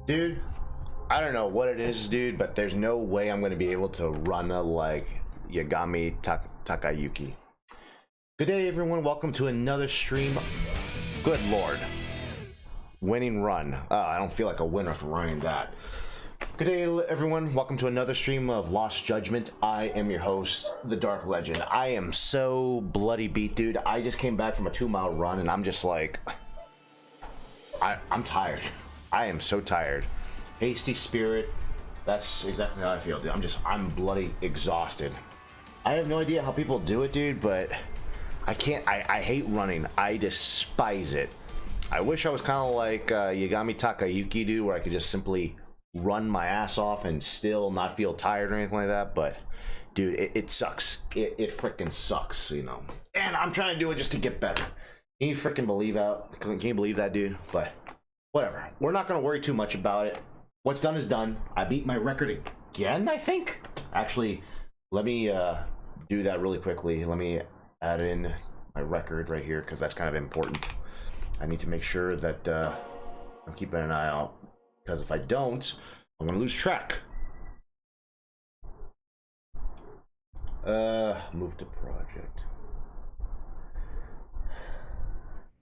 Dude, I don't know what it is, dude, but there's no way I'm going to be able to run a like Yagami Takayuki. Good day, everyone. Welcome to another stream. Good lord. Winning run. I don't feel like a winner for running that. Good day, everyone. Welcome to another stream of Lost Judgment. I am your host, The Dark Legend. I am so bloody beat, dude. I just came back from a 2-mile run, and I'm just like... I'm tired. I am so tired. Hasty spirit. That's exactly how I feel, dude. I'm bloody exhausted. I have no idea how people do it, dude, but I can't. I hate running. I despise it. I wish I was kind of like Yagami Takayuki, dude, where I could just simply run my ass off and still not feel tired or anything like that. But dude, it sucks. It freaking sucks, you know. And I'm trying to do it just to get better. Can you freaking can you believe that, dude? But whatever. We're not gonna worry too much about it. What's done is done. I beat my record again, I think. Actually, let me do that really quickly. Let me add in my record right here because that's kind of important. I need to make sure that I'm keeping an eye out, because if I don't, I'm gonna lose track. Move to project.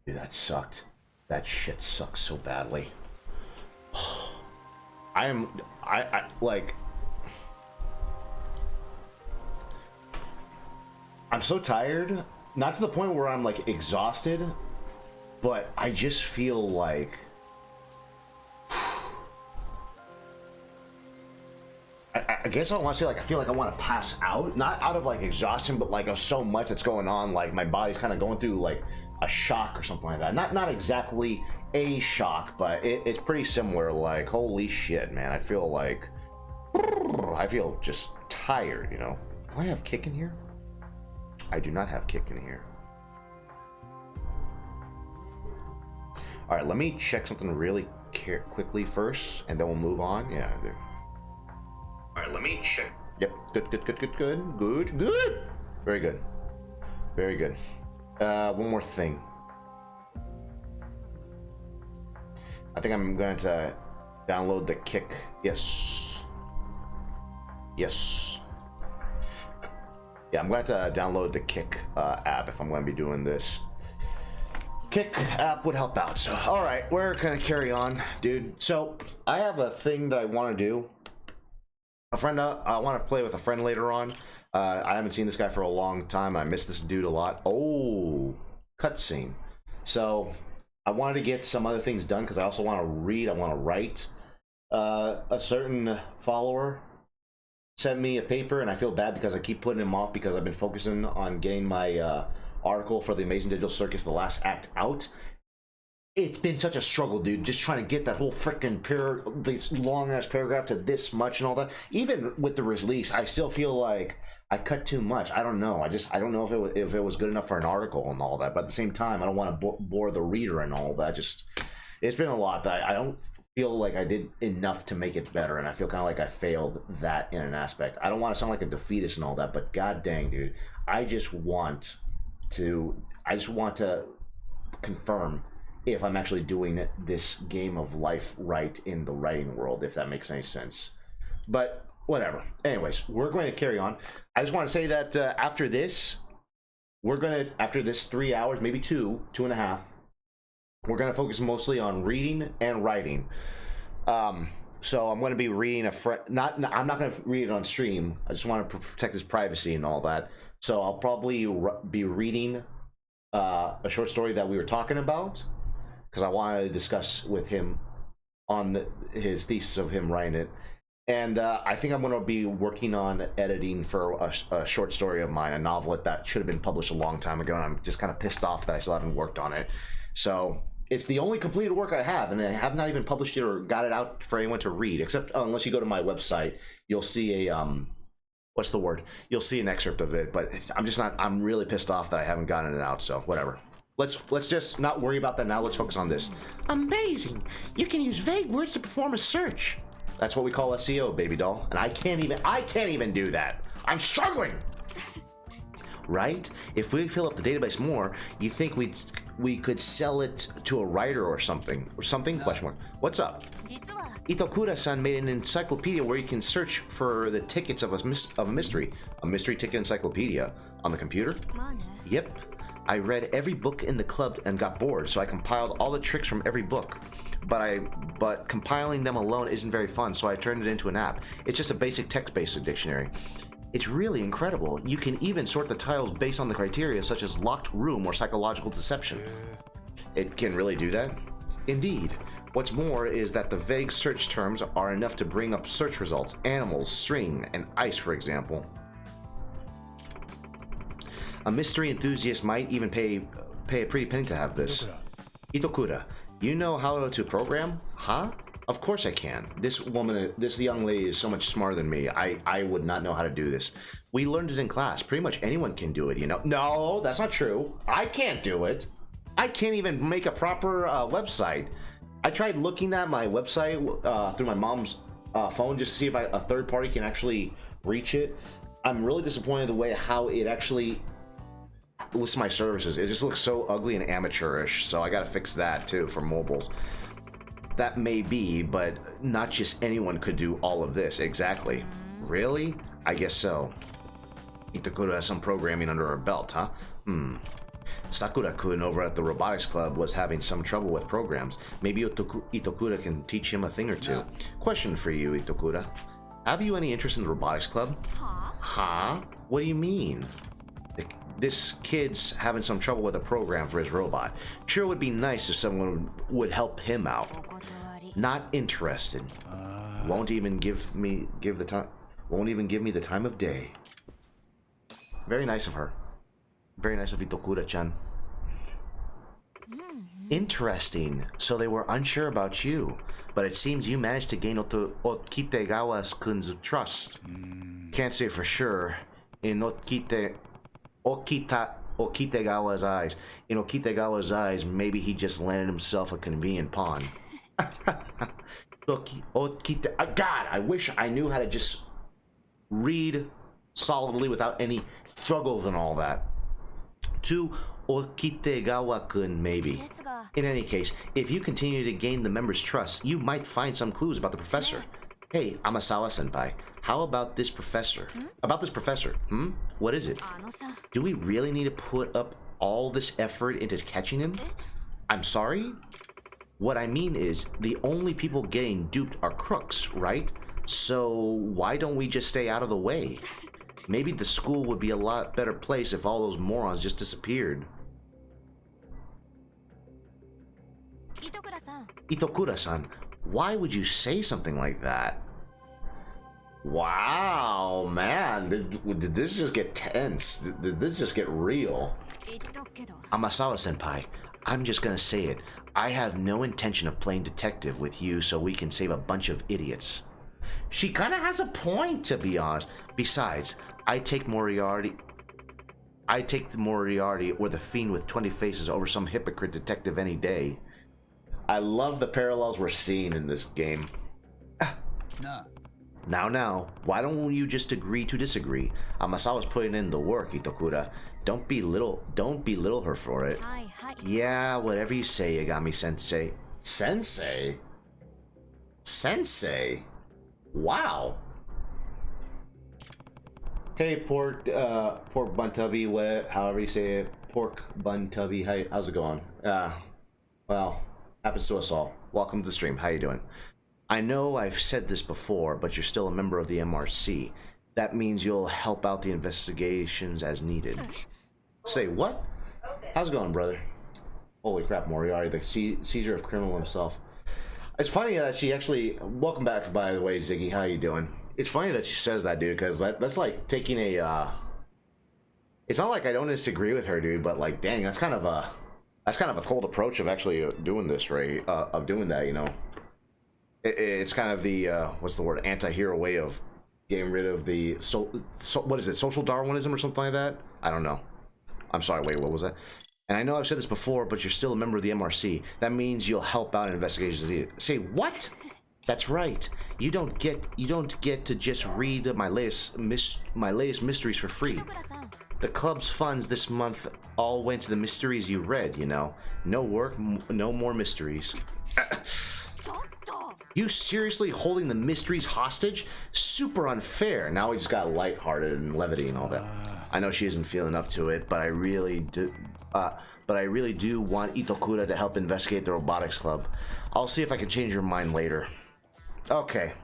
Dude, that sucked. That shit sucks so badly. I like, I'm so tired, not to the point where I'm like exhausted, but I just feel like I guess I want to say, like, I feel like I want to pass out, not out of like exhaustion, but like of so much that's going on. Like my body's kind of going through like a shock or something like that. Not exactly a shock, but it's pretty similar. Like, holy shit, man, I feel just tired, you know. Do I have kick in here? I do not have kick in here. All right, let me check something really quickly first, and then we'll move on. Yeah, there. All right, let me check. Yep, good. Very good. Very good. One more thing. I think I'm going to download the Kick. Yes. Yeah, I'm going to download the Kick app if I'm going to be doing this. Kick app would help out. So, all right, we're going to carry on, dude. So, I have a thing that I want to do. I want to play with a friend later on. I haven't seen this guy for a long time. I miss this dude a lot. Oh, cutscene. So I wanted to get some other things done because I also want to read. I want to write. A certain follower sent me a paper, and I feel bad because I keep putting him off because I've been focusing on getting my article for the Amazing Digital Circus, the last act, out. It's been such a struggle, dude, just trying to get that whole freaking this long-ass paragraph to this much and all that. Even with the release, I still feel like I cut too much. I don't know. I don't know if it was good enough for an article and all that. But at the same time, I don't want to bore the reader and all that. It's been a lot, but I don't feel like I did enough to make it better, and I feel kind of like I failed that in an aspect. I don't want to sound like a defeatist and all that, but god dang, dude, I just want to confirm if I'm actually doing this game of life right in the writing world, if that makes any sense. But whatever. Anyways, we're going to carry on. I just want to say that after this, after this 3 hours, maybe 2.5, we're going to focus mostly on reading and writing. So I'm going to be reading I'm not going to read it on stream. I just want to protect his privacy and all that. So I'll probably be reading a short story that we were talking about, because I wanted to discuss with him on his thesis of him writing it. And I think I'm going to be working on editing for a short story of mine, a novelette that should have been published a long time ago, and I'm just kind of pissed off that I still haven't worked on it. So it's the only completed work I have, and I have not even published it or got it out for anyone to read, except unless you go to my website, you'll see a... what's the word? You'll see an excerpt of it, but I'm really pissed off that I haven't gotten it out, so whatever. Let's just not worry about that now. Let's focus on this. Amazing! You can use vague words to perform a search. That's what we call SEO, baby doll. And I can't even do that. I'm struggling. right? If we fill up the database more, you think we could sell it to a writer or something? Question mark. What's up? Itokura-san made an encyclopedia where you can search for the tickets of a mystery. A mystery ticket encyclopedia on the computer? Yep. I read every book in the club and got bored, so I compiled all the tricks from every book. But compiling them alone isn't very fun, so I turned it into an app. It's just a basic text-based dictionary. It's really incredible. You can even sort the tiles based on the criteria such as locked room or psychological deception. It can really do that? Indeed. What's more is that the vague search terms are enough to bring up search results. Animals, string, and ice, for example. A mystery enthusiast might even pay a pretty penny to have this. Itokura, you know how to program? Huh? Of course I can. This young lady is so much smarter than me. I would not know how to do this. We learned it in class. Pretty much anyone can do it, you know? No, that's not true. I can't do it. I can't even make a proper website. I tried looking at my website through my mom's phone just to see if a third party can actually reach it. I'm really disappointed the way how it actually lists my services. It just looks so ugly and amateurish, so I gotta fix that too for mobiles. That may be, but not just anyone could do all of this. Exactly. Really? I guess so. Itokura has some programming under her belt, huh? Sakura-kun over at the robotics club was having some trouble with programs. Maybe Itokura can teach him a thing or two. Question for you, Itokura. Have you any interest in the robotics club? Huh? What do you mean? This kid's having some trouble with a program for his robot. Sure would be nice if someone would help him out. Not interested. Won't even give me the time of day. Very nice of her. Very nice of Itokura-chan. Interesting. So they were unsure about you, but it seems you managed to gain Okitegawa-kun's trust. Can't say for sure. In Okitegawa's eyes, maybe he just landed himself a convenient pawn. God, I wish I knew how to just read solidly without any struggles and all that. To Okitegawa-kun, maybe. In any case, if you continue to gain the members' trust, you might find some clues about the professor. Hey, Amasawa-senpai, how about this professor? What is it? Do we really need to put up all this effort into catching him? I'm sorry? What I mean is, the only people getting duped are crooks, right? So why don't we just stay out of the way? Maybe the school would be a lot better place if all those morons just disappeared. Itokura-san, why would you say something like that? Wow, man, did this just get tense? Did this just get real? Amasawa-senpai, I'm just gonna say it. I have no intention of playing detective with you so we can save a bunch of idiots. She kinda has a point, to be honest. Besides, I take the Moriarty or the Fiend with 20 faces over some hypocrite detective any day. I love the parallels we're seeing in this game. Now, why don't you just agree to disagree? Amasawa's putting in the work, Itokura. Don't belittle her for it. Yeah, whatever you say, Yagami-sensei. Sensei? Wow. Hey, pork buntubby, however you say it. Pork buntubby, how's it going? Well, happens to us all. Welcome to the stream. How you doing? I know I've said this before, but you're still a member of the MRC. That means you'll help out the investigations as needed. Say what? How's it going, brother? Holy crap, Moriarty, the Caesar of criminal himself. It's funny that she actually... Welcome back, by the way, Ziggy. How you doing? It's funny that she says that, dude, because that's like taking a... It's not like I don't disagree with her, dude, but like, dang, that's kind of a cold approach of actually doing this, right? Of doing that, you know? It's kind of the, what's the word, anti-hero way of getting rid of the, what is it, social Darwinism or something like that? I don't know. I'm sorry, wait, what was that? And I know I've said this before, but you're still a member of the MRC. That means you'll help out in investigations. Say, what? That's right. You don't get to just read my latest mysteries for free. The club's funds this month all went to the mysteries you read, you know. No work, no more mysteries. You seriously holding the mysteries hostage? Super unfair. Now we just got lighthearted and levity and all that. I know she isn't feeling up to it, but I really do want Itokura to help investigate the robotics club. I'll see if I can change your mind later. Okay.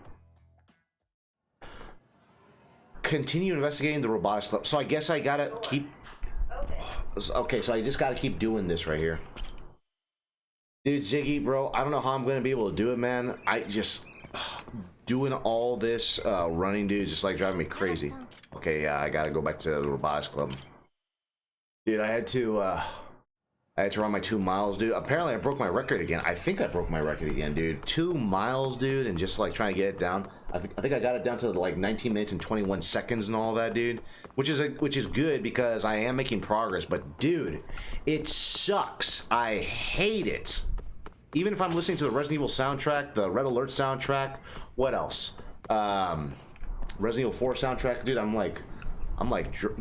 Continue investigating the robotics club. So I guess I gotta keep... Okay, so I just gotta keep doing this right here. Dude, Ziggy, bro, I don't know how I'm gonna be able to do it, man. I just... doing all this running, dude, just like driving me crazy. Okay, yeah, I gotta go back to the robotics club. Dude, I had to run my 2 miles, dude. Apparently I broke my record again. I think I broke my record again, dude. 2 miles, dude, and just like trying to get it down. I think I got it down to like 19 minutes and 21 seconds and all that, dude. Which is good because I am making progress, but dude, it sucks. I hate it. Even if I'm listening to the Resident Evil soundtrack, the Red Alert soundtrack, what else? Resident Evil 4 soundtrack, dude, I'm like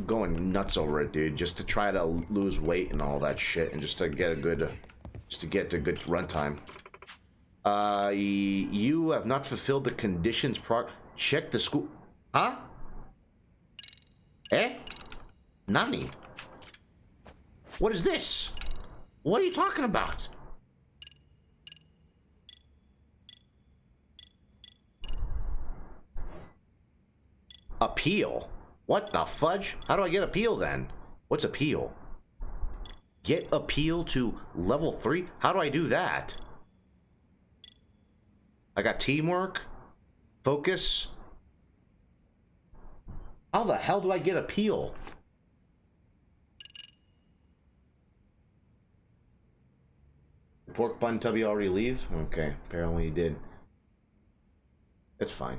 going nuts over it, dude, just to try to lose weight and all that shit, and just to get a good, good runtime. You have not fulfilled the conditions. Check the school. Huh? Eh? Nani? What is this? What are you talking about? Appeal? What the fudge? How do I get appeal then? What's appeal? Get appeal to level 3? How do I do that? I got teamwork, focus. How the hell do I get appeal? Pork bun tubby already leave? Okay, apparently he did. It's fine.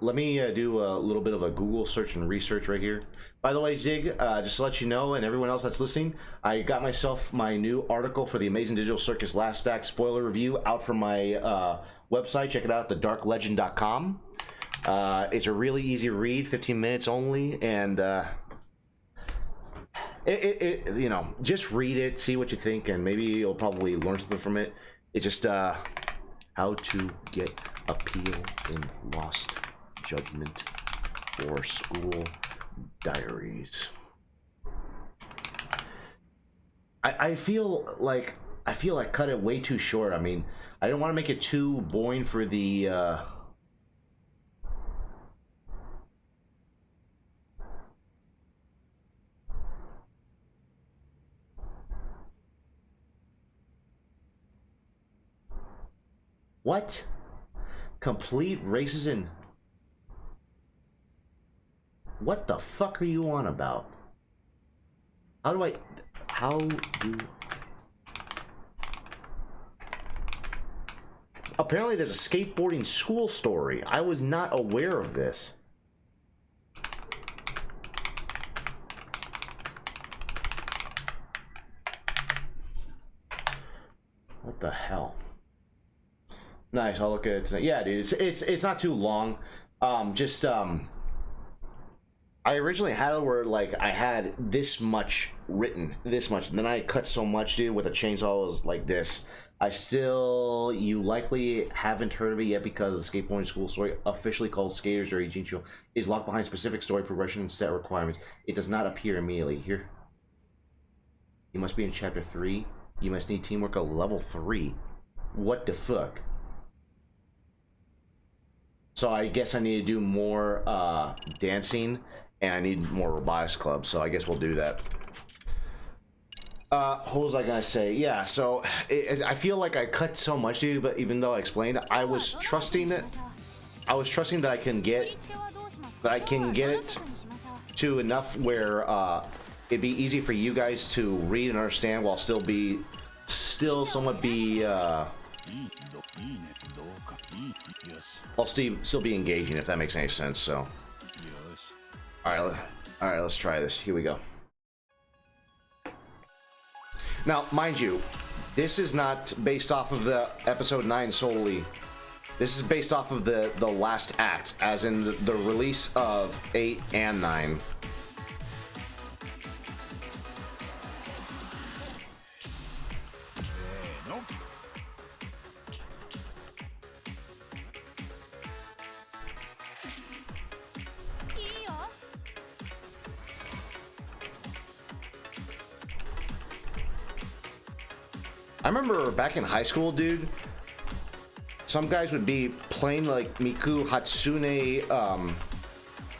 Let me do a little bit of a Google search and research right here. By the way, Zig, just to let you know, and everyone else that's listening, I got myself my new article for the Amazing Digital Circus Last Act spoiler review out from my website. Check it out at thedarklegend.com. It's a really easy read, 15 minutes only, and you know, just read it, see what you think, and maybe you'll probably learn something from it. It's just how to get appeal in Lost Judgment or School Diaries. I feel like I cut it way too short. I mean, I don't want to make it too boring for the what? Complete races in... What the fuck are you on about? How do... Apparently there's a skateboarding school story. I was not aware of this. What the hell? Nice, I'll look at it tonight. Yeah, dude, it's not too long. I originally had it where like I had this much written, this much, and then I cut so much, dude, with a chainsaw. It was like this. You likely haven't heard of it yet because the skateboarding school story, officially called Skaters or Ijincho, is locked behind specific story progression and set requirements. It does not appear immediately. Here, you must be in chapter 3. You must need teamwork at level 3. What the fuck? So I guess I need to do more dancing, and I need more robotics clubs, so I guess we'll do that. What was I gonna say? Yeah, so I feel like I cut so much, dude, but even though I explained, I was trusting that I can get it to enough where it'd be easy for you guys to read and understand while still somewhat be I'll still be engaging, if that makes any sense. So all right, let's try this. Here we go. Now, mind you, this is not based off of the episode 9 solely. This is based off of the last act, as in the release of 8 and 9. I remember back in high school, dude, some guys would be playing like Miku Hatsune.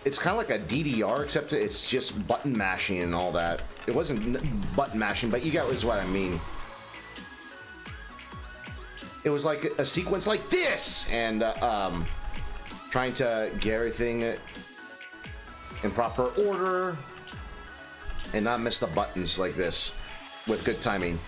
It's kind of like a DDR, except it's just button mashing and all that. It wasn't button mashing, but you get what I mean. It was like a sequence like this, and trying to get everything in proper order and not miss the buttons like this with good timing.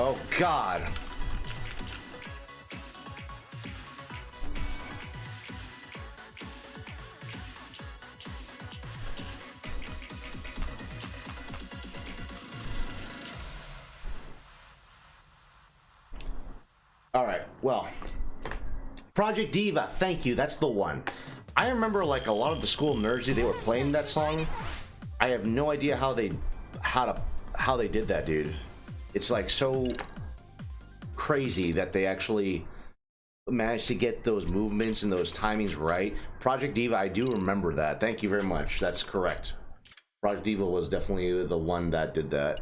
Oh God. All right, well, Project Diva, thank you, that's the one. I remember like a lot of the school nerds, they were playing that song. I have no idea how they did that, dude. It's like so crazy that they actually managed to get those movements and those timings right. Project Diva, I do remember that. Thank you very much. That's correct. Project Diva was definitely the one that did that.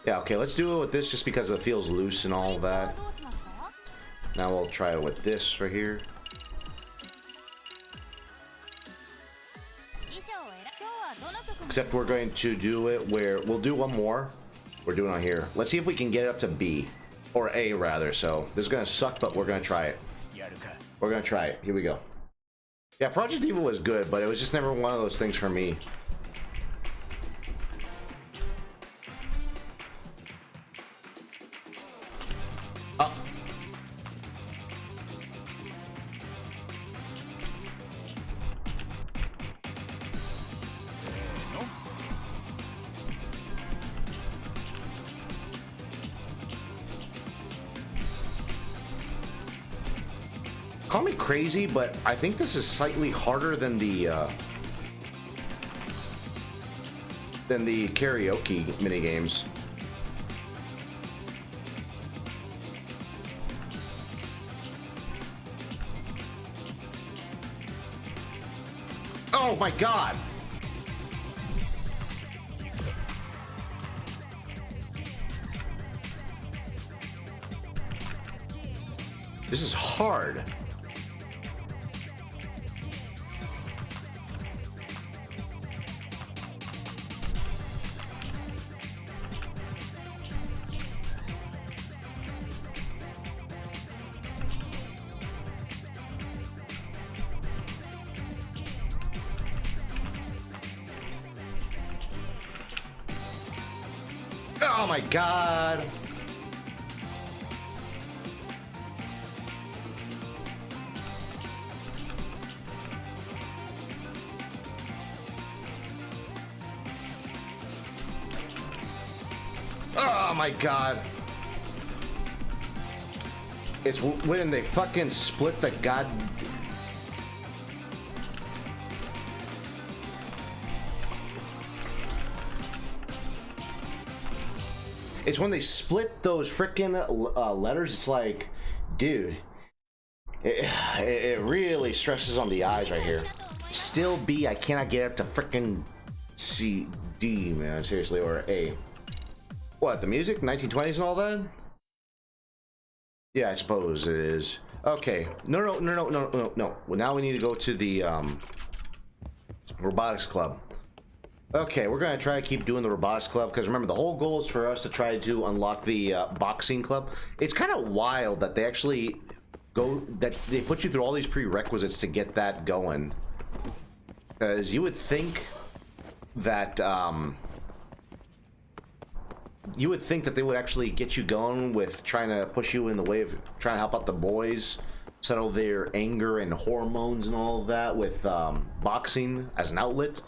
Yeah, okay, let's do it with this just because it feels loose and all that. Now we'll try it with this right here. Except we're going to do it where we'll do one more. We're doing on here. Let's see if we can get it up to B or A rather. So this is gonna suck, but we're gonna try it. We're gonna try it. Here we go. Yeah, Project Diva was good, but it was just never one of those things for me. Call me crazy, but I think this is slightly harder than the karaoke minigames. Oh my God! This is hard. Oh my God. Oh my God. It's when they fucking split the god. It's when they split those freaking letters. It's like, dude, it really stresses on the eyes right here. Still B, I cannot get up to freaking C, D, man, seriously, or A. What, the music, 1920s and all that? Yeah, I suppose it is. Okay, no. Well, now we need to go to the robotics club. Okay, we're gonna try to keep doing the robotics club because remember the whole goal is for us to try to unlock the boxing club. It's kind of wild that they actually they put you through all these prerequisites to get that going. Because you would think that they would actually get you going with trying to push you in the way of trying to help out the boys, settle their anger and hormones and all of that with boxing as an outlet.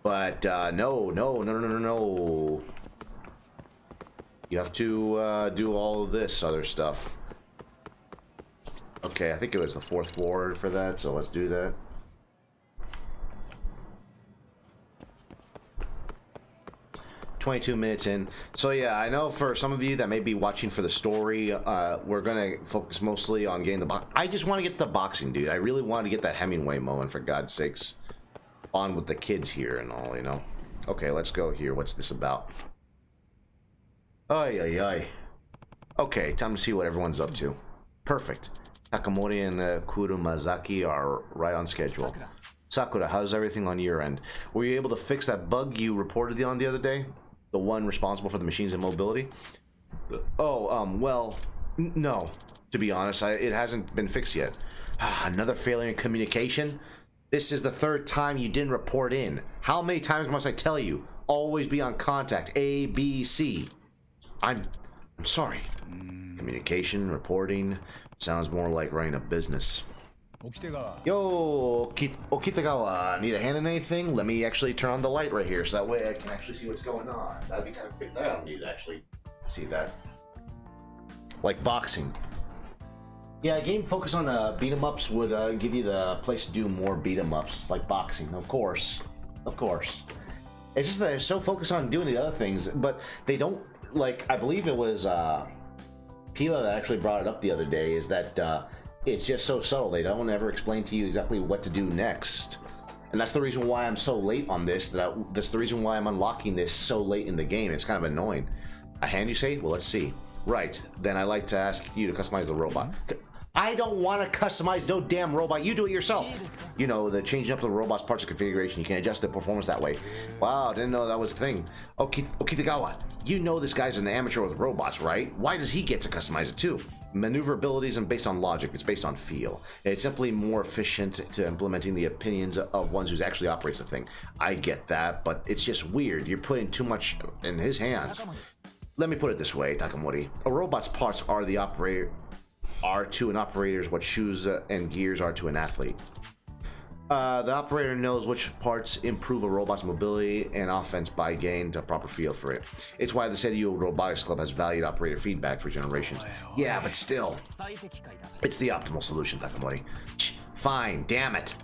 But no. You have to do all of this other stuff. Okay, I think it was the 4th floor for that, so let's do that. 22 minutes in. So yeah, I know for some of you that may be watching for the story, we're gonna focus mostly on getting the box. I just want to get the boxing, dude. I really want to get that Hemingway moment, for God's sakes. On with the kids here and all, you know. Okay, let's go here. What's this about? Ay, ay, ay. Okay, time to see what everyone's up to. Perfect. Takamori and Kurumazaki are right on schedule. Sakura, how's everything on your end? Were you able to fix that bug you reported on the other day? The one responsible for the machine's immobility? Oh, well, no. To be honest, it hasn't been fixed yet. Another failure in communication? This is the third time you didn't report in. How many times must I tell you? Always be on contact. A, B, C. I'm sorry. Communication, reporting, sounds more like running a business. Yo, Okitagawa, need a hand in anything? Let me actually turn on the light right here, so that way I can actually see what's going on. That'd be kind of quick. I don't need to actually see that. Like boxing. Yeah, a game focused on beat 'em ups would give you the place to do more beat 'em ups, like boxing, of course. Of course. It's just that they're so focused on doing the other things, but they don't, like, I believe it was Pila that actually brought it up the other day, is that it's just so subtle. They don't ever explain to you exactly what to do next. And that's the reason why I'm so late on this. That's the reason why I'm unlocking this so late in the game. It's kind of annoying. A hand, you say? Well, let's see. Right. Then I'd like to ask you to customize the robot. I don't want to customize no damn robot. You do it yourself. You know, the changing up the robot's parts of configuration. You can adjust the performance that way. Wow, didn't know that was a thing. Okitagawa, you know this guy's an amateur with robots, right? Why does he get to customize it too? Maneuverability isn't based on logic, it's based on feel. It's simply more efficient to implementing the opinions of ones who actually operates the thing. I get that, but it's just weird. You're putting too much in his hands. Let me put it this way, Takamori. A robot's parts are to an operator's what shoes and gears are to an athlete. The operator knows which parts improve a robot's mobility and offense by gaining a proper feel for it. It's why the Seiyuu Robotics Club has valued operator feedback for generations. Yeah, but still, it's the optimal solution, Takamori. Fine, damn it.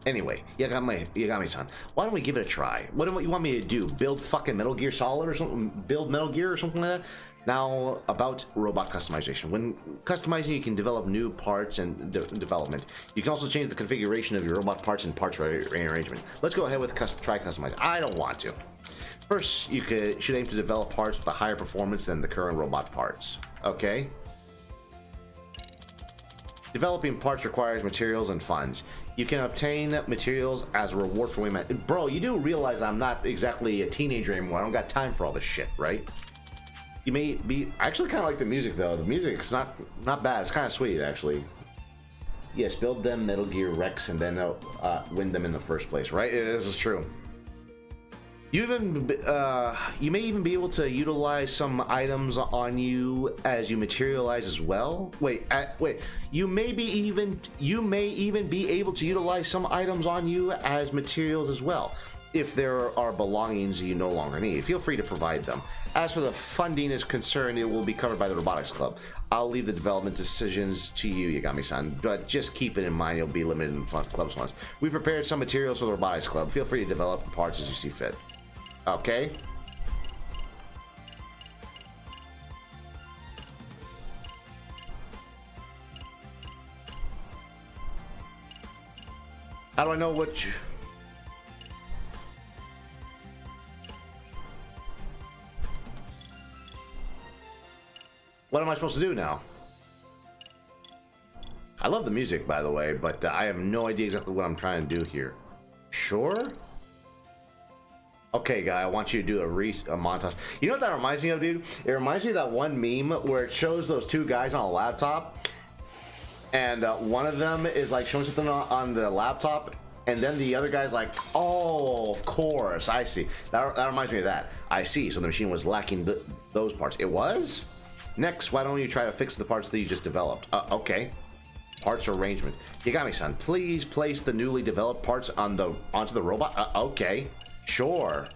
Anyway, Yagami-san, why don't we give it a try? What do you want me to do? Build fucking Metal Gear Solid or something? Build Metal Gear or something like that? Now, about robot customization. When customizing, you can develop new parts and development. You can also change the configuration of your robot parts and parts rearrangement. Let's go ahead with try customizing. I don't want to. First, you should aim to develop parts with a higher performance than the current robot parts. Okay? Developing parts requires materials and funds. You can obtain materials as a reward for women. Bro, you do realize I'm not exactly a teenager anymore. I don't got time for all this shit, right? You may be. I actually kind of like the music though. The music's not bad. It's kind of sweet actually. Yes, build them Metal Gear Rex and then win them in the first place. Right? This is true. You may even be able to utilize some items on you as you materialize as well. Wait. You may even be able to utilize some items on you as materials as well. If there are belongings you no longer need, feel free to provide them. As for the funding is concerned, it will be covered by the Robotics Club. I'll leave the development decisions to you, Yagami-san, but just keep it in mind you'll be limited in the club's funds. We prepared some materials for the Robotics Club. Feel free to develop parts as you see fit. Okay? How do I know what you... What am I supposed to do now? I love the music, by the way, but I have no idea exactly what I'm trying to do here. Sure? Okay, guy, I want you to do a montage. You know what that reminds me of, dude? It reminds me of that one meme where it shows those two guys on a laptop, and one of them is like showing something on the laptop, and then the other guy's like, oh, of course, I see. That reminds me of that. I see, so the machine was lacking those parts. It was? Next, why don't you try to fix the parts that you just developed? Okay. Parts arrangement. Yagami-san, please place the newly developed parts onto the robot. Okay. Sure.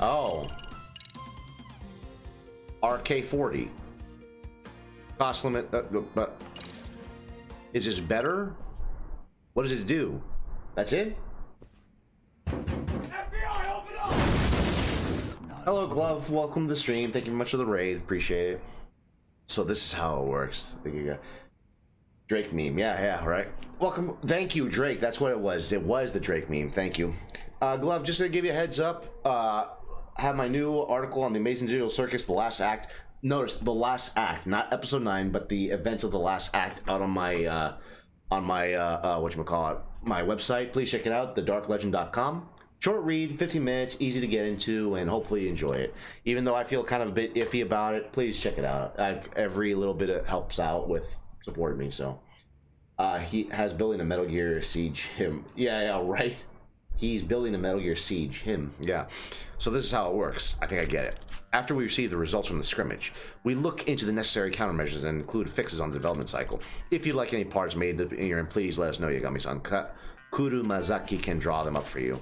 Oh. RK40. Cost limit. Is this better? What does it do? That's it? FBI, open up! Hello, Glove. Welcome to the stream. Thank you very much for the raid. Appreciate it. So this is how it works. I think you got Drake meme. Yeah, right. Welcome. Thank you, Drake. That's what it was. It was the Drake meme. Thank you. Glove, just to give you a heads up, have my new article on the Amazing Digital Circus, The Last Act. Notice the last act, not episode 9, but the events of the last act out on my whatchamacallit, my website. Please check it out, thedarklegend.com. Short read, 15 minutes, easy to get into, and hopefully you enjoy it. Even though I feel kind of a bit iffy about it, please check it out. Every little bit helps out with supporting me. So he has building a Metal Gear Siege him. Yeah, right. He's building a Metal Gear Siege him. Yeah. So this is how it works. I think I get it. After we receive the results from the scrimmage, we look into the necessary countermeasures and include fixes on the development cycle. If you'd like any parts made in your end, please let us know, Yagami-san. Kuru Mazaki can draw them up for you.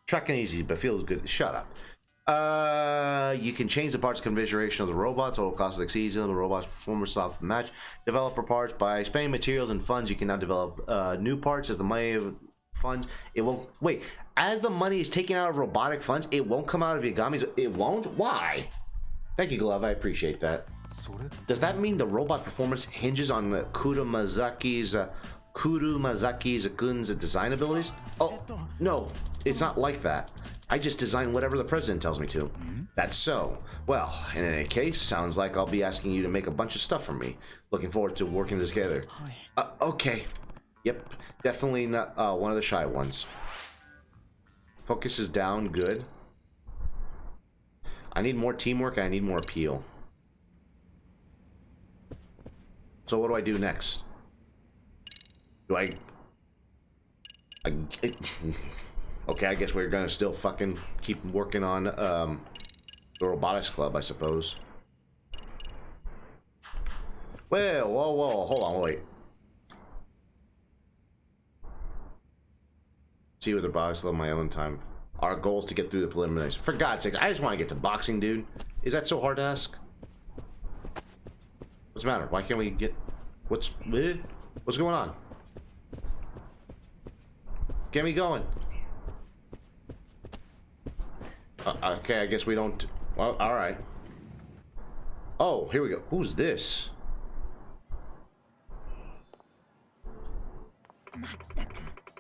Tracking easy, but feels good. Shut up. You can change the parts configuration of the robots. Total cost exceeds the robot's performance off the match. Developer parts by spending materials and funds. You can now develop new parts as the money funds. It won't wait. As the money is taken out of robotic funds, it won't come out of Yagami's. It won't. Why? Thank you, Glove. I appreciate that. Does that mean the robot performance hinges on the Kuru Mazaki-kun's design abilities? Oh, no, it's not like that. I just design whatever the president tells me to. That's so. Well, in any case, sounds like I'll be asking you to make a bunch of stuff for me. Looking forward to working this together. Okay. Yep, definitely not one of the shy ones. Focus is down, good. I need more teamwork, I need more appeal. So what do I do next? Do I okay, I guess we're gonna still fucking keep working on the robotics club, I suppose. Well, whoa, hold on, wait. See with the robotics club my own time. Our goal is to get through the preliminaries. For God's sakes, I just want to get to boxing, dude. Is that so hard to ask? What's the matter? Why can't we get... What's going on? Get me going. Okay, I guess we don't... Well, alright. Oh, here we go. Who's this?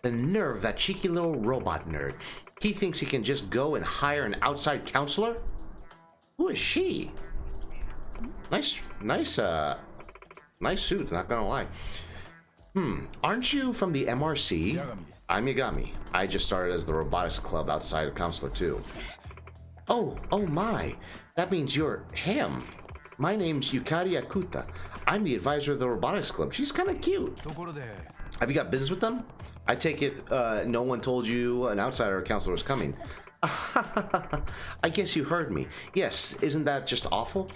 The nerve, that cheeky little robot nerd. He thinks he can just go and hire an outside counselor? Who is she? Nice suit, not gonna lie. Aren't you from the MRC? I'm Yagami. I just started as the robotics club outside of counselor too. Oh my. That means you're him. My name's Yukari Akuta. I'm the advisor of the robotics club. She's kind of cute. Have you got business with them? I take it no one told you an outsider counselor was coming. I guess you heard me. Yes, isn't that just awful?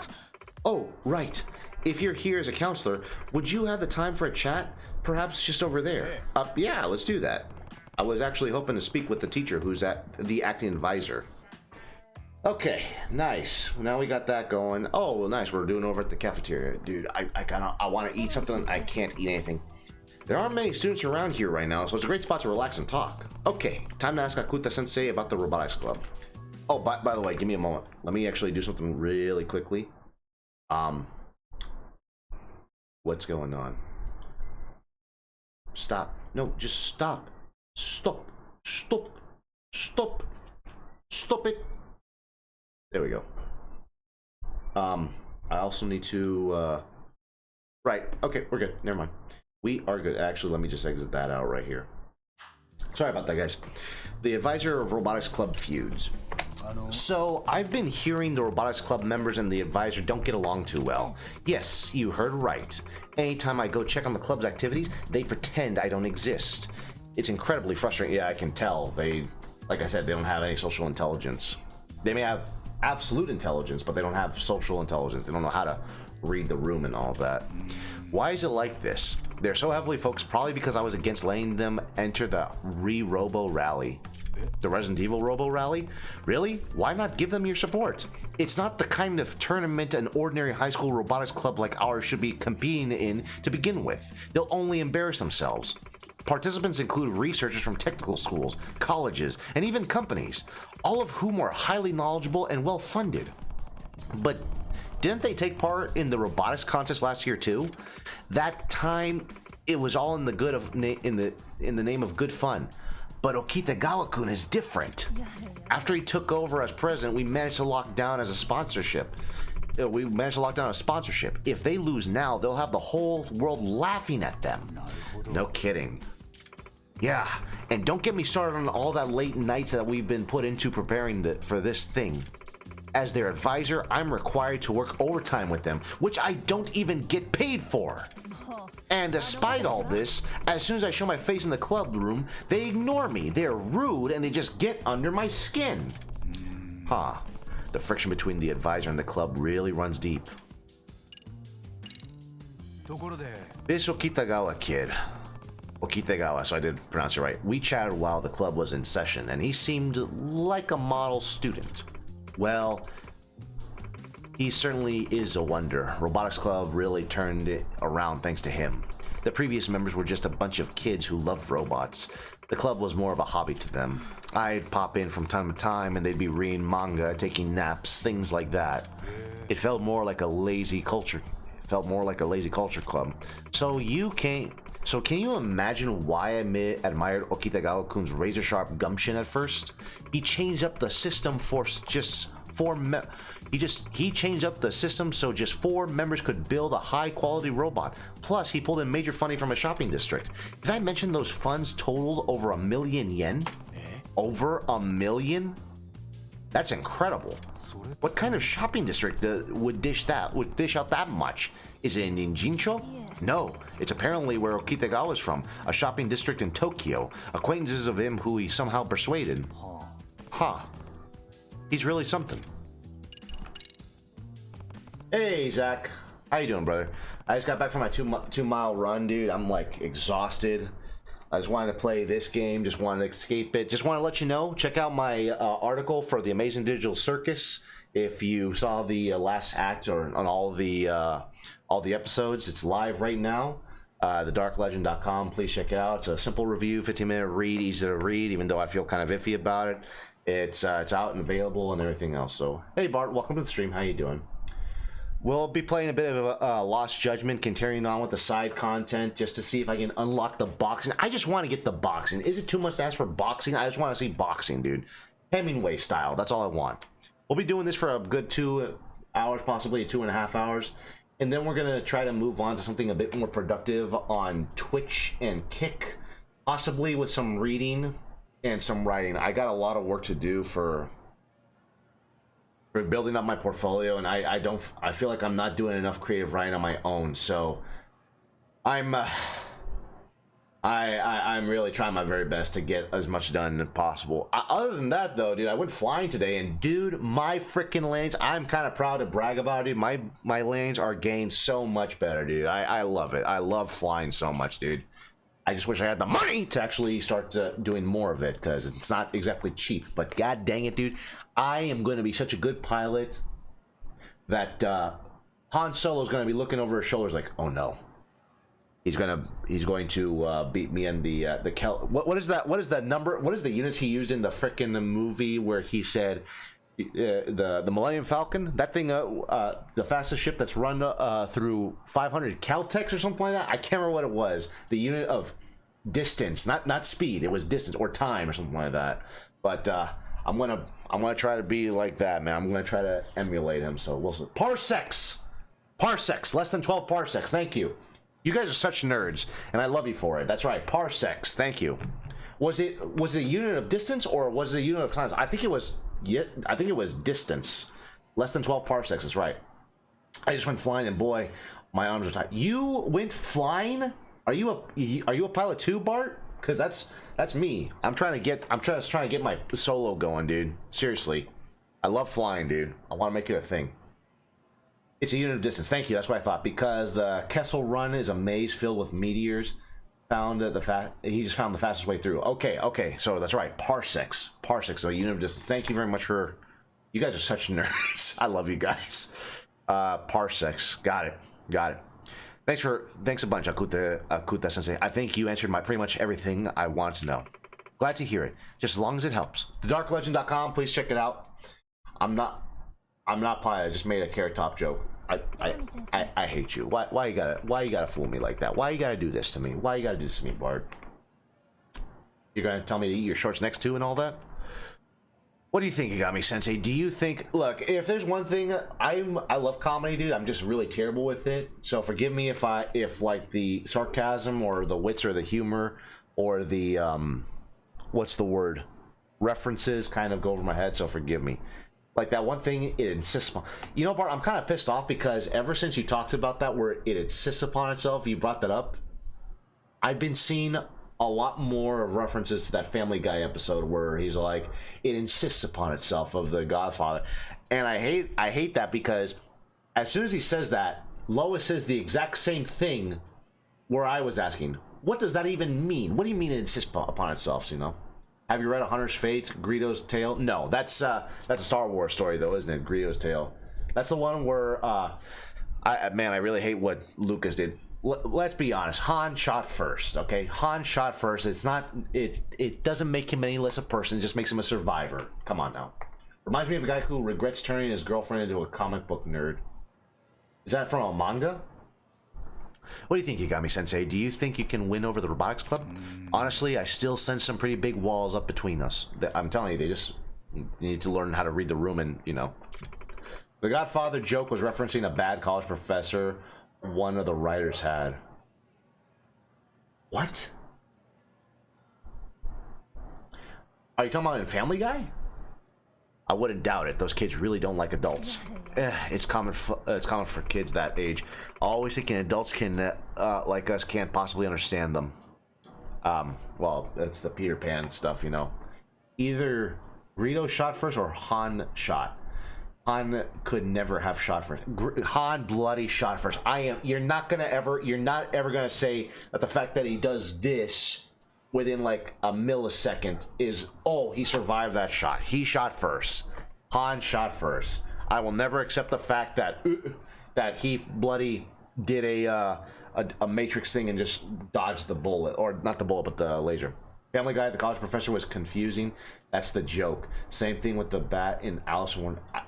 Oh, right. If you're here as a counselor, would you have the time for a chat? Perhaps just over there. Yeah, let's do that. I was actually hoping to speak with the teacher who's the acting advisor. Okay, nice. Now we got that going. Oh, nice. We're doing over at the cafeteria. Dude, I want to eat something. I can't eat anything. There aren't many students around here right now, so it's a great spot to relax and talk. Okay, time to ask Akuta-sensei about the robotics club. Oh, by the way, give me a moment. Let me actually do something really quickly. What's going on? Stop. No, just stop. Stop. Stop it. There we go. I also need to, right. Okay, we're good. Never mind. We are good. Actually, let me just exit that out right here. Sorry about that, guys. The advisor of robotics club feuds. So, I've been hearing the robotics club members and the advisor don't get along too well. Yes, you heard right. Anytime I go check on the club's activities, they pretend I don't exist. It's incredibly frustrating. Yeah, I can tell. Like I said, they don't have any social intelligence. They may have absolute intelligence, but they don't have social intelligence. They don't know how to read the room and all of that. Why is it like this? They're so heavily focused probably because I was against letting them enter the Robo Rally. The Resident Evil Robo Rally? Really? Why not give them your support? It's not the kind of tournament an ordinary high school robotics club like ours should be competing in to begin with. They'll only embarrass themselves. Participants include researchers from technical schools, colleges, and even companies, all of whom are highly knowledgeable and well-funded. But didn't they take part in the robotics contest last year too? That time, it was all in the good of in the name of good fun. But Okitagawa-kun is different. After he took over as president, we managed to lock down a sponsorship. If they lose now, they'll have the whole world laughing at them. No kidding. Yeah, and don't get me started on all that late nights that we've been put into preparing for this thing. As their advisor, I'm required to work overtime with them, which I don't even get paid for. And despite all this, as soon as I show my face in the club room, they ignore me. They're rude and they just get under my skin. Huh. The friction between the advisor and the club really runs deep. This Okitagawa kid. Okitagawa, so I did pronounce it right. We chatted while the club was in session, and he seemed like a model student. Well, he certainly is a wonder. Robotics Club really turned it around thanks to him. The previous members were just a bunch of kids who loved robots. The club was more of a hobby to them. I'd pop in from time to time and they'd be reading manga, taking naps, things like that. It felt more like a lazy culture. Club. So can you imagine why I admired Okitagawa-kun's razor-sharp gumption at first? He changed up the system he changed up the system so just 4 members could build a high-quality robot. Plus, he pulled in major funding from a shopping district. Did I mention those funds totaled over 1 million yen? Over 1 million? That's incredible. What kind of shopping district would dish out that much? Is it in Jincho? No, it's apparently where Okitagawa is from, a shopping district in Tokyo. Acquaintances of him who he somehow persuaded. Huh. He's really something. Hey, Zach. How you doing, brother? I just got back from my two-mile run, dude. I'm, like, exhausted. I just wanted to play this game, just wanted to escape it. Just want to let you know, check out my article for the Amazing Digital Circus. If you saw the last act or on all the episodes, it's live right now. thedarklegend.com. Please check it out. It's a simple review, 15-minute read, easy to read, even though I feel kind of iffy about it. It's out and available and everything else. So, hey, Bart, welcome to the stream. How you doing? We'll be playing a bit of Lost Judgment, continuing on with the side content, just to see if I can unlock the boxing. I just want to get the boxing. Is it too much to ask for boxing? I just want to see boxing, dude. Hemingway style. That's all I want. We'll be doing this for a good 2 hours, possibly 2.5 hours. And then we're going to try to move on to something a bit more productive on Twitch and Kick, possibly with some reading and some writing. I got a lot of work to do for building up my portfolio, and I feel like I'm not doing enough creative writing on my own. So I'm really trying my very best to get as much done as possible. Other than that, though, dude, I went flying today, and dude, my freaking lanes, I'm kind of proud to brag about it. My lanes are getting so much better, dude. I love it. I love flying so much, dude. I just wish I had the money to actually start doing more of it, because it's not exactly cheap. But god dang it, dude, I am going to be such a good pilot that Han Solo's going to be looking over his shoulders like, oh no. He's going to beat me in the what is that? What is that number? What is the units he used in the frickin' movie where he said the Millennium Falcon? That thing, the fastest ship that's run through 500 Caltex or something like that. I can't remember what it was. The unit of distance, not speed. It was distance or time or something like that. But I'm gonna try to be like that, man. I'm gonna try to emulate him. So we'll see. Parsecs, less than 12 parsecs. Thank you. You guys are such nerds, and I love you for it. That's right, parsecs. Thank you. Was it a unit of distance or was it a unit of time? I think it was. Yeah, I think it was distance. Less than 12 parsecs. That's right. I just went flying, and boy, my arms are tight. You went flying? Are you a pilot too, Bart? Because that's me. I'm trying to get my solo going, dude. Seriously, I love flying, dude. I want to make it a thing. It's a unit of distance. Thank you. That's what I thought. Because the Kessel Run is a maze filled with meteors. He just found the fastest way through. Okay. So that's right. Parsecs. So unit of distance. Thank you very much for. You guys are such nerds. I love you guys. Parsecs. Got it. Thanks a bunch, Akuta Sensei. I think you answered pretty much everything I want to know. Glad to hear it. Just as long as it helps. TheDarkLegend.com, please check it out. I'm not pie. I just made a Carrot Top joke. I hate you. Why you gotta fool me like that? Why you gotta do this to me? Why you gotta do this to me, Bard? You're gonna tell me to eat your shorts next to and all that? What do you think, Yagami Sensei? Do you think, look, if there's one thing, I love comedy, dude. I'm just really terrible with it. So forgive me if like the sarcasm or the wits or the humor or the what's the word, references kind of go over my head. So forgive me. Like that one thing it insists upon. You know, Bart, I'm kind of pissed off because ever since you talked about that where it insists upon itself, you brought that up. I've been seeing a lot more of references to that Family Guy episode where he's like, it insists upon itself of the Godfather. And I hate that because as soon as he says that, Lois says the exact same thing where I was asking, what does that even mean? What do you mean it insists upon itself, you know? Have you read A Hunter's Fate, Greedo's Tale? No, that's a Star Wars story though, isn't it? Greedo's Tale. That's the one where, I really hate what Lucas did. Let's be honest. Han shot first, okay? Han shot first. It doesn't make him any less a person. It just makes him a survivor. Come on now. Reminds me of a guy who regrets turning his girlfriend into a comic book nerd. Is that from a manga? What do you think, Yagami Sensei? Do you think you can win over the Robotics Club? Honestly, I still sense some pretty big walls up between us. I'm telling you, they just need to learn how to read the room and, you know. The Godfather joke was referencing a bad college professor one of the writers had. What? Are you talking about in Family Guy? I wouldn't doubt it. Those kids really don't like adults. It's common for kids that age. Always thinking adults can like us can't possibly understand them. Well, that's the Peter Pan stuff, you know. Either Greedo shot first or Han shot. Han could never have shot first. Han bloody shot first. You're not ever gonna say that the fact that he does this within like a millisecond is, oh, he survived that shot. He shot first. Han shot first. I will never accept the fact that he bloody did a Matrix thing and just dodged the bullet, or not the bullet, but the laser. Family Guy, the college professor was confusing. That's the joke. Same thing with the bat in Alice in Wonderland.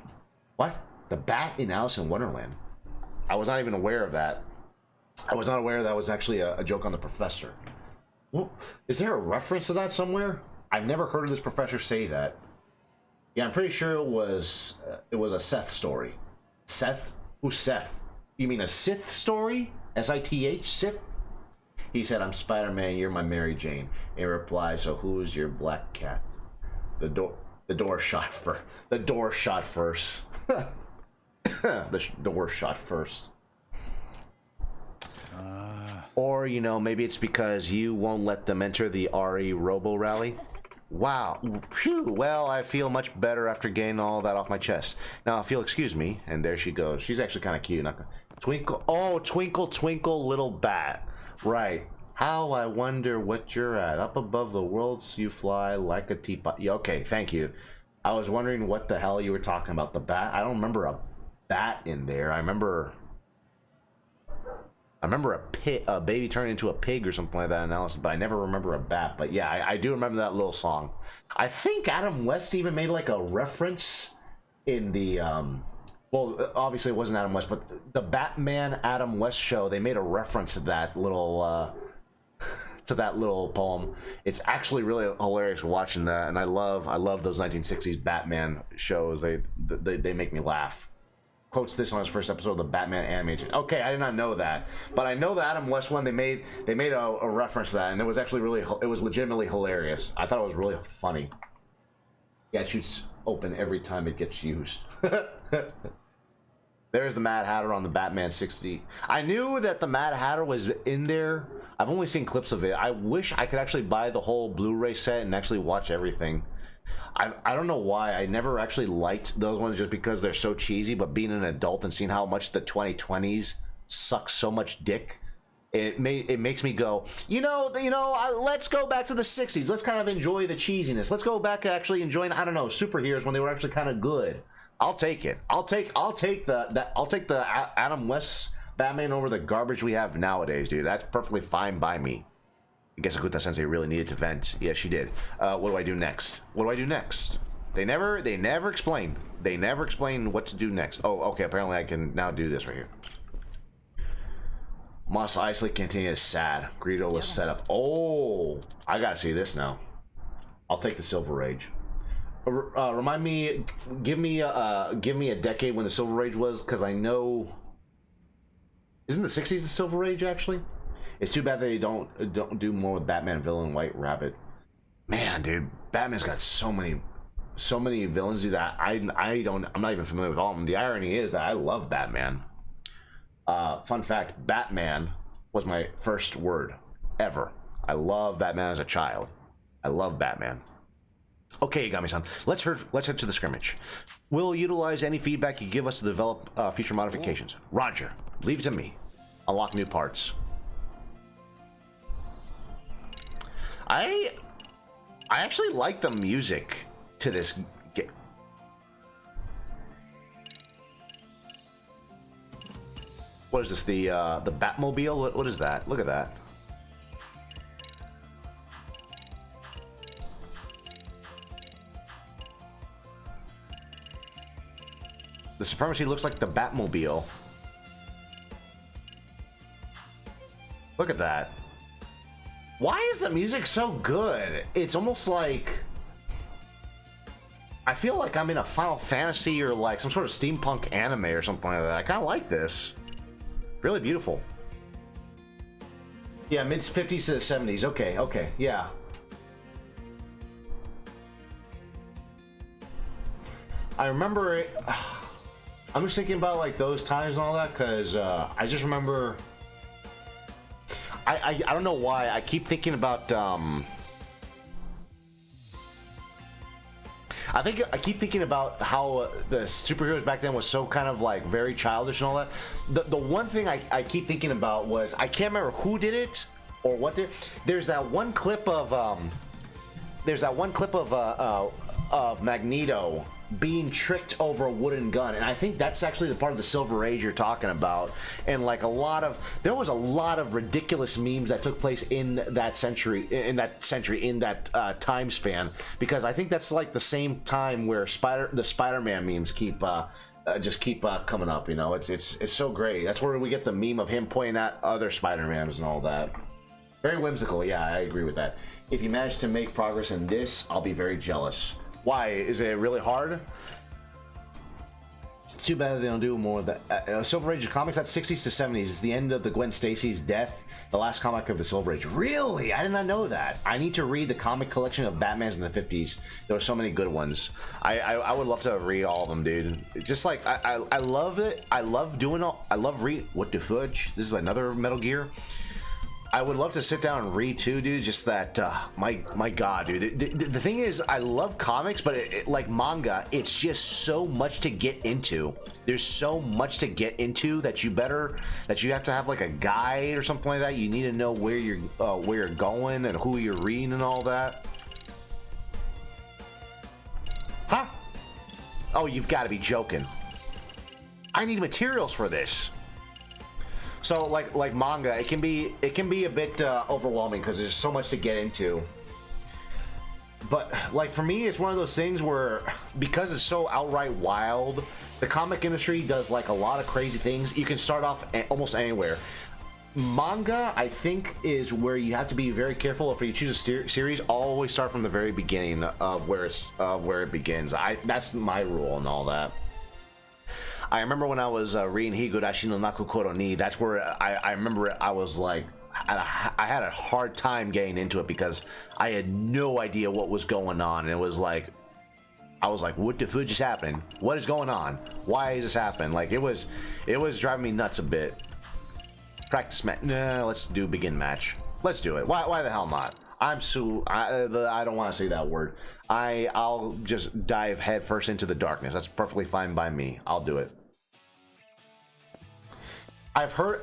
What? The bat in Alice in Wonderland? I was not even aware of that. I was not aware that was actually a joke on the professor. Well, is there a reference to that somewhere? I've never heard of this professor say that. Yeah, I'm pretty sure it was a Seth story. Seth? Who's Seth? You mean a Sith story? S-I-T-H? Sith? He said, I'm Spider-Man, you're my Mary Jane. In reply, so who's your black cat? The door shot first. The door shot first. The door shot first. Or, you know, maybe it's because you won't let them enter the RE Robo Rally. Wow. Phew. Well, I feel much better after getting all that off my chest. Now, if you'll excuse me, and there she goes. She's actually kind of cute. Twinkle. Oh, twinkle, twinkle, little bat. Right. How I wonder what you're at. Up above the worlds you fly like a teapot. Yeah, okay, thank you. I was wondering what the hell you were talking about. The bat? I don't remember a bat in there. I remember a baby turning into a pig or something like that in Alice, but I never remember a bat. But yeah, I do remember that little song. I think Adam West even made like a reference in the well, obviously it wasn't Adam West, but the Batman Adam West show, they made a reference to that little poem. It's actually really hilarious watching that, and I love those 1960s Batman shows. They make me laugh. Quotes this on his first episode of the Batman animated. Okay, I did not know that, but I know the Adam West one. They made a reference to that, and it was actually it was legitimately hilarious. I thought it was really funny. Yeah, it shoots open every time it gets used. There's the Mad Hatter on the Batman 60. I knew that the Mad Hatter was in there. I've only seen clips of it. I wish I could actually buy the whole Blu-ray set and actually watch everything. I don't know why. I never actually liked those ones just because they're so cheesy, but being an adult and seeing how much the 2020s suck so much dick, it makes me go, let's go back to the 60s. Let's kind of enjoy the cheesiness. Let's go back to actually enjoying, I don't know, superheroes when they were actually kind of good. I'll take it. I'll take the Adam West Batman over the garbage we have nowadays, dude. That's perfectly fine by me. I guess Akuta Sensei really needed to vent. Yeah, she did. What do I do next? What do I do next? They never explain. They never explain what to do next. Oh, okay. Apparently, I can now do this right here. Mos Eisley Cantina is sad. Greedo was set up. Oh, I gotta see this now. I'll take the Silver Age. Remind me, give me a decade when the Silver Age was, because I know. Isn't the 60s the Silver Age actually? It's too bad they don't do more with Batman villain White Rabbit. Man, dude, Batman's got so many villains do that. I'm not even familiar with all of them. The irony is that I love Batman. Fun fact, Batman was my first word ever. I love Batman as a child. I love Batman. Okay, Yagami-san, let's head to the scrimmage. We'll utilize any feedback you give us to develop future modifications. Roger. Leave it to me. Unlock new parts. I actually like the music to this game. What is this? The Batmobile? What is that? Look at that. The Supremacy looks like the Batmobile. Look at that. Why is the music so good? It's almost like... I feel like I'm in a Final Fantasy or like some sort of steampunk anime or something like that. I kind of like this. Really beautiful. Yeah, mid-50s to the 70s. Okay, okay, yeah. I remember it... I'm just thinking about like those times and all that, because I just remember... I don't know why I keep thinking about I keep thinking about how the superheroes back then was so kind of like very childish and all that. The one thing I keep thinking about was, I can't remember who did it or what did. There's that one clip of Magneto being tricked over a wooden gun, and I think that's actually the part of the Silver Age you're talking about. And like there was a lot of ridiculous memes that took place in that time span, because I think that's like the same time where the Spider-Man memes keep coming up. You know, it's so great. That's where we get the meme of him pointing at other Spider-Mans and all that. Very whimsical. Yeah, I agree with that. If you manage to make progress in this, I'll be very jealous. Why? Is it really hard? It's too bad they don't do more of that. Silver Age of comics, that's 60s to 70s. It's the end of the Gwen Stacy's death, the last comic of the Silver Age. Really? I did not know that. I need to read the comic collection of Batmans in the 50s. There were so many good ones. I would love to read all of them, dude. It's just like, I love it. I love reading. What the fudge? This is another Metal Gear. I would love to sit down and read too, dude. Just that, my god, dude. The thing is, I love comics, but like manga, it's just so much to get into. There's so much to get into that you have to have like a guide or something like that. You need to know where you're going and who you're reading and all that. Huh? Oh, you've got to be joking. I need materials for this. So like manga, it can be a bit overwhelming because there's so much to get into. But like for me, it's one of those things where, because it's so outright wild, the comic industry does like a lot of crazy things. You can start off almost anywhere. Manga, I think, is where you have to be very careful. If you choose a series, always start from the very beginning of where it begins. That's my rule and all that. I remember when I was reading Higurashi no Nakukoro ni, that's where I remember I was like, I had a hard time getting into it because I had no idea what was going on. And it was like, I was like, what the fudge is happening? What is going on? Why is this happening? Like, it was driving me nuts a bit. Practice match. Nah, let's do begin match. Let's do it. Why the hell not? I don't want to say that word. I'll just dive headfirst into the darkness. That's perfectly fine by me. I'll do it. I've heard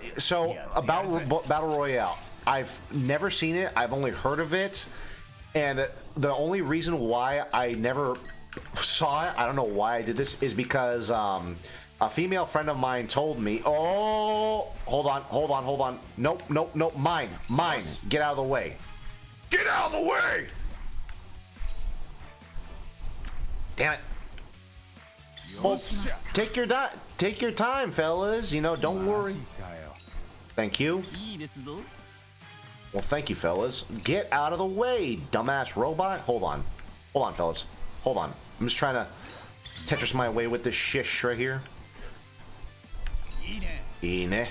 about Battle Royale. I've never seen it. I've only heard of it, and the only reason why I never saw it, I don't know why I did this, is because A female friend of mine told me, oh, hold on. Nope, mine. Get out of the way. Get out of the way! Damn it. Well, take your time, fellas. You know, don't worry. Thank you. Well, thank you, fellas. Get out of the way, dumbass robot. Hold on, fellas. Hold on. I'm just trying to Tetris my way with this shish right here. Ine.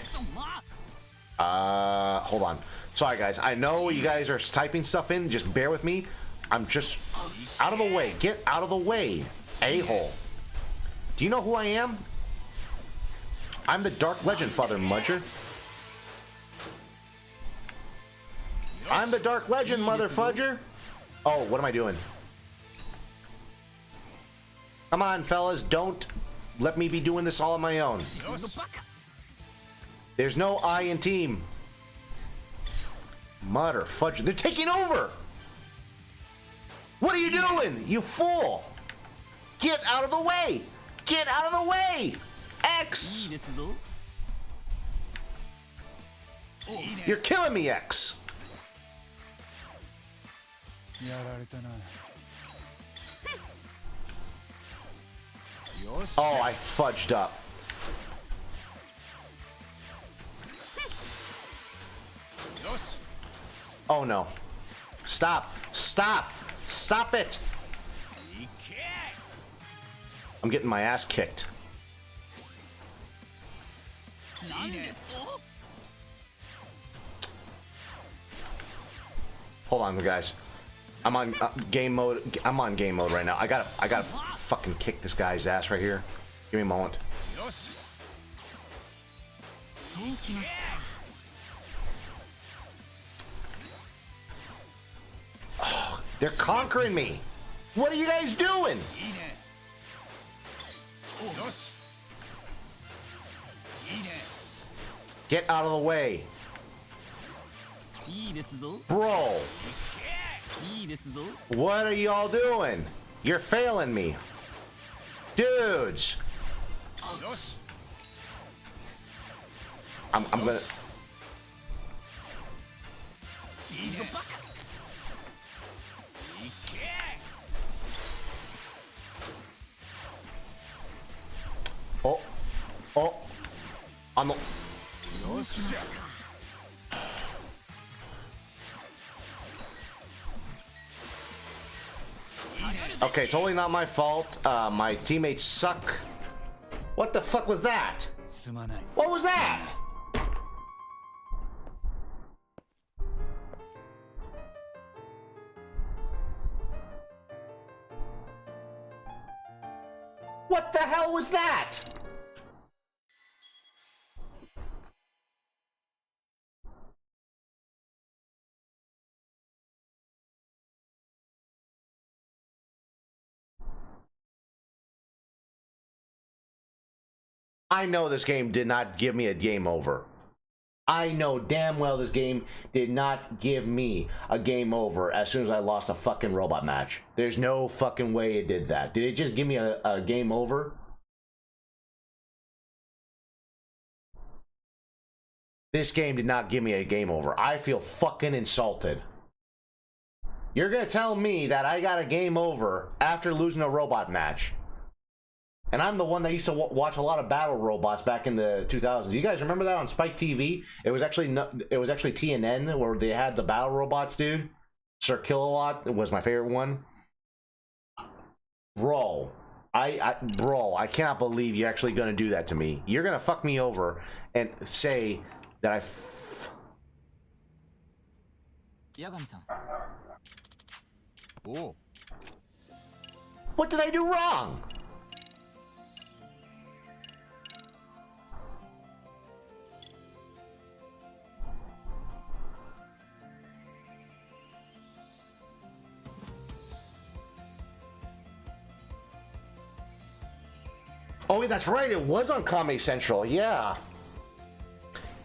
Hold on. Sorry, guys. I know you guys are typing stuff in. Just bear with me. I'm just out of the way. Get out of the way, a-hole. Do you know who I am? I'm the Dark Legend, Father Mudger. I'm the Dark Legend, Mother Fudger. Oh, what am I doing? Come on, fellas. Don't let me be doing this all on my own. There's no I in team. Mother Fudger. They're taking over. What are you doing, you fool? Get out of the way. Get out of the way. X. You're killing me, X. Oh, I fudged up. Oh no. Stop. Stop. Stop it. I'm getting my ass kicked. Hold on, guys. I'm on game mode. I'm on game mode right now. I gotta fucking kick this guy's ass right here. Give me a moment. Oh, they're conquering me. What are you guys doing? Get out of the way. Bro. What are y'all doing? You're failing me. Dudes. I'm gonna... Oh. On the... Okay, totally not my fault. My teammates suck. What the fuck was that? What was that? What the hell was that? I know this game did not give me a game over. I know damn well this game did not give me a game over as soon as I lost a fucking robot match. There's no fucking way it did that. Did it just give me a game over? This game did not give me a game over. I feel fucking insulted. You're gonna tell me that I got a game over after losing a robot match. And I'm the one that used to watch a lot of battle robots back in the 2000s. You guys remember that on Spike TV? It was actually TNN where they had the battle robots, dude. Sir Kilowatt was my favorite one. Bro, I cannot believe you're actually gonna do that to me. You're gonna fuck me over and say that What did I do wrong? Oh, that's right. It was on Comedy Central. Yeah,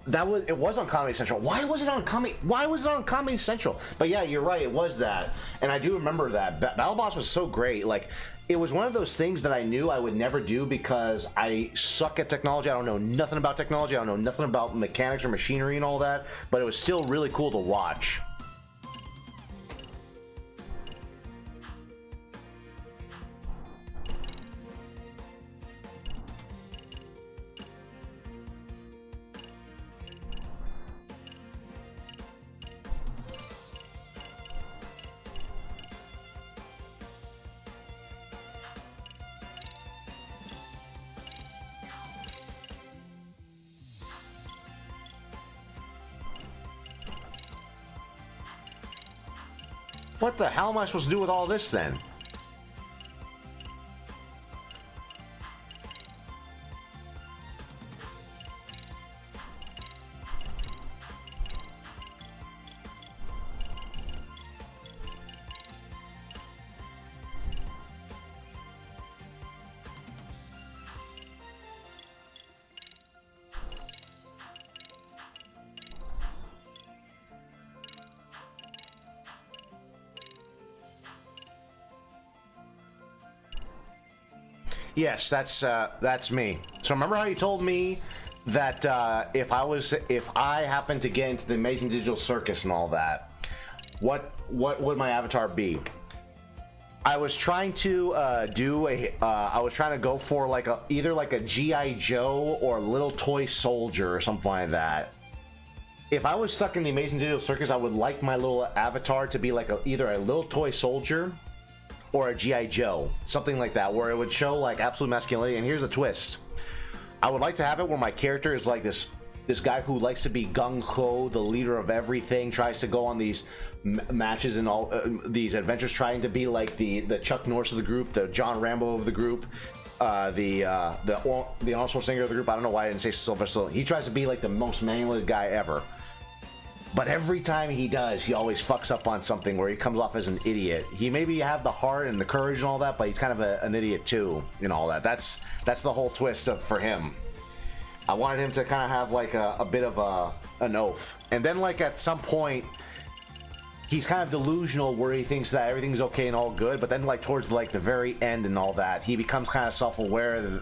it was on Comedy Central. Why was it on Comedy Central? But yeah, you're right. It was that, and I do remember that. Battle Boss was so great. Like, it was one of those things that I knew I would never do because I suck at technology. I don't know nothing about technology. I don't know nothing about mechanics or machinery and all that, but it was still really cool to watch. What the hell am I supposed to do with all this then? Yes, that's me. So remember how you told me that if I happened to get into the Amazing Digital Circus and all that, what would my avatar be? I was trying to I was trying to go for like either like a G.I. Joe or a little toy soldier or something like that. If I was stuck in the Amazing Digital Circus, I would like my little avatar to be like either a little toy soldier or a G.I. Joe, something like that, where it would show like absolute masculinity. And here's a twist: I would like to have it where my character is like this guy who likes to be gung-ho, the leader of everything, tries to go on these matches and all these adventures, trying to be like the Chuck Norris of the group, the John Rambo of the group, the Arnold Schwarzenegger of the group. I don't know why I didn't say Sylvester Stallone. He tries to be like the most manly guy ever. But every time he does, he always fucks up on something where he comes off as an idiot. He maybe have the heart and the courage and all that, but he's kind of an idiot too, and all that. That's the whole twist for him. I wanted him to kind of have like a bit of an oath, and then like at some point, he's kind of delusional where he thinks that everything's okay and all good, but then like towards like the very end and all that, he becomes kind of self-aware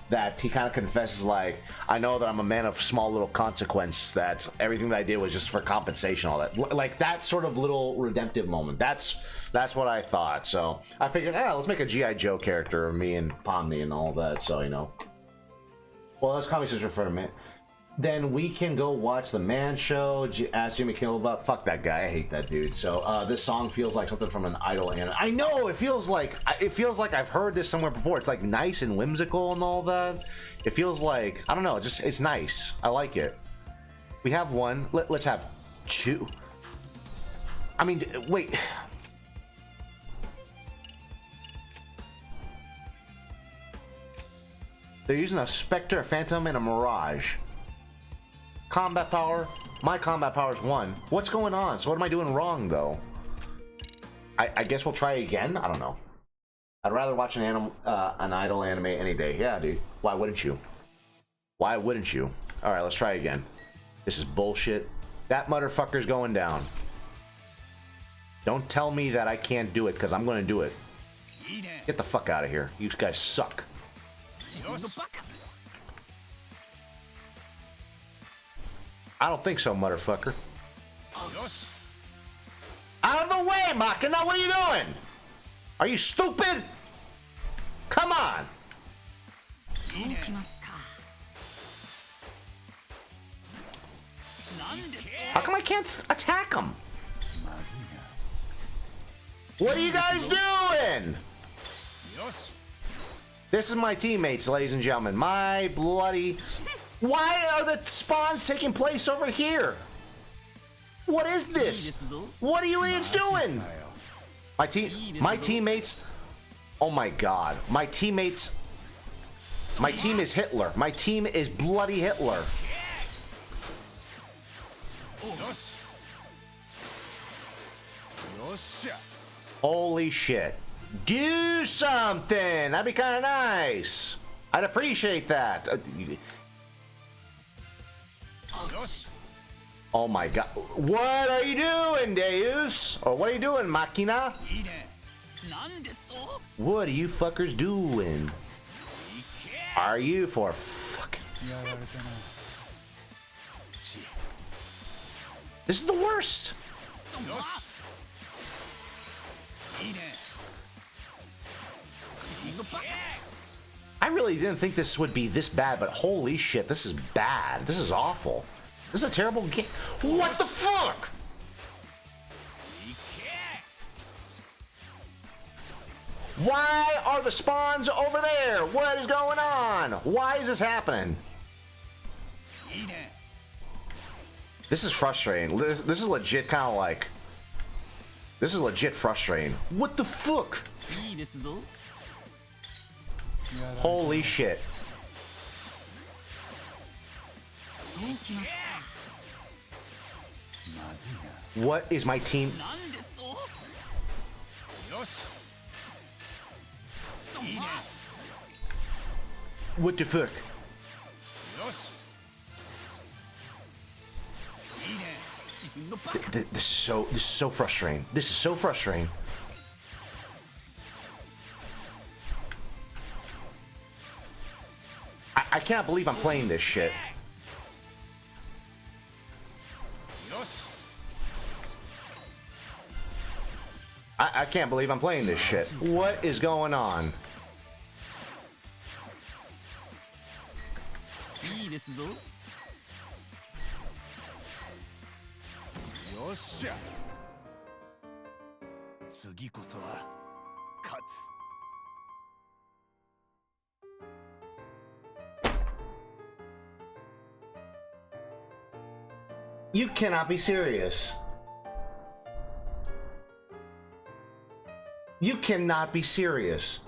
that he kind of confesses, like, I know that I'm a man of small little consequence, that everything that I did was just for compensation, all that. Like that sort of little redemptive moment. That's what I thought. So I figured, let's make a G.I. Joe character of me and Pomni and all that. So, you know. Well, let's call me sister for a minute. Then we can go watch the Man Show. Ask Jimmy Kimmel about. Fuck that guy. I hate that dude. So this song feels like something from an Idol anime. I know it feels like I've heard this somewhere before. It's like nice and whimsical and all that. It feels like, I don't know. It's nice. I like it. We have one. Let's have two. I mean, wait. They're using a Spectre, a Phantom, and a Mirage. Combat power. My combat power is 1. What's going on? So what am I doing wrong, though? I guess we'll try again? I don't know. I'd rather watch an Idol anime any day. Yeah, dude. Why wouldn't you? Why wouldn't you? Alright, let's try again. This is bullshit. That motherfucker's going down. Don't tell me that I can't do it, because I'm going to do it. Get the fuck out of here. You guys suck. I don't think so, motherfucker. Out of the way, Machina! What are you doing? Are you stupid? Come on! How come I can't attack him? What are you guys doing? This is my teammates, ladies and gentlemen. My bloody... Why are the spawns taking place over here? What is this? What are you idiots doing? My teammates... Oh my god. My teammates... My team is Hitler. My team is bloody Hitler. Holy shit. Do something! That'd be kind of nice. I'd appreciate that. Oh my god. What are you doing, Deus? Or what are you doing, Machina? What are you fuckers doing? Are you for fucking... This is the worst. I really didn't think this would be this bad, but holy shit, this is bad. This is awful. This is a terrible game. What the fuck? Why are the spawns over there? What is going on? Why is this happening? This is frustrating. This is legit kind of like... This is legit frustrating. What the fuck? Holy shit. What is my team? What the fuck? This is so frustrating. This is so frustrating. I can't believe I'm playing this shit. I can't believe I'm playing this shit. What is going on? You cannot be serious. You cannot be serious.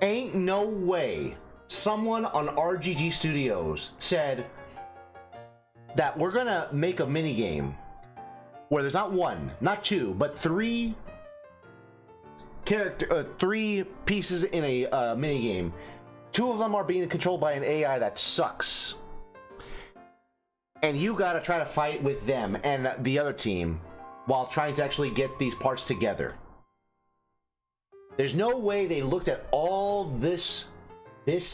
Ain't no way someone on RGG Studios said that we're gonna make a minigame where there's not one, not two, but three pieces in a minigame. Two of them are being controlled by an AI that sucks. And you gotta try to fight with them and the other team while trying to actually get these parts together. There's no way they looked at all this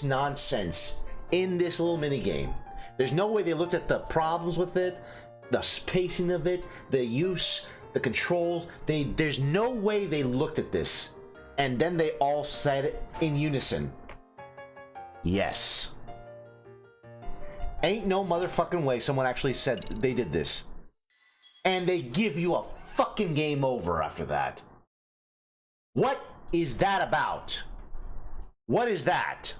nonsense in this little mini game. There's no way they looked at the problems with it, the spacing of it, the use, the controls. There's no way they looked at this and then they all said in unison, yes. Ain't no motherfucking way someone actually said they did this. And they give you a fucking game over after that. What is that about? What is that?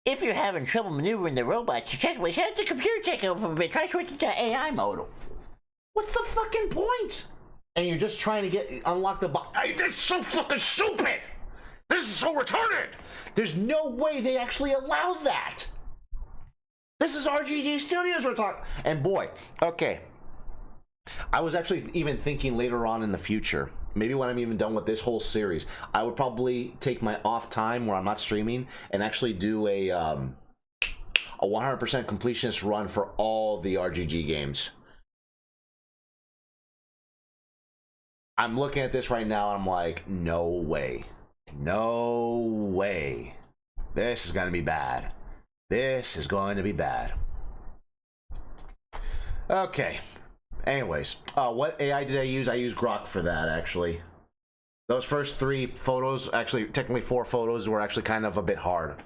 If you're having trouble maneuvering the robots, you just wait, let the computer take over a bit. Try switching to AI mode. What's the fucking point? And you're just trying to unlock the box. That's so fucking stupid! This is so retarded! There's no way they actually allow that! This is RGG Studios we're talking... And boy, okay. I was actually even thinking later on in the future, maybe when I'm even done with this whole series, I would probably take my off time where I'm not streaming and actually do a 100% completionist run for all the RGG games. I'm looking at this right now and I'm like, no way. No way. This is going to be bad. This is going to be bad. Okay. Anyways, what AI did I use? I used Grok for that, actually. Those first 3 photos, actually, technically 4 photos, were actually kind of a bit hard.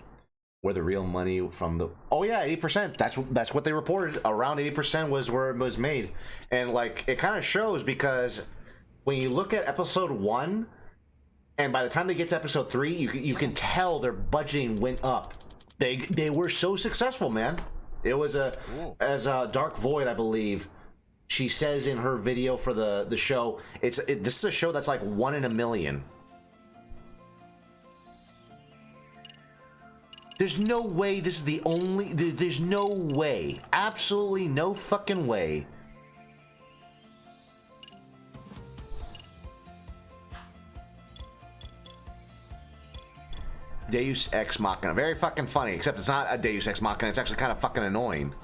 Where the real money from the... Oh, yeah, 80%. That's what they reported. Around 80% was where it was made. And, like, it kind of shows because when you look at episode 1, and by the time they get to episode 3, you can tell their budgeting went up. They were so successful, man. It was as Dark Void, I believe, she says in her video for the show, this is a show that's like 1 in a million. There's no way this is the only... There's no way. Absolutely no fucking way. Deus Ex Machina. Very fucking funny, except it's not a Deus Ex Machina. It's actually kind of fucking annoying.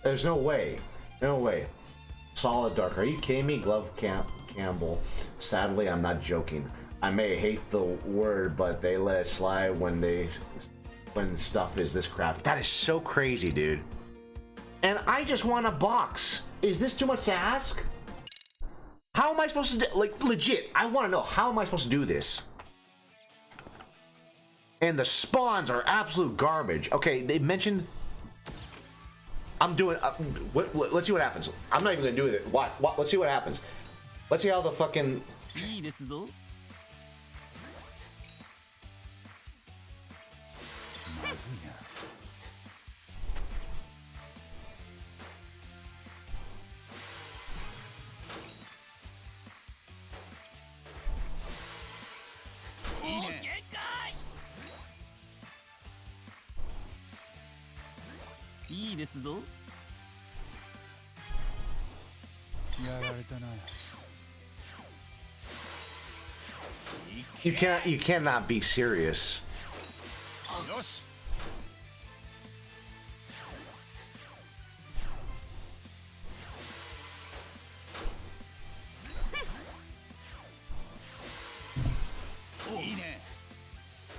There's no way. No way. Solid dark. Are you kidding me? Glove Campbell. Sadly, I'm not joking. I may hate the word, but they let it slide when stuff is this crap. That is so crazy, dude. And I just want a box. Is this too much to ask? How am I supposed to do, like, legit, I want to know, how am I supposed to do this? And the spawns are absolute garbage. Okay, they mentioned... I'm doing... let's see what happens. I'm not even going to do it. What? Let's see what happens. Let's see how the fucking... You cannot be serious.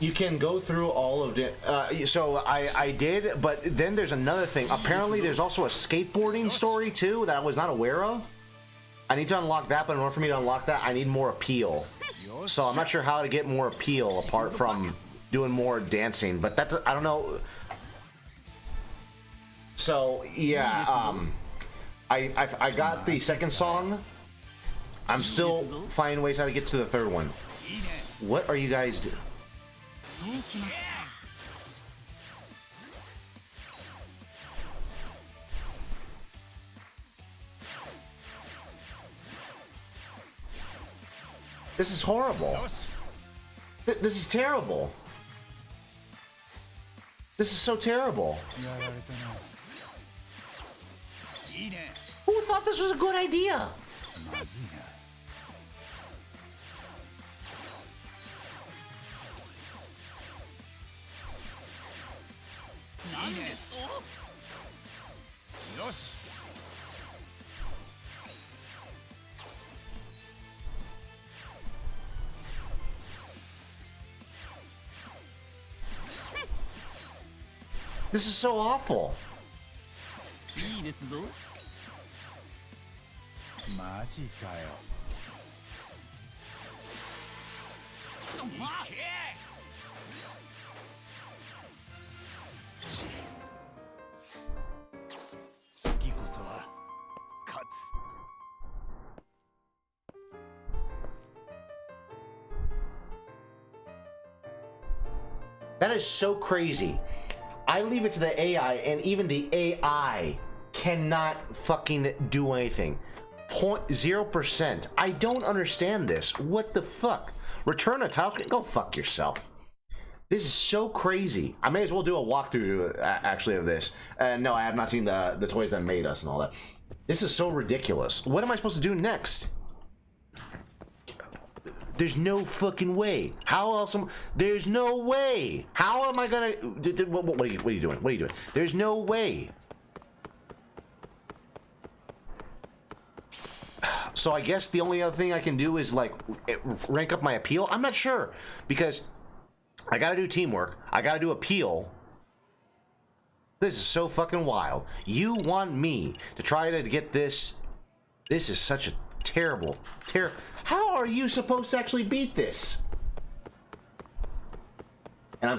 You can go through all of it. So I did, but then there's another thing. Apparently, there's also a skateboarding story too that I was not aware of. I need to unlock that, but in order for me to unlock that, I need more appeal. So I'm not sure how to get more appeal apart from doing more dancing. But that's, I don't know. So yeah, I got the second song. I'm still finding ways how to get to the third one. What are you guys doing? This is horrible. This is terrible. This is so terrible. Who thought this was a good idea? This is so awful. That is so crazy. I leave it to the AI, and even the AI cannot fucking do anything. 0.0%. I don't understand this. What the fuck? Return a title? Go fuck yourself. This is so crazy. I may as well do a walkthrough, actually, of this. No, I have not seen the toys that made us and all that. This is so ridiculous. What am I supposed to do next? There's no fucking way. How else am... There's no way. How am I gonna... What are you doing? What are you doing? There's no way. So I guess the only other thing I can do is, like, rank up my appeal? I'm not sure. Because I gotta do teamwork. I gotta do appeal. This is so fucking wild. You want me to try to get this... This is such a terrible... How are you supposed to actually beat this? And I'm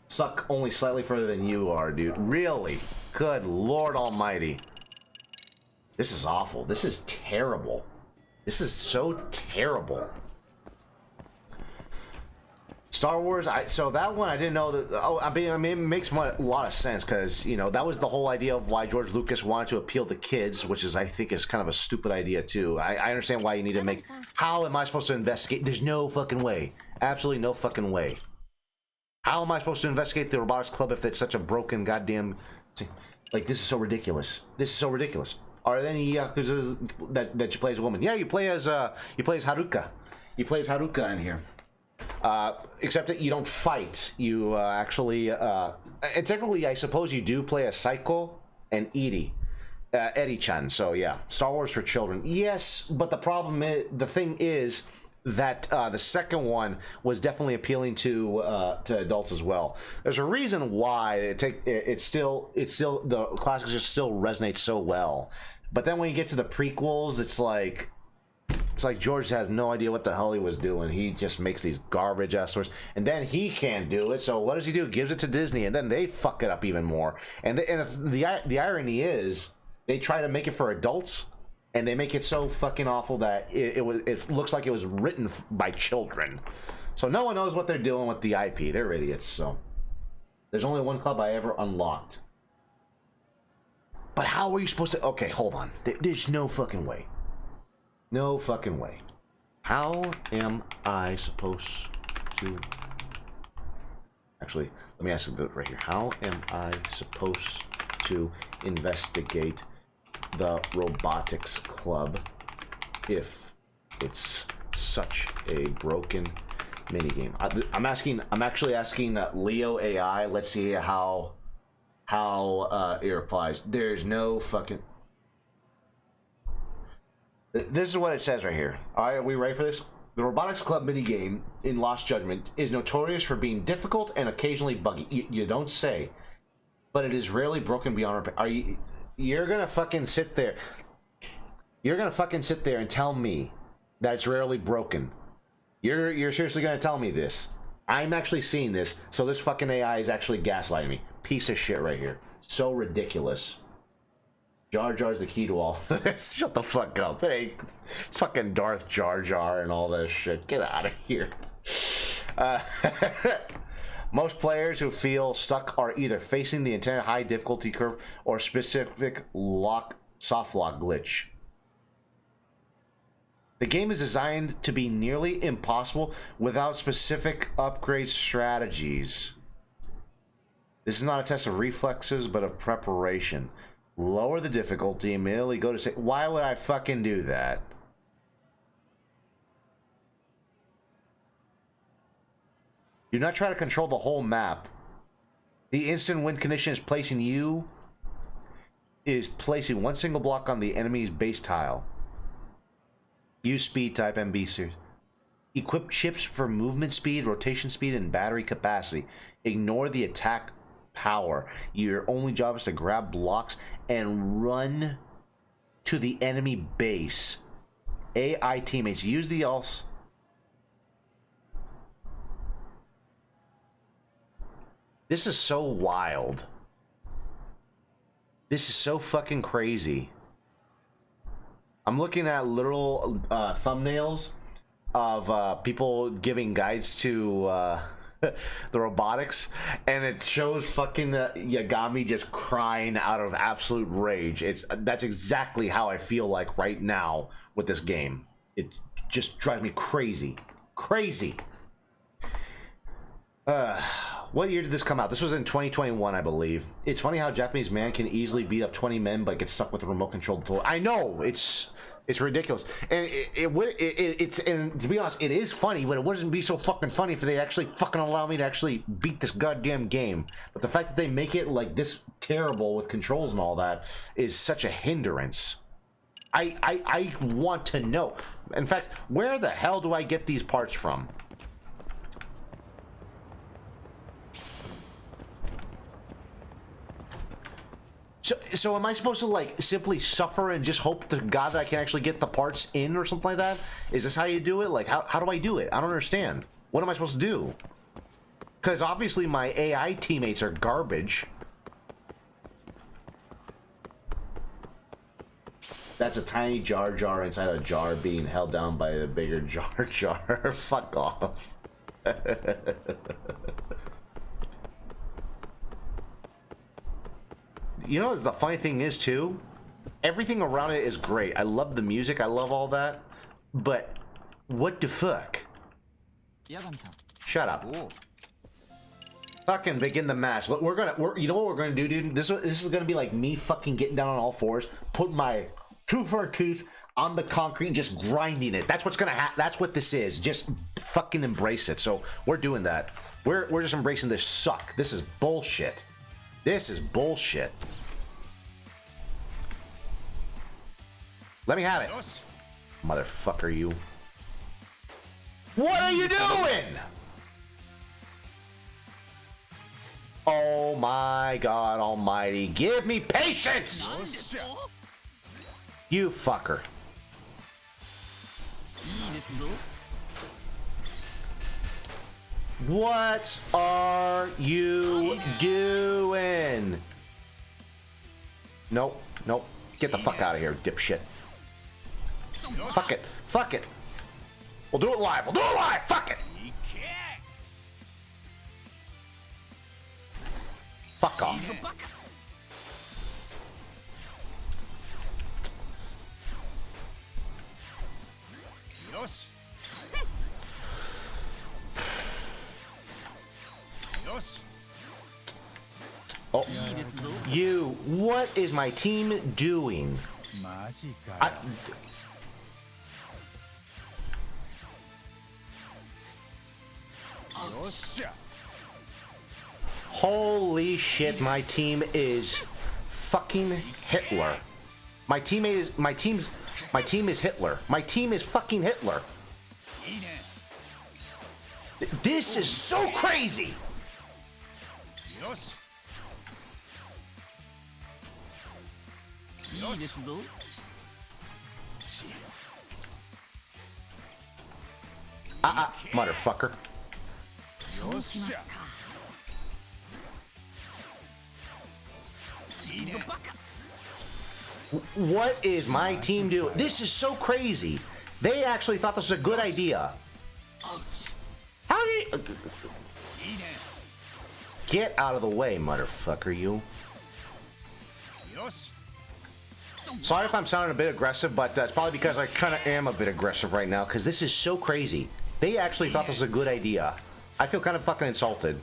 suck only slightly further than you are, dude. Really? Good Lord Almighty. This is awful. This is terrible. This is so terrible. Star Wars, so that one I didn't know that. Oh, I mean it makes a lot of sense because, you know, that was the whole idea of why George Lucas wanted to appeal to kids, which is, I think, is kind of a stupid idea too. I understand why you need to make. How am I supposed to investigate? There's no fucking way. Absolutely no fucking way. How am I supposed to investigate the robotics club if it's such a broken goddamn? Like, this is so ridiculous. This is so ridiculous. Are there any Yakuzas that you play as a woman? Yeah, you play as Haruka. You play as Haruka in here. Except that you don't fight. You actually, and technically, I suppose you do play a Psycho and Eddie-chan. So yeah, Star Wars for children. Yes, but the problem is, the thing is that the second one was definitely appealing to adults as well. There's a reason why it's still the classics just still resonate so well. But then when you get to the prequels, it's like George has no idea what the hell he was doing. He just makes these garbage ass stories, and then he can't do it. So what does he do? Gives it to Disney, and then they fuck it up even more. And the irony is, they try to make it for adults, and they make it so fucking awful that it looks like it was written by children. So no one knows what they're doing with the IP. They're idiots. So there's only one club I ever unlocked. But how are you supposed to? Okay, hold on. There's no fucking way. No fucking way. How am I supposed to... Actually, let me ask you right here. How am I supposed to investigate the robotics club if it's such a broken minigame? I'm actually asking Leo AI. Let's see how it replies. There's no fucking... This is what it says right here. All right, are we ready for this? The Robotics Club minigame in Lost Judgment is notorious for being difficult and occasionally buggy. You don't say, but it is rarely broken beyond repair. You're gonna fucking sit there. You're gonna fucking sit there and tell me that it's rarely broken. You're seriously gonna tell me this? I'm actually seeing this, so this fucking AI is actually gaslighting me. Piece of shit right here. So ridiculous. Jar Jar's the key to all this. Shut the fuck up. It ain't fucking Darth Jar Jar and all this shit. Get out of here. Most players who feel stuck are either facing the intended high difficulty curve or specific soft lock glitch. The game is designed to be nearly impossible without specific upgrade strategies. This is not a test of reflexes, but of preparation. Lower the difficulty, immediately go to say, why would I fucking do that? Do not try to control the whole map. The instant win condition is placing one single block on the enemy's base tile. Use speed type MB series. Equip chips for movement speed, rotation speed, and battery capacity. Ignore the attack power. Your only job is to grab blocks and run to the enemy base. AI teammates use the else. This is so wild. This is so fucking crazy. I'm looking at literal thumbnails of people giving guides to the robotics, and it shows fucking Yagami just crying out of absolute rage. That's exactly how I feel like right now with this game. It just drives me crazy. What year did this come out? This was in 2021, I believe. It's funny how a Japanese man can easily beat up 20 men but get stuck with a remote controlled tool. I know, it's ridiculous, and it's and to be honest, it is funny, but it wouldn't be so fucking funny if they actually fucking allow me to actually beat this goddamn game. But the fact that they make it like this terrible with controls and all that is such a hindrance. I want to know. In fact, where the hell do I get these parts from? So am I supposed to like simply suffer and just hope to God that I can actually get the parts in or something like that? Is this how you do it? Like how do I do it? I don't understand. What am I supposed to do? Because obviously my AI teammates are garbage. That's a tiny Jar Jar inside a jar being held down by the bigger Jar Jar. Fuck off. You know what the funny thing is too? Everything around it is great. I love the music. I love all that. But what the fuck? Shut up. Fucking begin the match. Look, you know what we're gonna do, dude? This is gonna be like me fucking getting down on all fours, put my tooth for a tooth, on the concrete and just grinding it. That's what's gonna happen. That's what this is. Just fucking embrace it. So we're doing that. We're just embracing this suck. This is bullshit. This is bullshit. Let me have it. Motherfucker, you. What are you doing? Oh my God almighty. Give me patience! You fucker. What are you doing? Nope, nope. Get the fuck out of here, dipshit. Fuck it, fuck it. We'll do it live, we'll do it live, fuck it. Fuck off. Oh, you, what is my team doing? Holy shit, my team is fucking Hitler. My team is Hitler. My team is fucking Hitler. This is so crazy. Motherfucker. What is my team doing? This is so crazy. They actually thought this was a good idea. How do you... Get out of the way, motherfucker, you. Sorry if I'm sounding a bit aggressive, but it's probably because I kind of am a bit aggressive right now, because this is so crazy. They actually thought this was a good idea. I feel kind of fucking insulted.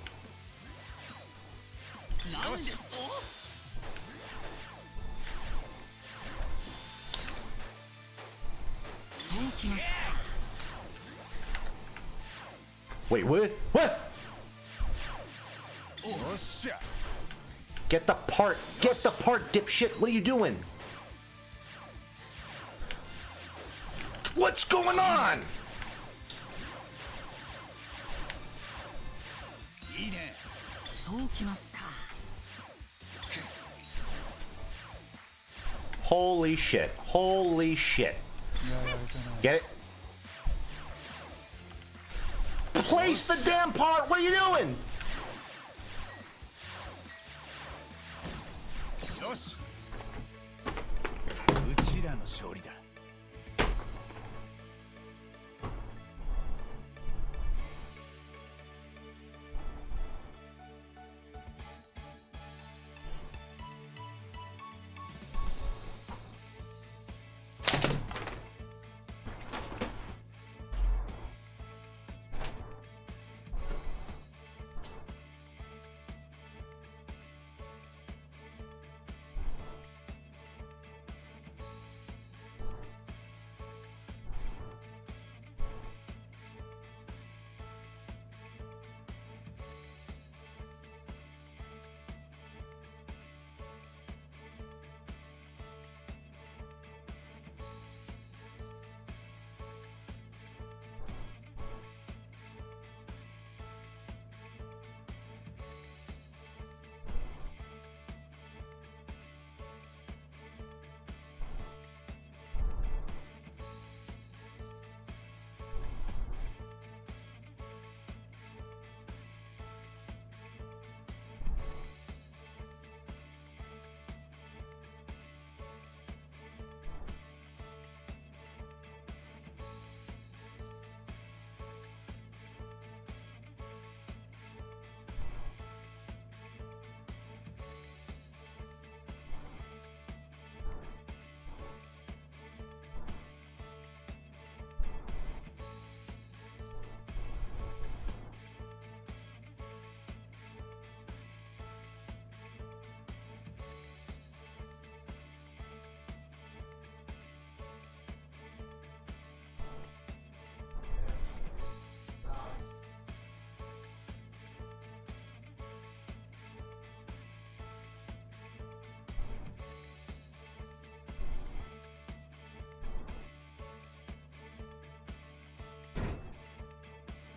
Wait, what? What? Get the part! Get the part, dipshit! What are you doing? What's going on? Holy shit. Holy shit. Get it? Place the damn part! What are you doing?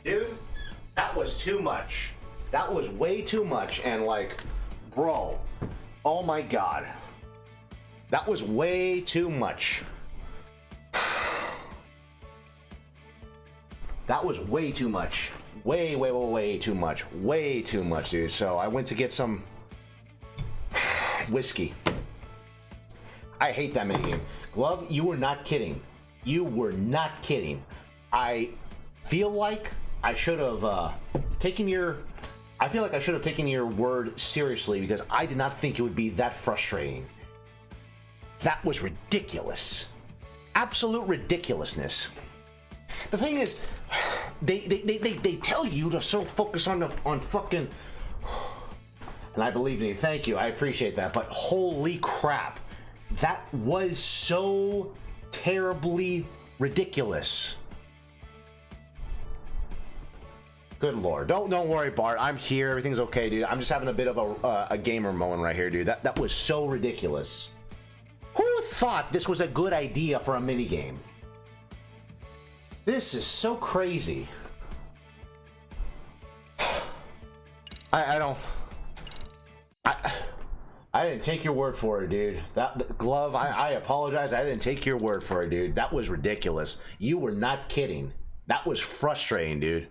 Dude, that was too much. That was way too much. And like, bro, oh my God. That was way too much. That was way too much. Way too much. Way too much, dude. So I went to get some whiskey. I hate that minigame. Glove, you were not kidding. You were not kidding. I feel like I should have taken your... I feel like I should have taken your word seriously because I did not think it would be that frustrating. That was ridiculous. Absolute ridiculousness. The thing is, they tell you to so focus on fucking... And I believe in you. Thank you. I appreciate that. But holy crap. That was so terribly ridiculous. Good lord. Don't worry, Bart. I'm here. Everything's okay, dude. I'm just having a bit of a gamer moment right here, dude. That was so ridiculous. Who thought this was a good idea for a minigame? This is so crazy. I didn't take your word for it, dude. That glove, I apologize. I didn't take your word for it, dude. That was ridiculous. You were not kidding. That was frustrating, dude.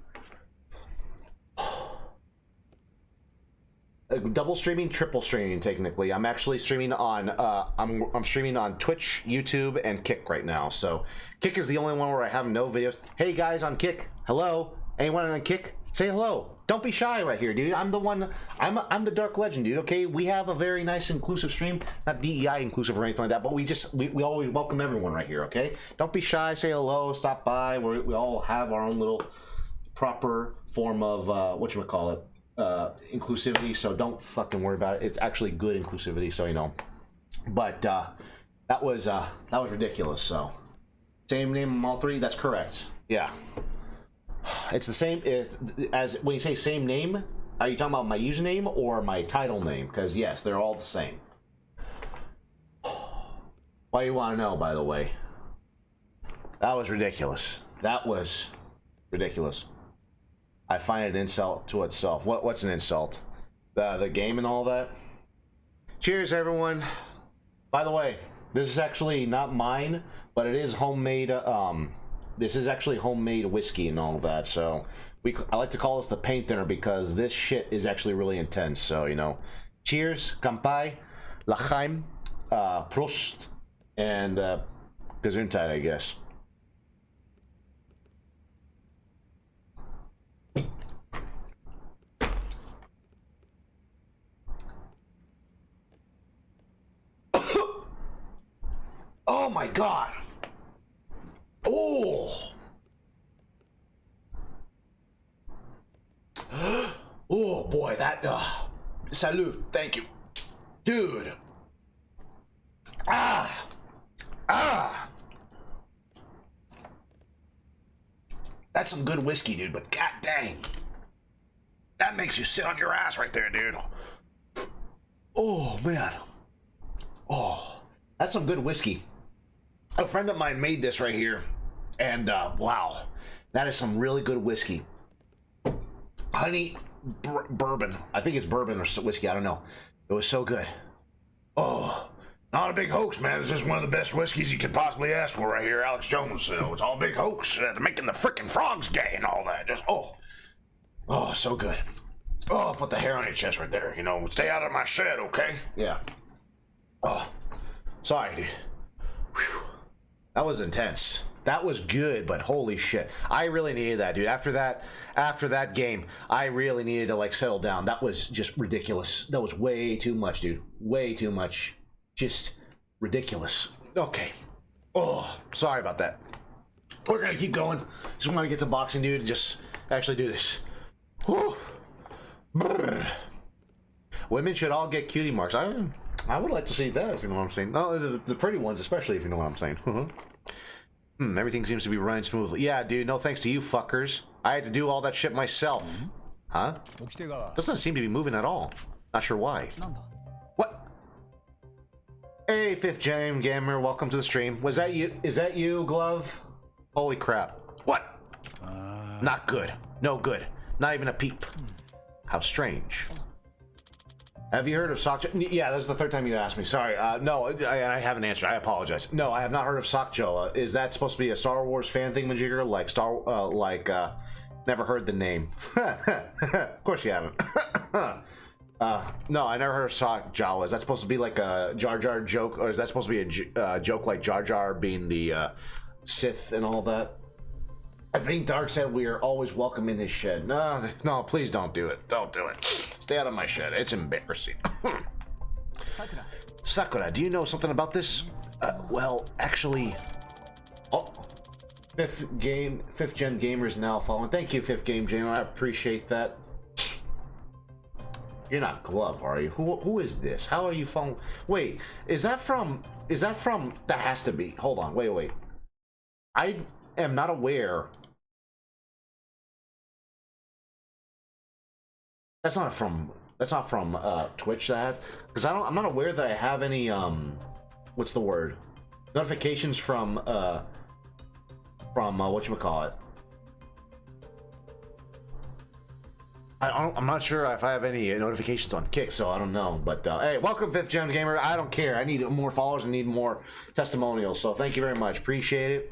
Double streaming, triple streaming, technically. I'm actually streaming on I'm streaming on Twitch, YouTube, and Kick right now. So Kick is the only one where I have no videos. Hey guys on Kick, hello. Anyone on Kick? Say hello. Don't be shy right here, dude. I'm the one. I'm the Dark Legend, dude. Okay, we have a very nice inclusive stream, not DEI inclusive or anything like that, but we always welcome everyone right here. Okay, don't be shy. Say hello. Stop by. We all have our own little proper form of whatchamacallit, inclusivity. So don't fucking worry about it. It's actually good inclusivity. So you know, but that was ridiculous. So same name on all three. That's correct. Yeah. It's the same as when you say same name. Are you talking about my username or my title name? Because yes, they're all the same. Why you want to know, by the way? That was ridiculous. That was ridiculous. I find it an insult to itself. What's an insult? The game and all that. Cheers, everyone. By the way, this is actually not mine, but it is homemade. This is actually homemade whiskey and all that, so I like to call this the paint thinner because this shit is actually really intense. So you know, cheers, kampai, lachaim, prost, and gesundheit, I guess. Oh my god. Oh. Oh boy, that salute, thank you. Dude. That's some good whiskey, dude, but god dang. That makes you sit on your ass right there, dude. Oh man. Oh, that's some good whiskey. A friend of mine made this right here, and wow, that is some really good whiskey. Honey bourbon. I think it's bourbon or whiskey. I don't know. It was so good. Oh, not a big hoax, man. It's just one of the best whiskeys you could possibly ask for right here, Alex Jones. It's all a big hoax. They're making the freaking frogs gay and all that. Just oh, so good. Oh, put the hair on your chest right there. You know, stay out of my shed, okay? Yeah. Oh, sorry, dude. Whew. That was intense. That was good, but holy shit. I really needed that, dude. After that game, I really needed to like settle down. That was just ridiculous. That was way too much, dude. Way too much. Just ridiculous. Okay. Oh, sorry about that. We're gonna keep going. Just want to get to boxing, dude, and just actually do this. Whew. Brr. Women should all get cutie marks. I would like to see that, if you know what I'm saying. No, the pretty ones, especially, if you know what I'm saying. Everything seems to be running smoothly. Yeah, dude, no thanks to you fuckers. I had to do all that shit myself. Huh? Doesn't seem to be moving at all. Not sure why. What? Hey, 5th Gen Gamer, welcome to the stream. Was that you? Is that you, Glove? Holy crap. What? Not good. No good. Not even a peep. How strange. Have you heard of Sock? Yeah, that's the third time you asked me. Sorry. No, I haven't answered. I apologize. No, I have not heard of Sockjoa. Is that supposed to be a Star Wars fan thingamajigger? Never heard the name. Of course you haven't. No, I never heard of Sockjoa. Is that supposed to be like a Jar Jar joke? Or is that supposed to be a joke like Jar Jar being the Sith and all that? I think Dark said we are always welcome in his shed. No, please don't do it. Don't do it. Stay out of my shed. It's embarrassing. Sakura, do you know something about this? Well, actually... Oh, fifth gen gamers now following. Thank you, fifth game gamer. I appreciate that. You're not Glove, are you? Who is this? How are you following? Wait, is that from... That has to be. Hold on. Wait. I am not aware... That's not from Twitch. Because I'm not aware that I have any what's the word, notifications from whatchamacallit. I'm not sure if I have any notifications on Kick, so I don't know. But hey, welcome, fifth gen gamer. I don't care. I need more followers. I need more testimonials. So thank you very much. Appreciate it.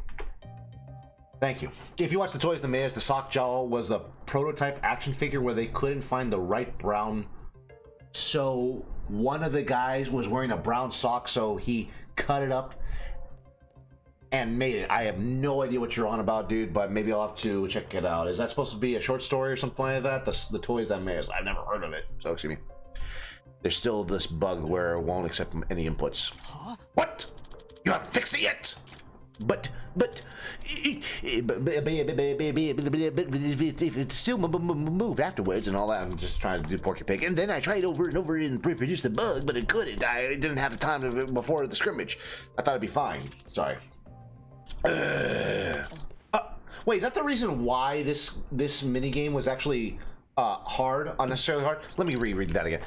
Thank you. If you watch the Toys That Made Us, the Sockjoa was the prototype action figure where they couldn't find the right brown. So one of the guys was wearing a brown sock, so he cut it up and made it. I have no idea what you're on about, dude, but maybe I'll have to check it out. Is that supposed to be a short story or something like that? The Toys That Made Us. I've never heard of it. So excuse me. There's still this bug where it won't accept any inputs. Huh? What? You haven't fixed it yet? But it still moved afterwards and all that. I'm just trying to do Porky Pig, and then I tried over and over and reproduced the bug, but it couldn't. I didn't have the time before the scrimmage. I thought it'd be fine. Sorry. Wait, is that the reason why this mini game was actually hard, unnecessarily hard? Let me reread that again.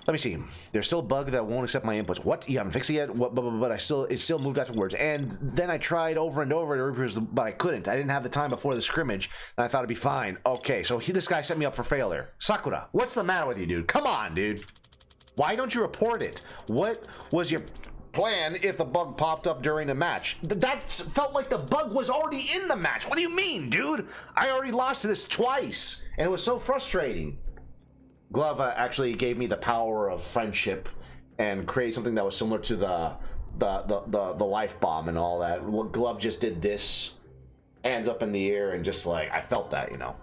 Let me see. There's still a bug that won't accept my inputs. What? You haven't fixed it yet? What? But it still moved afterwards. And then I tried over and over to reproduce, but I couldn't. I didn't have the time before the scrimmage, and I thought it'd be fine. Okay, so this guy set me up for failure. Sakura, what's the matter with you, dude? Come on, dude. Why don't you report it? What was your plan if the bug popped up during the match? That felt like the bug was already in the match. What do you mean, dude? I already lost to this twice, and it was so frustrating. Glove actually gave me the power of friendship and create something that was similar to the life bomb and all that. Glove just did this, hands up in the air, and just like, I felt that, you know.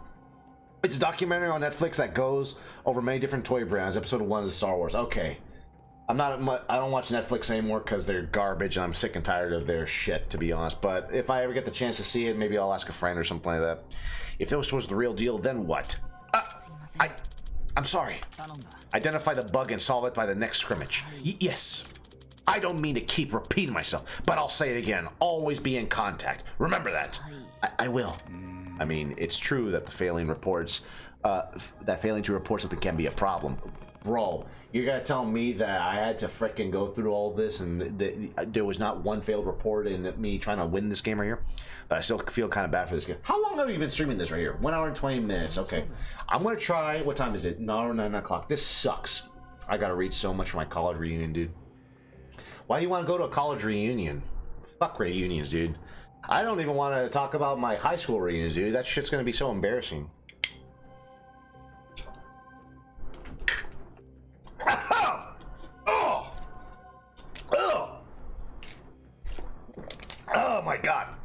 It's a documentary on Netflix that goes over many different toy brands. Episode 1 is Star Wars. Okay. I don't watch Netflix anymore because they're garbage and I'm sick and tired of their shit, to be honest. But if I ever get the chance to see it, maybe I'll ask a friend or something like that. If this was the real deal, then what? I'm sorry. Identify the bug and solve it by the next scrimmage. Yes. I don't mean to keep repeating myself, but I'll say it again. Always be in contact. Remember that. I will. I mean, it's true that failing to report something can be a problem. Bro, you're gonna tell me that I had to frickin' go through all this and there was not one failed report in me trying to win this game right here? But I still feel kind of bad for this game. How long have you been streaming this right here? 1 hour and 20 minutes. Okay. I'm gonna try. What time is it? No, 9 o'clock. This sucks. I gotta read so much for my college reunion, dude. Why do you want to go to a college reunion? Fuck reunions, dude. I don't even want to talk about my high school reunions, dude. That shit's gonna be so embarrassing. Oh my god.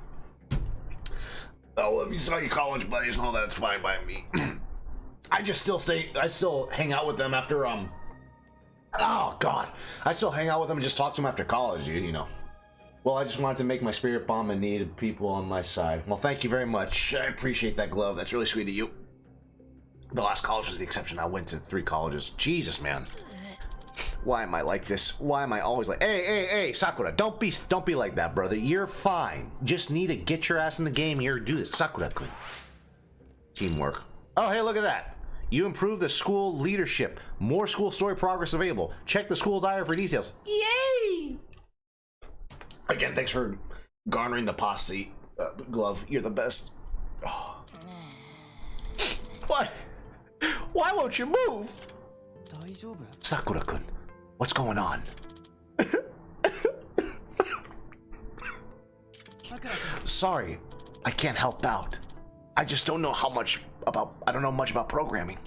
Oh, if you saw your college buddies and all that, it's fine by me. I still hang out with them after oh god. I still hang out with them and just talk to them after college, you know. Well, I just wanted to make my spirit bomb and needed people on my side. Well, thank you very much. I appreciate that, Glove. That's really sweet of you. The last college was the exception. I went to 3 colleges. Jesus, man. Why am I like this? Why am I always like, hey, Sakura, don't be like that, brother. You're fine. Just need to get your ass in the game here. Do this. Sakura-kun. Teamwork. Oh, hey, look at that. You improved the school leadership. More school story progress available. Check the school diary for details. Yay! Again, thanks for garnering the posse, Glove. You're the best. Oh. What? Why won't you move? Sakura-kun, what's going on? Sorry, I can't help out. I just don't know much about programming.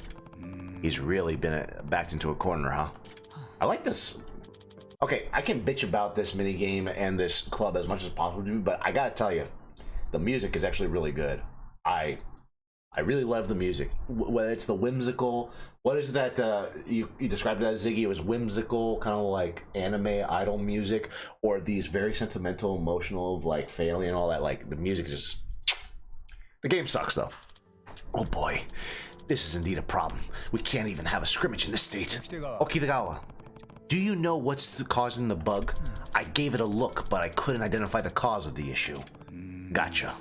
He's really been backed into a corner, huh? I like this. Okay, I can bitch about this minigame and this club as much as possible, but I gotta tell you, the music is actually really good. I really love the music. Whether it's the whimsical, what is that? You described it as, Ziggy. It was whimsical, kind of like anime idol music, or these very sentimental, emotional, like failing and all that. Like the music is just. The game sucks though. Oh boy, this is indeed a problem. We can't even have a scrimmage in this state. Okitagawa, do you know what's causing the bug? I gave it a look, but I couldn't identify the cause of the issue. Gotcha.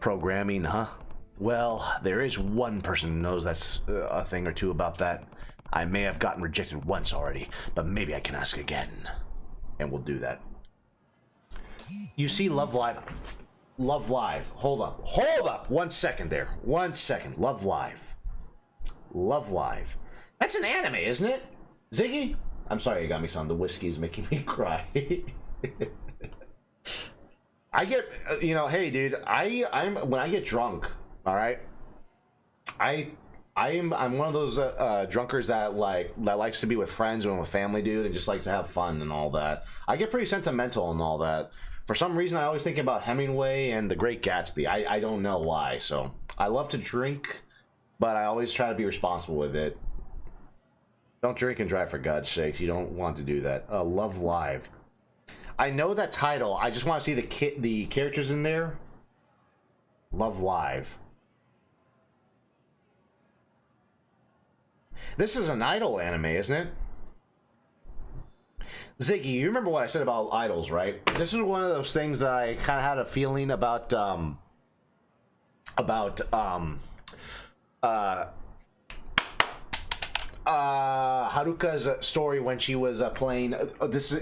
Programming, huh? Well, there is one person who knows that's a thing or two about that. I may have gotten rejected once already, but maybe I can ask again. And we'll do that. You see Love Live. Love Live. Hold up. 1 second there. 1 second. Love Live. Love Live. That's an anime, isn't it? Ziggy? I'm sorry you got me some. The whiskey's making me cry. I get, you know, hey dude, I'm when I get drunk, all right, I'm one of those drunkers that likes to be with friends and with family, dude, and just likes to have fun and all that. I get pretty sentimental and all that. For some reason, I always think about Hemingway and The Great Gatsby. I don't know why. So I love to drink, but I always try to be responsible with it. Don't drink and drive, for God's sakes. You don't want to do that. Love Live. I know that title. I just want to see the characters in there. Love Live. This is an idol anime, isn't it? Ziggy, you remember what I said about idols, right? This is one of those things that I kind of had a feeling about Haruka's story when she was playing.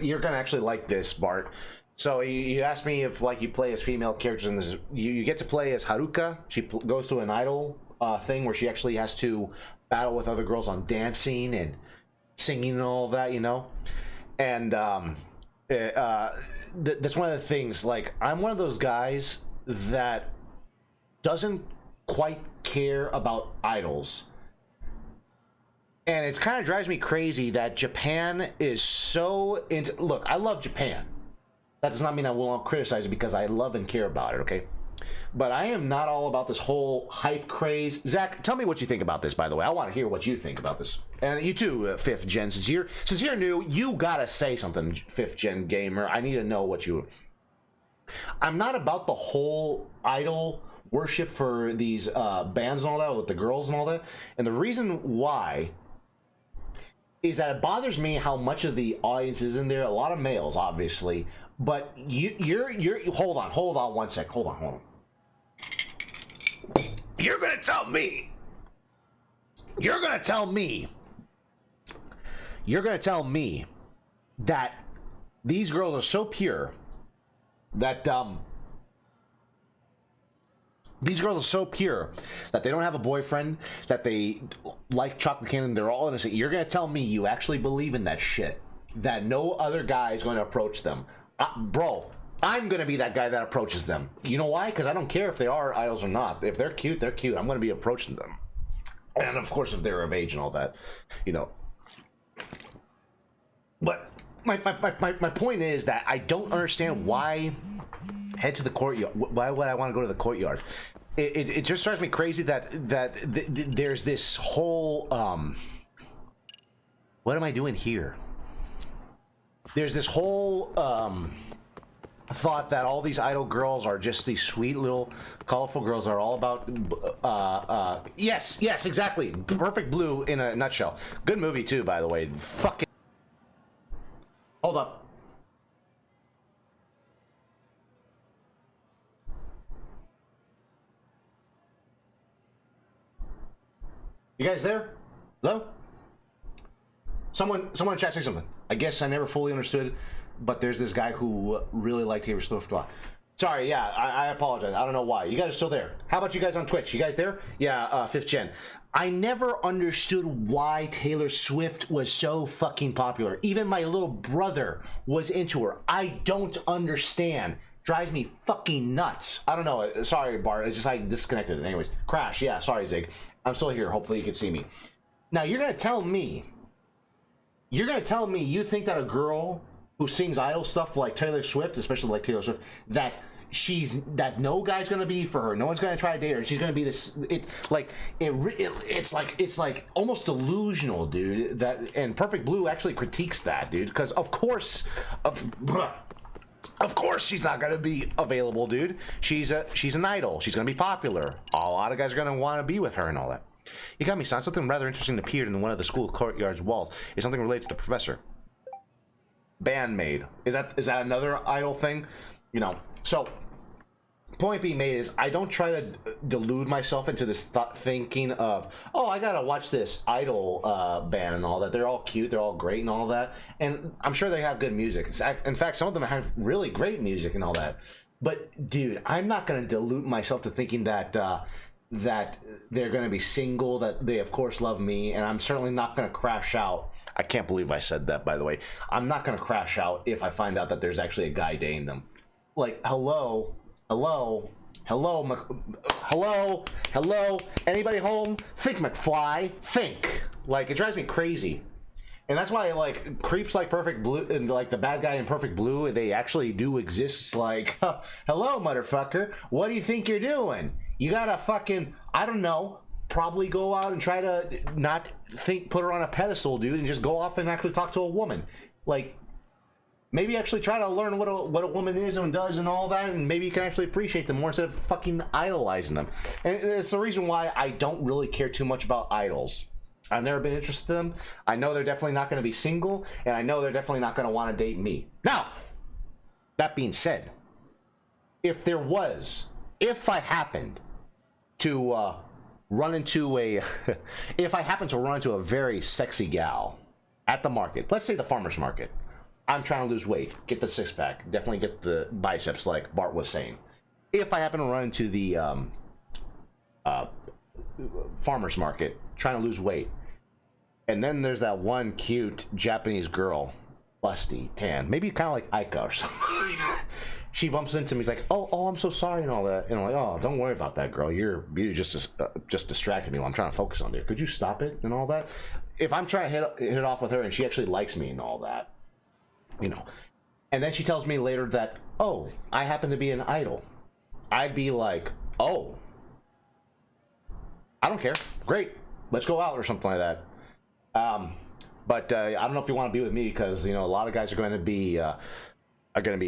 You're gonna actually like this, Bart. So you asked me if like you play as female characters in this. You get to play as Haruka. She goes through an idol thing where she actually has to battle with other girls on dancing and singing and all that, you know. And that's one of the things. Like, I'm one of those guys that doesn't quite care about idols. And it kind of drives me crazy that Japan is so into... Look, I love Japan. That does not mean I won't criticize it because I love and care about it, okay? But I am not all about this whole hype craze. Zach, tell me what you think about this, by the way. I want to hear what you think about this. And you too, 5th Gen. Since you're new, you gotta say something, 5th Gen gamer. I need to know what you... I'm not about the whole idol worship for these bands and all that, with the girls and all that. And the reason why is that it bothers me how much of the audience is in there. A lot of males, obviously. But you're hold on 1 sec. Hold on. You're gonna tell me that these girls are so pure that they don't have a boyfriend, that they like chocolate candy, they're all innocent. You're gonna tell me you actually believe in that shit, that no other guy is going to approach them? Bro, I'm gonna be that guy that approaches them. You know why? Because I don't care if they are idols or not. If they're cute, they're cute. I'm gonna be approaching them, and of course if they're of age and all that, you know. But my point is that I don't understand why head to the courtyard. Why would I want to go to the courtyard? It just drives me crazy that there's this whole what am I doing here? There's this whole thought that all these idol girls are just these sweet little colorful girls that are all about yes, exactly, Perfect Blue in a nutshell. Good movie too, by the way. Fucking hold up. You guys there? Hello? Someone in chat say something. I guess I never fully understood, but there's this guy who really liked Taylor Swift a lot. Sorry, yeah, I apologize. I don't know why. You guys are still there. How about you guys on Twitch? You guys there? Yeah, 5th gen. I never understood why Taylor Swift was so fucking popular. Even my little brother was into her. I don't understand. Drives me fucking nuts. I don't know. Sorry, Bart. It's just I disconnected. Anyways, Crash. Yeah, sorry, Zig. I'm still here. Hopefully you can see me. Now, you're going to tell me you think that a girl who sings idol stuff like Taylor Swift, especially like Taylor Swift, that no guy's gonna be for her, no one's gonna try to date her, and she's gonna be this, it's like almost delusional, dude. That, and Perfect Blue actually critiques that, dude, because of course she's not gonna be available, dude. She's an idol. She's gonna be popular. A lot of guys are gonna want to be with her and all that. You got me, son. Something rather interesting appeared in one of the school courtyard's walls. Is something related to the professor. Bandmaid. Is that another idol thing? You know. So, point being made is I don't try to delude myself into this thinking of, oh, I gotta watch this idol band and all that. They're all cute, they're all great and all that. And I'm sure they have good music. In fact, some of them have really great music and all that. But, dude, I'm not gonna delude myself to thinking that that they're gonna be single, that they, of course, love me, and I'm certainly not gonna crash out. I can't believe I said that, by the way. I'm not gonna crash out if I find out that there's actually a guy dating them. Like, hello, anybody home? Think, McFly, think. Like, it drives me crazy. And that's why, like, creeps like Perfect Blue, and like the bad guy in Perfect Blue, they actually do exist. It's like, hello, motherfucker, what do you think you're doing? You gotta fucking, I don't know, probably go out and try to not put her on a pedestal, dude, and just go off and actually talk to a woman. Like, maybe actually try to learn what a woman is and does and all that, and maybe you can actually appreciate them more instead of fucking idolizing them. And it's the reason why I don't really care too much about idols. I've never been interested in them. I know they're definitely not going to be single, and I know they're definitely not going to want to date me. Now, that being said, if I happened to run into a very sexy gal at the market, let's say the farmer's market, I'm trying to lose weight, get the six-pack, definitely get the biceps like Bart was saying. If I happen to run into the farmer's market, trying to lose weight, and then there's that one cute Japanese girl, busty, tan, maybe kind of like Aika or something. She bumps into me, he's like, oh, I'm so sorry and all that. And I'm like, oh, don't worry about that, girl. Your beauty just distracted me while I'm trying to focus on you. Could you stop it and all that? If I'm trying to hit it off with her and she actually likes me and all that, you know, and then she tells me later that, oh, I happen to be an idol, I'd be like, oh, I don't care, great, let's go out or something like that. But I don't know if you want to be with me, because, you know, a lot of guys are going to be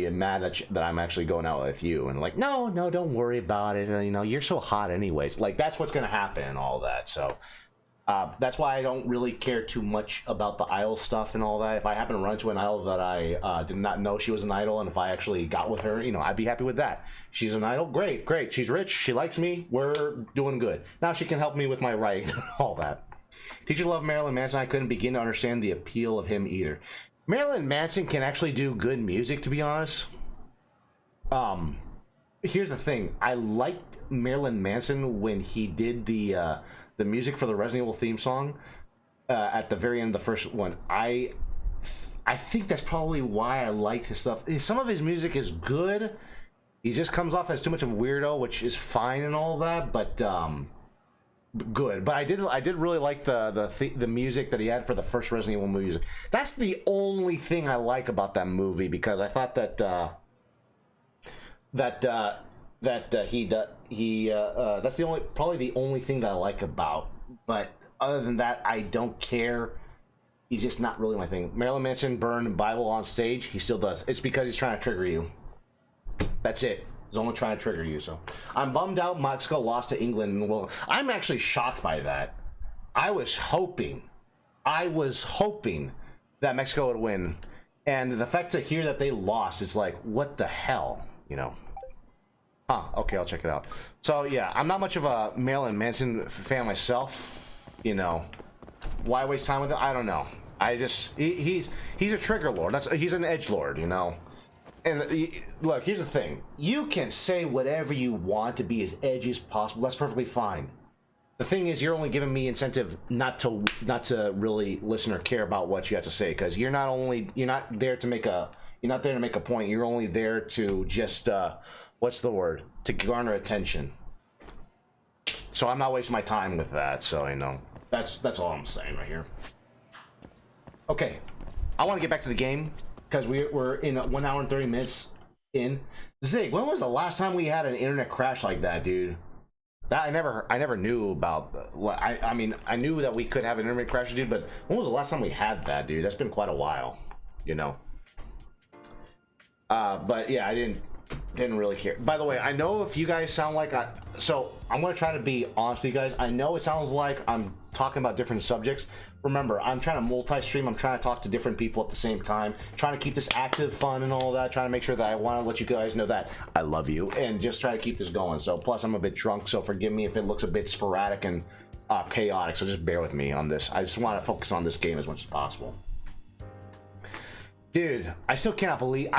mad that I'm actually going out with you, and like, no, don't worry about it, you know, you're so hot anyways. Like, that's what's going to happen and all that. So that's why I don't really care too much about the idol stuff and all that. If I happen to run into an idol that I did not know she was an idol, and if I actually got with her, you know, I'd be happy with that. She's an idol, great. She's rich, she likes me, we're doing good. Now she can help me with my writing and all that. Teacher loved Marilyn Manson. I couldn't begin to understand the appeal of him either. Marilyn Manson can actually do good music, to be honest. Here's the thing. I liked Marilyn Manson when he did the music for the Resident Evil theme song at the very end of the first one. I think that's probably why I liked his stuff. Some of his music is good. He just comes off as too much of a weirdo, which is fine and all that, but good. But I did really like the music that he had for the first Resident Evil music. That's the only thing I like about that movie, because I thought that that's probably the only thing that I like about. But other than that, I don't care. He's just not really my thing. Marilyn Manson burned Bible on stage. He still does. It's because he's trying to trigger you. That's it. He's only trying to trigger you. So I'm bummed out Mexico lost to England. Well, I'm actually shocked by that. I was hoping that Mexico would win, and the fact to hear that they lost is like, what the hell, you know? Huh? Okay, I'll check it out. So yeah, I'm not much of a Marilyn Manson fan myself. You know, why waste time with him? I don't know. I just he's a trigger lord. He's an edge lord, you know. And look, here's the thing. You can say whatever you want to be as edgy as possible. That's perfectly fine. The thing is, you're only giving me incentive not to really listen or care about what you have to say, because you're not there to make a point. You're only there to just what's the word? To garner attention. So I'm not wasting my time with that. So you know, that's all I'm saying right here. Okay, I want to get back to the game because we're in 1 hour and 30 minutes in. Zig, when was the last time we had an internet crash like that, dude? That I never knew about. I mean, I knew that we could have an internet crash, dude, but when was the last time we had that, dude? That's been quite a while, you know. But yeah, I didn't really care. By the way, I know if you guys sound like so I'm gonna try to be honest with you guys. I know it sounds like I'm talking about different subjects. Remember, I'm trying to multi-stream. I'm trying to talk to different people at the same time, trying to keep this active, fun, and all that. Trying to make sure that I want to let you guys know that I love you, and just try to keep this going. So, plus, I'm a bit drunk, so forgive me if it looks a bit sporadic and chaotic. So just bear with me on this. I just want to focus on this game as much as possible. Dude, I still cannot believe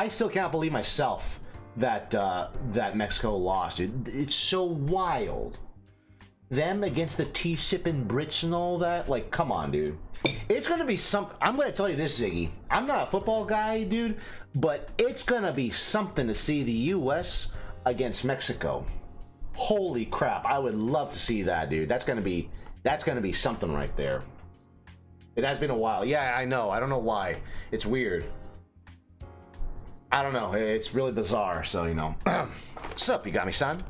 myself that that Mexico lost, dude. It's so wild. Them against the tea-sipping Brits and all that, like, come on, dude. It's gonna be something. I'm gonna tell you this, Ziggy. I'm not a football guy, dude, but it's gonna be something to see the U.S. against Mexico. Holy crap! I would love to see that, dude. That's gonna be something right there. It has been a while. Yeah, I know. I don't know why. It's weird. I don't know. It's really bizarre. So you know. Sup, Yagami-san?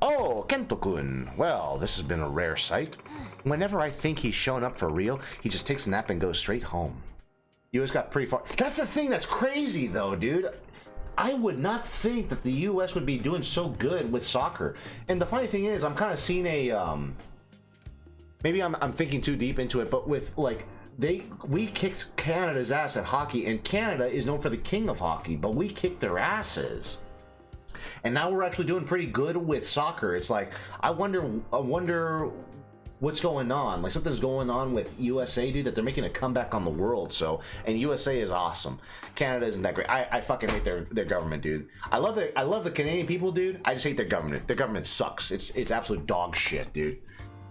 Oh, Kento-kun. Well, this has been a rare sight. Whenever I think he's shown up for real, he just takes a nap and goes straight home. U.S. got pretty far. That's the thing that's crazy, though, dude. I would not think that the U.S. would be doing so good with soccer. And the funny thing is, I'm kind of seeing a... maybe I'm thinking too deep into it, but with, like... We kicked Canada's ass at hockey, and Canada is known for the king of hockey, but we kicked their asses. And now we're actually doing pretty good with soccer. It's like, I wonder what's going on. Like, something's going on with USA, dude, that they're making a comeback on the world. So, and USA is awesome. Canada isn't that great. I fucking hate their government, dude. I love the Canadian people, dude. I just hate their government. Their government sucks. It's absolute dog shit, dude.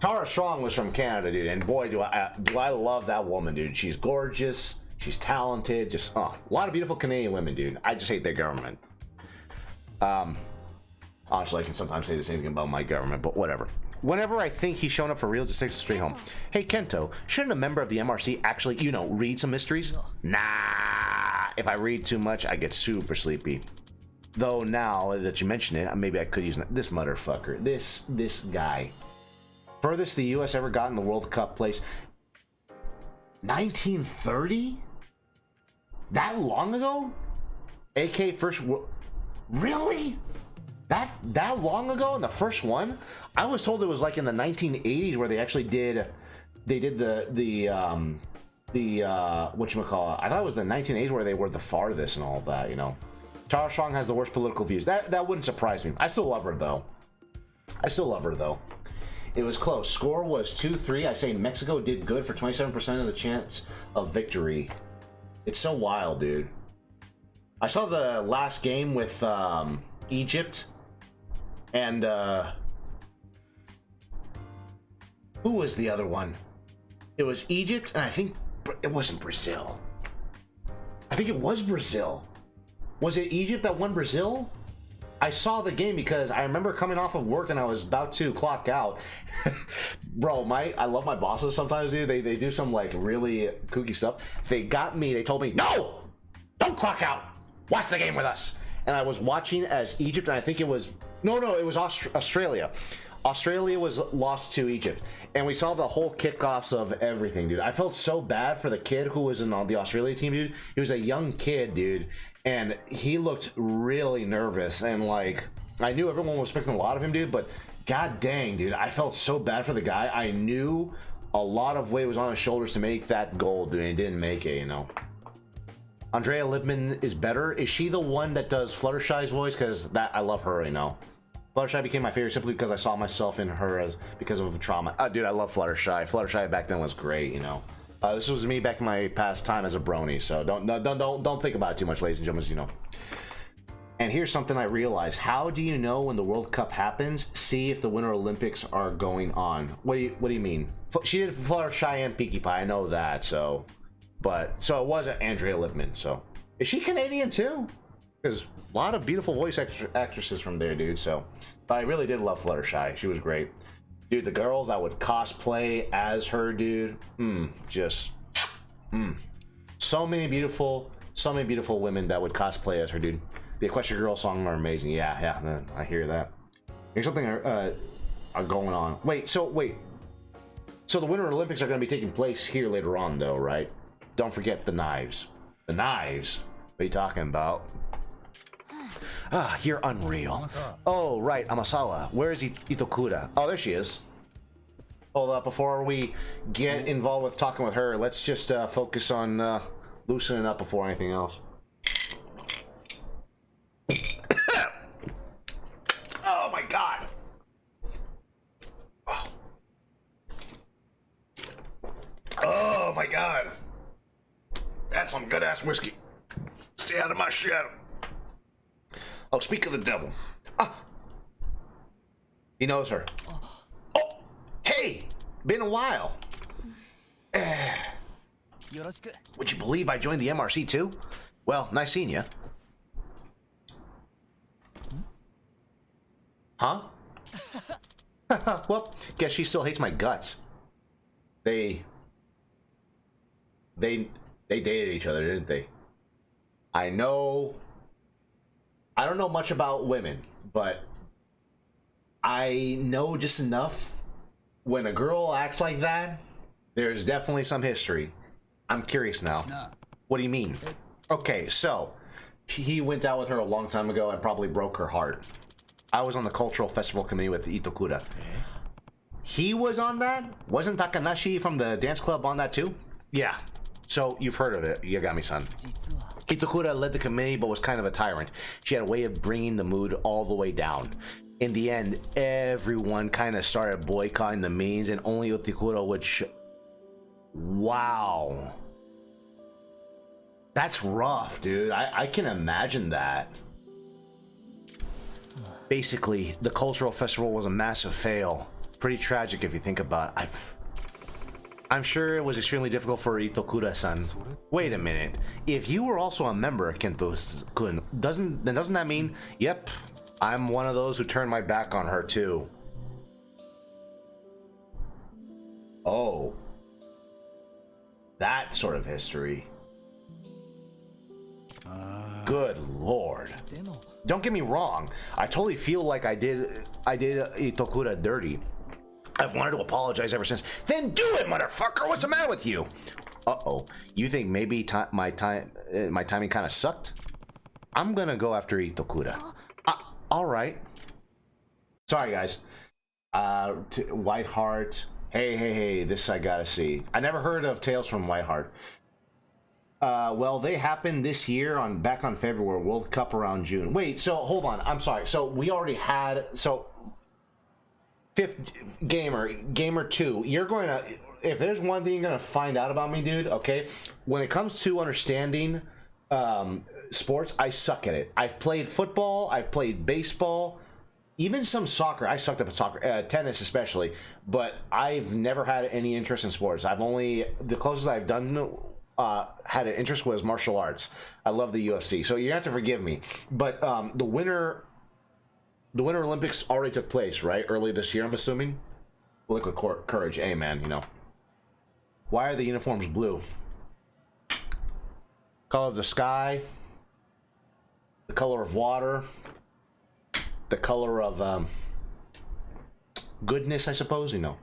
Tara Strong was from Canada, dude, and boy, do I love that woman, dude. She's gorgeous. She's talented. Just a lot of beautiful Canadian women, dude. I just hate their government. Honestly, I can sometimes say the same thing about my government, but whatever. Whenever I think he's showing up for real, just takes us straight home. Hey, Kento, shouldn't a member of the MRC actually, you know, read some mysteries? Nah, if I read too much, I get super sleepy. Though now that you mention it, maybe I could use this motherfucker. This guy. Furthest the U.S. ever got in the World Cup place. 1930? That long ago? AK first... Really? That long ago in the first one? I was told it was like in the 1980s where they actually did the whatchamacallit. I thought it was the 1980s where they were the farthest and all that, you know. Tara Strong has the worst political views. That wouldn't surprise me. I still love her though. It was close. Score was 2-3. I say Mexico did good for 27% of the chance of victory. It's so wild, dude. I saw the last game with Egypt and who was the other one? It was Egypt, and I think it wasn't Brazil. I think it was Brazil. Was it Egypt that won Brazil? I saw the game because I remember coming off of work and I was about to clock out. Bro, I love my bosses sometimes, dude. They do some like really kooky stuff. They told me, no, don't clock out. Watch the game with us. And I was watching as Egypt, and I think it was, no, it was Australia. Australia was lost to Egypt. And we saw the whole kickoffs of everything, dude. I felt so bad for the kid who was in the Australia team, dude. He was a young kid, dude. And he looked really nervous. And, like, I knew everyone was expecting a lot of him, dude. But, god dang, dude. I felt so bad for the guy. I knew a lot of weight was on his shoulders to make that goal, dude. And he didn't make it, you know. Andrea Libman is better. Is she the one that does Fluttershy's voice? Because I love her, you know. Fluttershy became my favorite simply because I saw myself in her because of trauma. Dude, I love Fluttershy. Fluttershy back then was great, you know. This was me back in my past time as a brony, so don't think about it too much, ladies and gentlemen, you know. And here's something I realized. How do you know when the World Cup happens? See if the Winter Olympics are going on. What do you mean? She did Fluttershy and Pinkie Pie. I know that. So it was Andrea Lipman. So is she Canadian too? Because a lot of beautiful voice actresses from there, dude. So, but I really did love Fluttershy. She was great, dude. The girls I would cosplay as her, dude. So many beautiful women that would cosplay as her, dude. The Equestria Girl song are amazing. Yeah, I hear that. There's something are going on. Wait. So the Winter Olympics are going to be taking place here later on, though, right? Don't forget the knives. The knives. What are you talking about? You're unreal. Oh, right, Amasawa. Where is Itokura? Oh, there she is. Hold up, before we get involved with talking with her, let's just focus on loosening up before anything else. Oh my god. Oh my god. That's some good ass whiskey. Stay out of my shadow. Oh, speak of the devil. He knows her. Oh, hey, been a while. Would you believe I joined the MRC too? Well, nice seeing you. Huh? Well, guess she still hates my guts. They dated each other, didn't they? I know. I don't know much about women, but I know just enough. When a girl acts like that, there's definitely some history. I'm curious now. What do you mean? Okay, so he went out with her a long time ago and probably broke her heart. I was on the cultural festival committee with Itokura. He was on that? Wasn't Takanashi from the dance club on that too? Yeah. So you've heard of it, Yagami-san. Itokura led the committee but was kind of a tyrant. She had a way of bringing the mood all the way down. In the end, everyone kind of started boycotting the meetings and only Itokura would Wow. That's rough, dude. I can imagine that. Basically, the cultural festival was a massive fail. Pretty tragic if you think about it. I'm sure it was extremely difficult for Itokura-san. Wait a minute. If you were also a member, Kento-kun, doesn't that mean, yep, I'm one of those who turned my back on her too? Oh. That sort of history. Good lord. Don't get me wrong. I totally feel like I did Itokura dirty. I've wanted to apologize ever since. Then do it, motherfucker! What's the matter with you? Uh-oh. You think maybe my timing kind of sucked? I'm gonna go after Itokura. Alright. Sorry, guys. Whiteheart. Hey, this I gotta see. I never heard of Tales from Whiteheart. Well, they happened this year back on February, World Cup around June. Wait, so hold on. I'm sorry. So we already had... So... Fifth gamer 2, you're going to, if there's one thing you're going to find out about me, dude, okay, when it comes to understanding sports, I suck at it. I've played football, I've played baseball, even some soccer. I sucked up at soccer, tennis especially, but I've never had any interest in sports. The closest I've done had an interest was martial arts. I love the UFC, so you have to forgive me. But the Winter Olympics already took place, right? Early this year, I'm assuming. Liquid Courage, hey man, you know. Why are the uniforms blue? Color of the sky, the color of water, the color of goodness, I suppose, you know.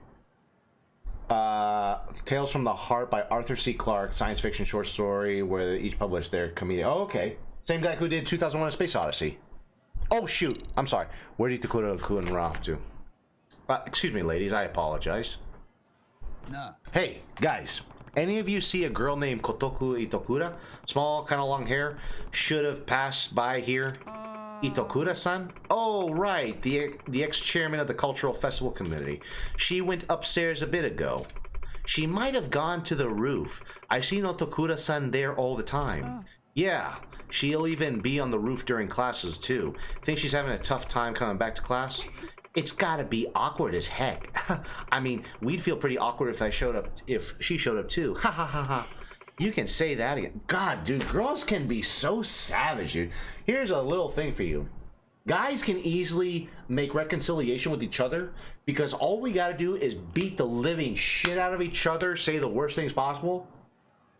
Tales from the Heart by Arthur C. Clarke, science fiction short story where they each published their comedian. Oh, okay. Same guy who did 2001: A Space Odyssey. Oh, shoot. I'm sorry. Where did Itokura-kun run off to? Excuse me, ladies. I apologize. Nah. Hey, guys. Any of you see a girl named Kotoku Itokura? Small, kind of long hair. Should have passed by here. Itokura-san? Oh, right. The ex-chairman of the Cultural Festival Committee. She went upstairs a bit ago. She might have gone to the roof. I've seen Itokura-san there all the time. Yeah, she'll even be on the roof during classes too. Think she's having a tough time coming back to class? It's gotta be awkward as heck. I mean, we'd feel pretty awkward if she showed up too. Ha ha ha ha. You can say that again. God, dude, girls can be so savage, dude. Here's a little thing for you. Guys can easily make reconciliation with each other because all we gotta do is beat the living shit out of each other, say the worst things possible,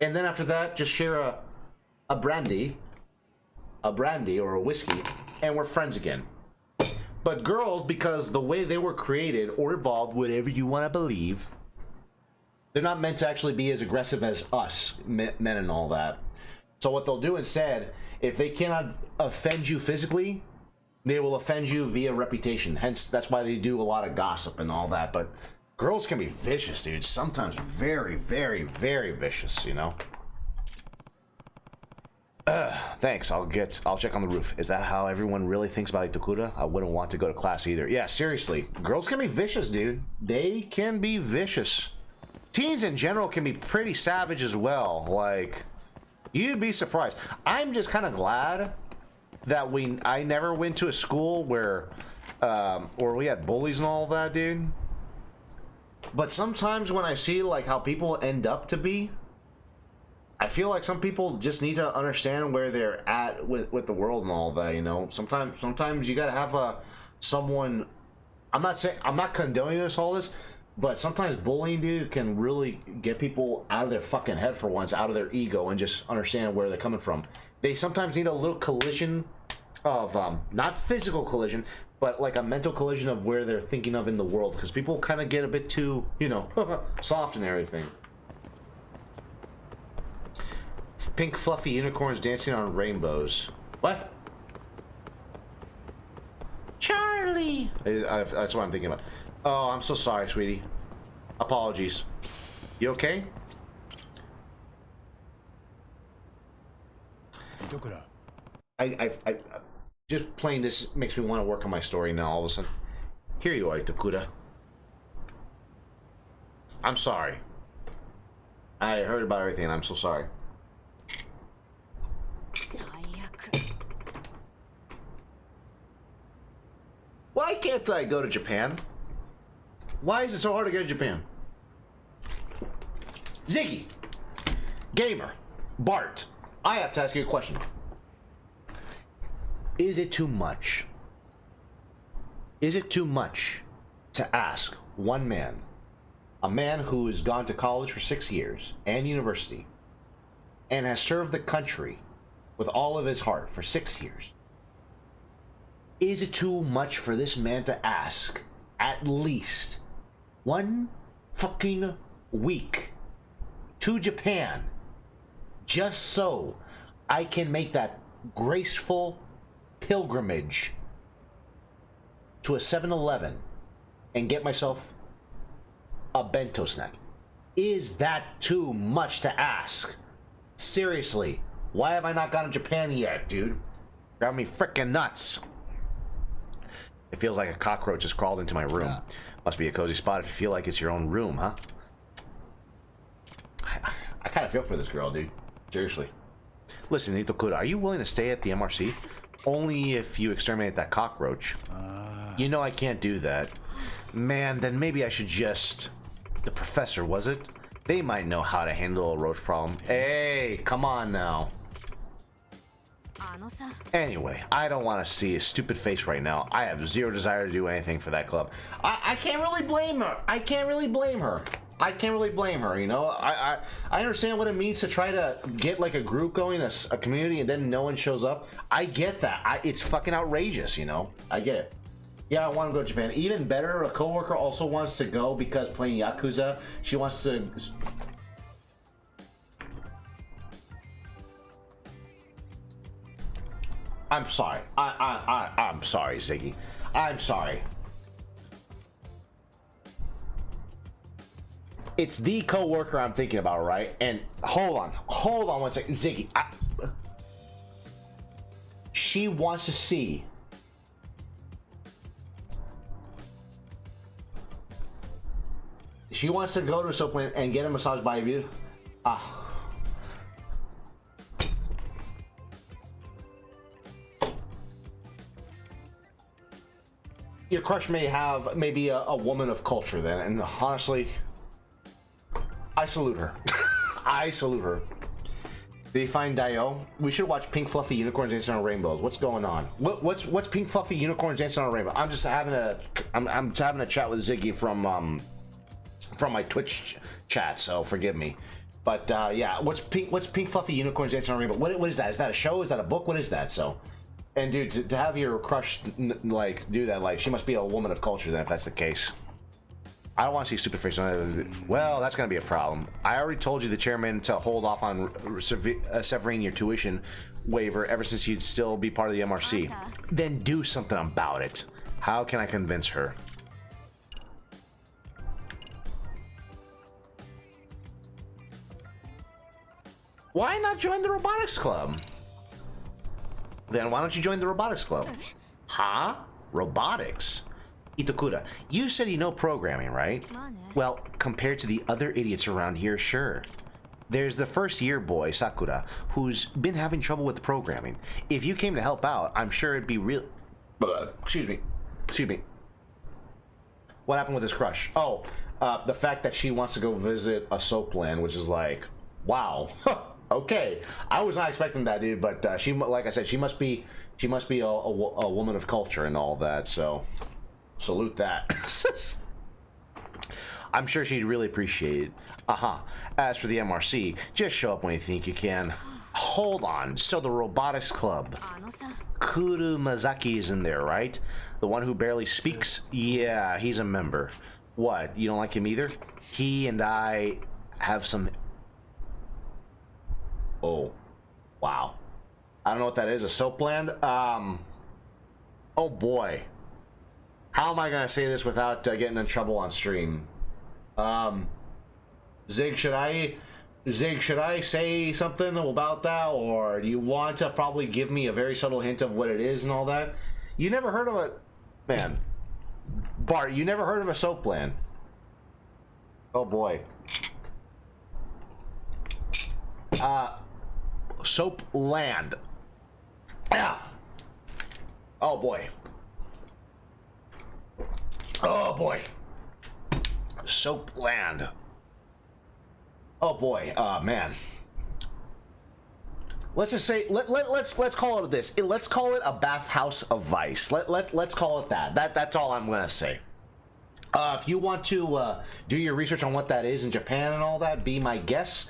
and then after that, just share a brandy or a whiskey, and we're friends again. But girls, because the way they were created or evolved, whatever you want to believe, they're not meant to actually be as aggressive as us, men and all that. So what they'll do instead, if they cannot offend you physically, they will offend you via reputation. Hence, that's why they do a lot of gossip and all that. But girls can be vicious, dude. Sometimes very, very, very vicious, you know? Thanks. I'll check on the roof. Is that how everyone really thinks about Itakura? I wouldn't want to go to class either. Yeah, seriously. Girls can be vicious, dude. They can be vicious. Teens in general can be pretty savage as well. Like, you'd be surprised. I'm just kind of glad that I never went to a school where we had bullies and all that, dude. But sometimes when I see like how people end up to be, I feel like some people just need to understand where they're at with the world and all that, you know. Sometimes you gotta have someone. I'm not condoning all this, but sometimes bullying, dude, can really get people out of their fucking head for once, out of their ego, and just understand where they're coming from. They sometimes need a little collision of not physical collision, but like a mental collision of where they're thinking of in the world, because people kind of get a bit too, you know, soft and everything. Pink fluffy unicorns dancing on rainbows. What? Charlie! That's what I'm thinking about. Oh, I'm so sorry, sweetie. Apologies. You okay? I just playing this makes me want to work on my story now all of a sudden. Here you are, Itakura. I'm sorry. I heard about everything and I'm so sorry. Why can't I go to Japan? Why is it so hard to get to Japan? Ziggy, Gamer, Bart, I have to ask you a question. Is it too much? Is it too much to ask one man, a man who has gone to college for 6 years and university and has served the country with all of his heart for 6 years? Is it too much for this man to ask at least 1 fucking week to Japan just so I can make that graceful pilgrimage to a 7-Eleven and get myself a bento snack? Is that too much to ask? Seriously, why have I not gone to Japan yet, dude? Got me frickin' nuts. It feels like a cockroach has crawled into my room. Must be a cozy spot if you feel like it's your own room, huh? I kind of feel for this girl, dude. Seriously. Listen, Itakura, are you willing to stay at the MRC? Only if you exterminate that cockroach. You know I can't do that. Man, then maybe I should just... The professor, was it? They might know how to handle a roach problem. Hey, come on now. Anyway, I don't want to see a stupid face right now. I have zero desire to do anything for that club. I can't really blame her. I can't really blame her. I can't really blame her, you know? I understand what it means to try to get like a group going, a community, and then no one shows up. I get that. It's fucking outrageous, you know? I get it. Yeah, I want to go to Japan. Even better, a coworker also wants to go because playing Yakuza, she wants to... I'm sorry. I'm sorry, Ziggy. I'm sorry. It's the co-worker I'm thinking about, right? And hold on 1 second, Ziggy. She wants to see. She wants to go to a soap plant and get a massage by you. your crush may have maybe a woman of culture then, and honestly, I salute her. I salute her. Did you find Dio? We should watch Pink Fluffy Unicorns Dancing on Rainbows. What's going on? What's Pink Fluffy Unicorns Dancing on a Rainbow? I'm just having a chat with Ziggy from my Twitch chat, so forgive me. But yeah, what's Pink Fluffy Unicorns Dancing on a Rainbow? What is that? Is that a show? Is that a book? What is that? So, and dude, to have your crush like do that, like she must be a woman of culture then, if that's the case. I don't want to see stupid face. Well, that's going to be a problem. I already told you the chairman to hold off on severing your tuition waiver ever since you'd still be part of the MRC. Then do something about it. How can I convince her? Why not join the robotics club? Then why don't you join the robotics club? Huh? Robotics? Itakura, you said you know programming, right? Well, compared to the other idiots around here, sure. There's the first year boy, Sakura, who's been having trouble with programming. If you came to help out, I'm sure it'd be real... Excuse me. What happened with his crush? Oh, the fact that she wants to go visit a soap land, which is like, wow. Okay. I was not expecting that, dude, but she, like I said, she must be a woman of culture and all that, so... Salute that. I'm sure she'd really appreciate it. As for the MRC, just show up when you think you can. Hold on. So the robotics club. Kuru Mazaki is in there, right? The one who barely speaks? Yeah, he's a member. What, you don't like him either? He and I have some... Oh. Wow. I don't know what that is. A soap land? Oh boy. How am I gonna say this without getting in trouble on stream? Zig, should I say something about that, or do you want to probably give me a very subtle hint of what it is and all that? You never heard of a... Man. Bart, you never heard of a soap land? Oh boy. Soap land. Yeah. Oh boy. Oh boy. Soap land. Oh boy. Man. Let's just say let's call it this. Let's call it a bathhouse of vice. Let's call it that. That's all I'm gonna say. If you want to do your research on what that is in Japan and all that, be my guest.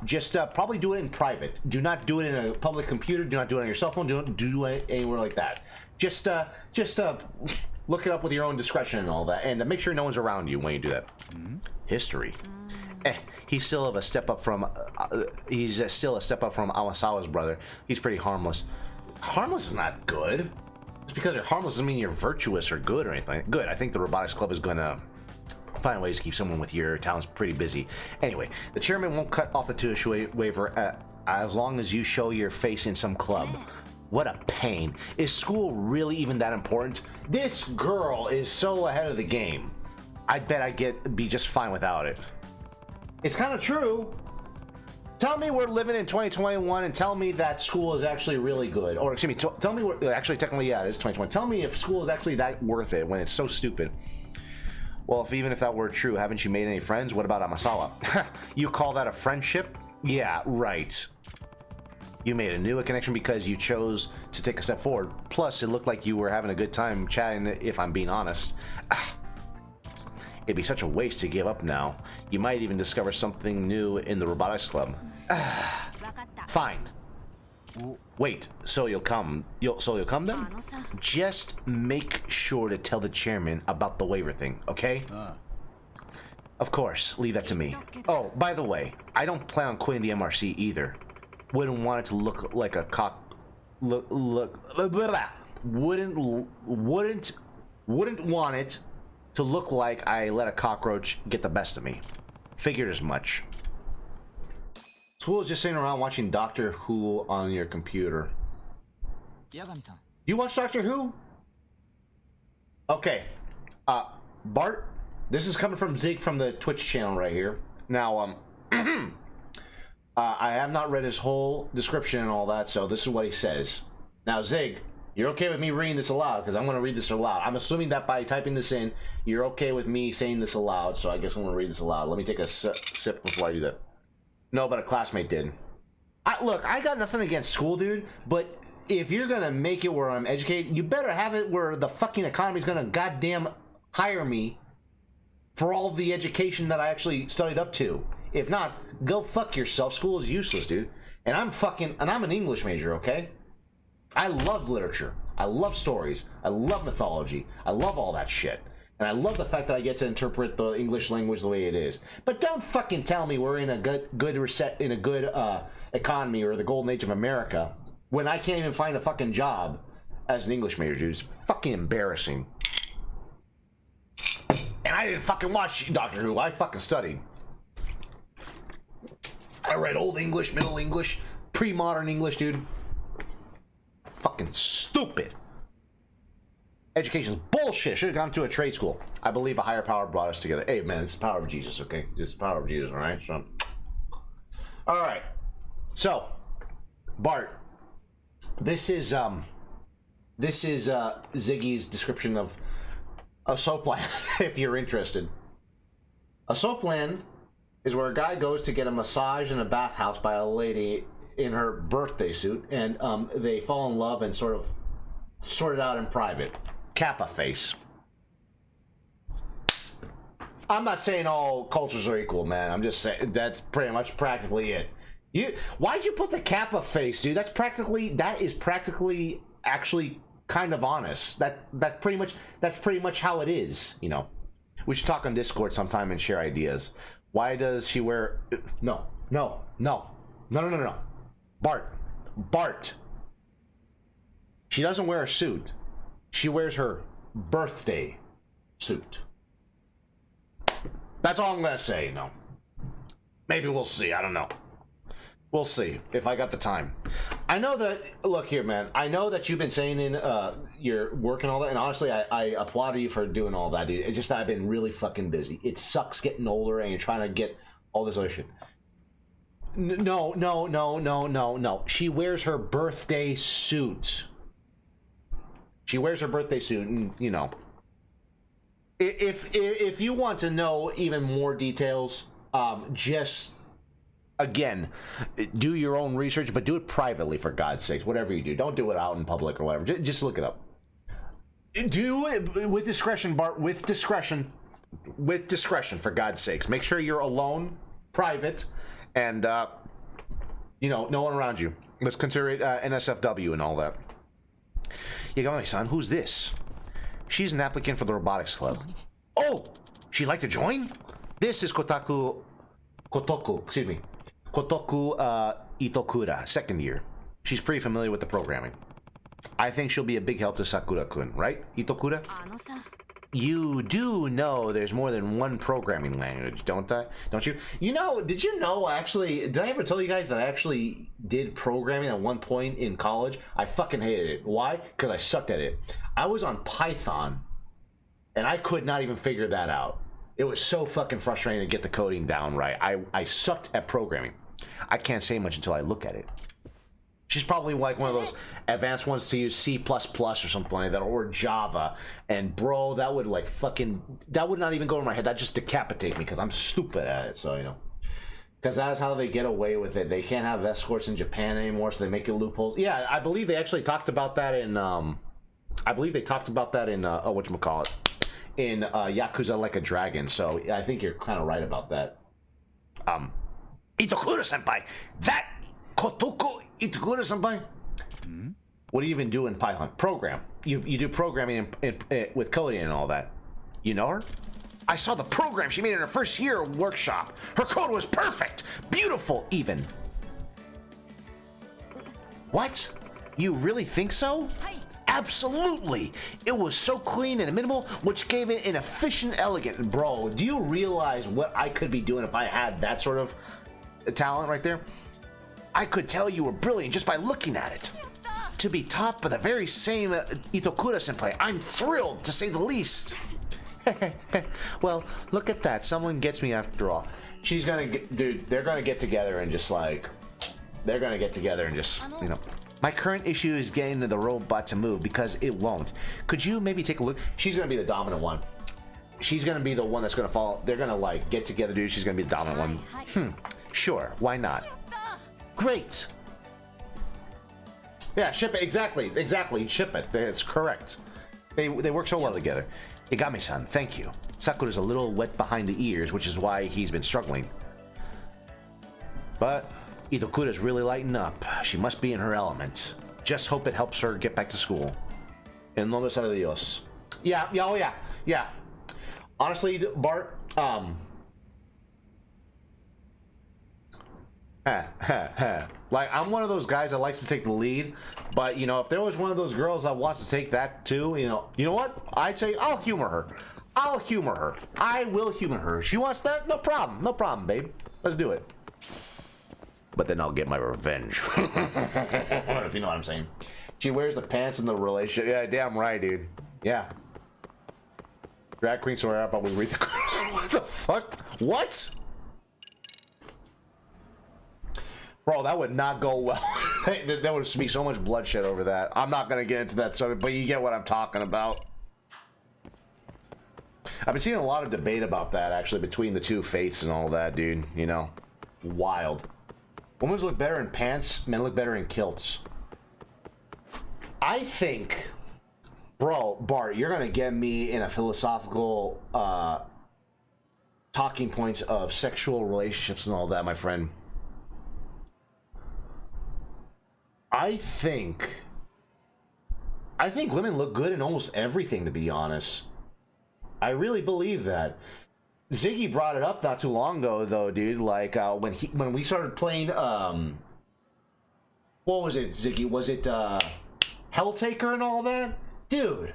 Just probably do it in private. Do not do it in a public computer. Do not do it on your cell phone. Don't do it anywhere like that. Just look it up with your own discretion and all that, and make sure no one's around you when you do that. History. He's still a step up from Awasawa's brother. He's pretty harmless. Harmless is not good. Just because you're harmless doesn't mean you're virtuous or good or anything. Good. I think the robotics club is gonna find ways to keep someone with your talents pretty busy. Anyway, the chairman won't cut off the tuition waiver as long as you show your face in some club. What a pain. Is school really even that important? This girl is so ahead of the game. I bet I'd be just fine without it. It's kind of true. Tell me we're living in 2021 and tell me that school is actually really good. Or excuse me, tell me actually technically, yeah, it is 2020. Tell me if school is actually that worth it when it's so stupid. Well, even if that were true, haven't you made any friends? What about Amasawa? You call that a friendship? Yeah, right. You made a new connection because you chose to take a step forward. Plus, it looked like you were having a good time chatting, if I'm being honest. It'd be such a waste to give up now. You might even discover something new in the robotics club. Fine. Wait, so you'll come? So you'll come then? Just make sure to tell the chairman about the waiver thing, okay? Of course, leave that to me. Oh, by the way, I don't plan on quitting the MRC either. Wouldn't want it to look like a cock. Wouldn't want it to look like I let a cockroach get the best of me. Figured as much. School is just sitting around watching Doctor Who on your computer. You watch Doctor Who? Okay. Bart, this is coming from Zig from the Twitch channel right here. Now, I have not read his whole description and all that, so this is what he says. Now, Zig, You're okay with me reading this aloud, because I'm going to read this aloud. I'm assuming that by typing this in, you're okay with me saying this aloud, so I guess I'm going to read this aloud. Let me take a sip before I do that. No, but a classmate did. Look, I got nothing against school, dude, but if you're going to make it where I'm educated, you better have it where the fucking economy's going to goddamn hire me for all the education that I actually studied up to. If not, go fuck yourself. School is useless, dude. And I'm an English major, okay? I love literature. I love stories. I love mythology. I love all that shit. And I love the fact that I get to interpret the English language the way it is. But don't fucking tell me we're in a good economy or the golden age of America when I can't even find a fucking job as an English major, dude. It's fucking embarrassing. And I didn't fucking watch Doctor Who. I fucking studied. I read Old English, Middle English, pre-modern English, dude. Fucking stupid. Education's bullshit. Should have gone to a trade school. I believe a higher power brought us together. Hey, man, it's the power of Jesus, okay? It's the power of Jesus, all right? So, all right. So, Bart, this is Ziggy's description of a soap plan, if you're interested. A soap plan is where a guy goes to get a massage in a bathhouse by a lady in her birthday suit, and they fall in love and sort of sort it out in private. Kappa face. I'm not saying all cultures are equal, man. I'm just saying that's pretty much practically it. Why'd you put the Kappa face, dude? That is practically actually kind of honest. That's pretty much how it is, you know. We should talk on Discord sometime and share ideas. Why does she wear... No. Bart. She doesn't wear a suit. She wears her birthday suit. That's all I'm going to say, you know. Maybe we'll see. I don't know. We'll see if I got the time. I know that... Look here, man. I know that you've been saying in your work and all that, and honestly, I applaud you for doing all that, dude. It's just that I've been really fucking busy. It sucks getting older and you're trying to get all this other shit. No. She wears her birthday suit. She wears her birthday suit, and, you know. If you want to know even more details, just... Again, do your own research, but do it privately, for God's sakes. Whatever you do, don't do it out in public or whatever. Just look it up. Do it with discretion, Bart. With discretion, for God's sakes. Make sure you're alone, private, and you know, no one around you. Let's consider it NSFW and all that. You go, my son. Who's this? She's an applicant for the robotics club. Oh, she'd like to join? This is Kotoku, excuse me. Kotoku Itokura, second year. She's pretty familiar with the programming. I think she'll be a big help to Sakura-kun, right, Itokura? You do know there's more than one programming language, don't you? You know, did you know, actually, did I ever tell you guys that I actually did programming at one point in college? I fucking hated it. Why? Because I sucked at it. I was on Python, and I could not even figure that out. It was so fucking frustrating to get the coding down right. I sucked at programming. I can't say much until I look at it. She's probably like one of those advanced ones to use C++ or something like that, or Java. And bro, that would like fucking... That would not even go in my head. That just decapitate me because I'm stupid at it, so, you know. Because that's how they get away with it. They can't have escorts in Japan anymore, so they make it loopholes. Yeah, I believe they actually talked about that in... whatchamacallit. In Yakuza Like a Dragon, so I think you're kind of right about that. Itokura-senpai! That Kotoku Itokura-senpai? What do you even do in Python? Program. You do programming with coding and all that. You know her? I saw the program she made in her first year workshop. Her code was perfect! Beautiful, even. What? You really think so? Absolutely! It was so clean and minimal, which gave it an efficient, elegant... Bro, do you realize what I could be doing if I had that sort of talent right there? I could tell you were brilliant just by looking at it. To be taught by the very same Itokura-senpai, I'm thrilled, to say the least. Well, look at that. Someone gets me after all. She's gonna get... Dude, they're gonna get together and just, like... They're gonna get together and just, you know... My current issue is getting the robot to move because it won't. Could you maybe take a look? She's gonna be the dominant one. She's gonna be the one that's gonna fall. They're gonna like get together, dude. She's gonna be the dominant one. Sure, why not? Great. Yeah, ship it. Exactly. Ship it. It's correct. They work so well together. Igami-san, thank you. Sakura's a little wet behind the ears, which is why he's been struggling. But Itokura's really lighting up. She must be in her element. Just hope it helps her get back to school. En nombre de Dios. Yeah. Honestly, Bart, like, I'm one of those guys that likes to take the lead, but, you know, if there was one of those girls that wants to take that too, you know what? I'd say I'll humor her. I will humor her. She wants that? No problem, babe. Let's do it. But then I'll get my revenge. If you know what I'm saying. She wears the pants in the relationship. Yeah, damn right, dude. Yeah. Drag queen swear out, but we read the... What the fuck? What? Bro, that would not go well. There would be so much bloodshed over that. I'm not gonna get into that subject, but you get what I'm talking about. I've been seeing a lot of debate about that, actually, between the two faiths and all that, dude. You know? Wild. Women look better in pants, men look better in kilts. I think... Bro, Bart, you're gonna get me in a philosophical talking points of sexual relationships and all that, my friend. I think women look good in almost everything, to be honest. I really believe that. Ziggy brought it up not too long ago, though, dude. Like when we started playing, what was it, Ziggy? Was it Helltaker and all that? Dude,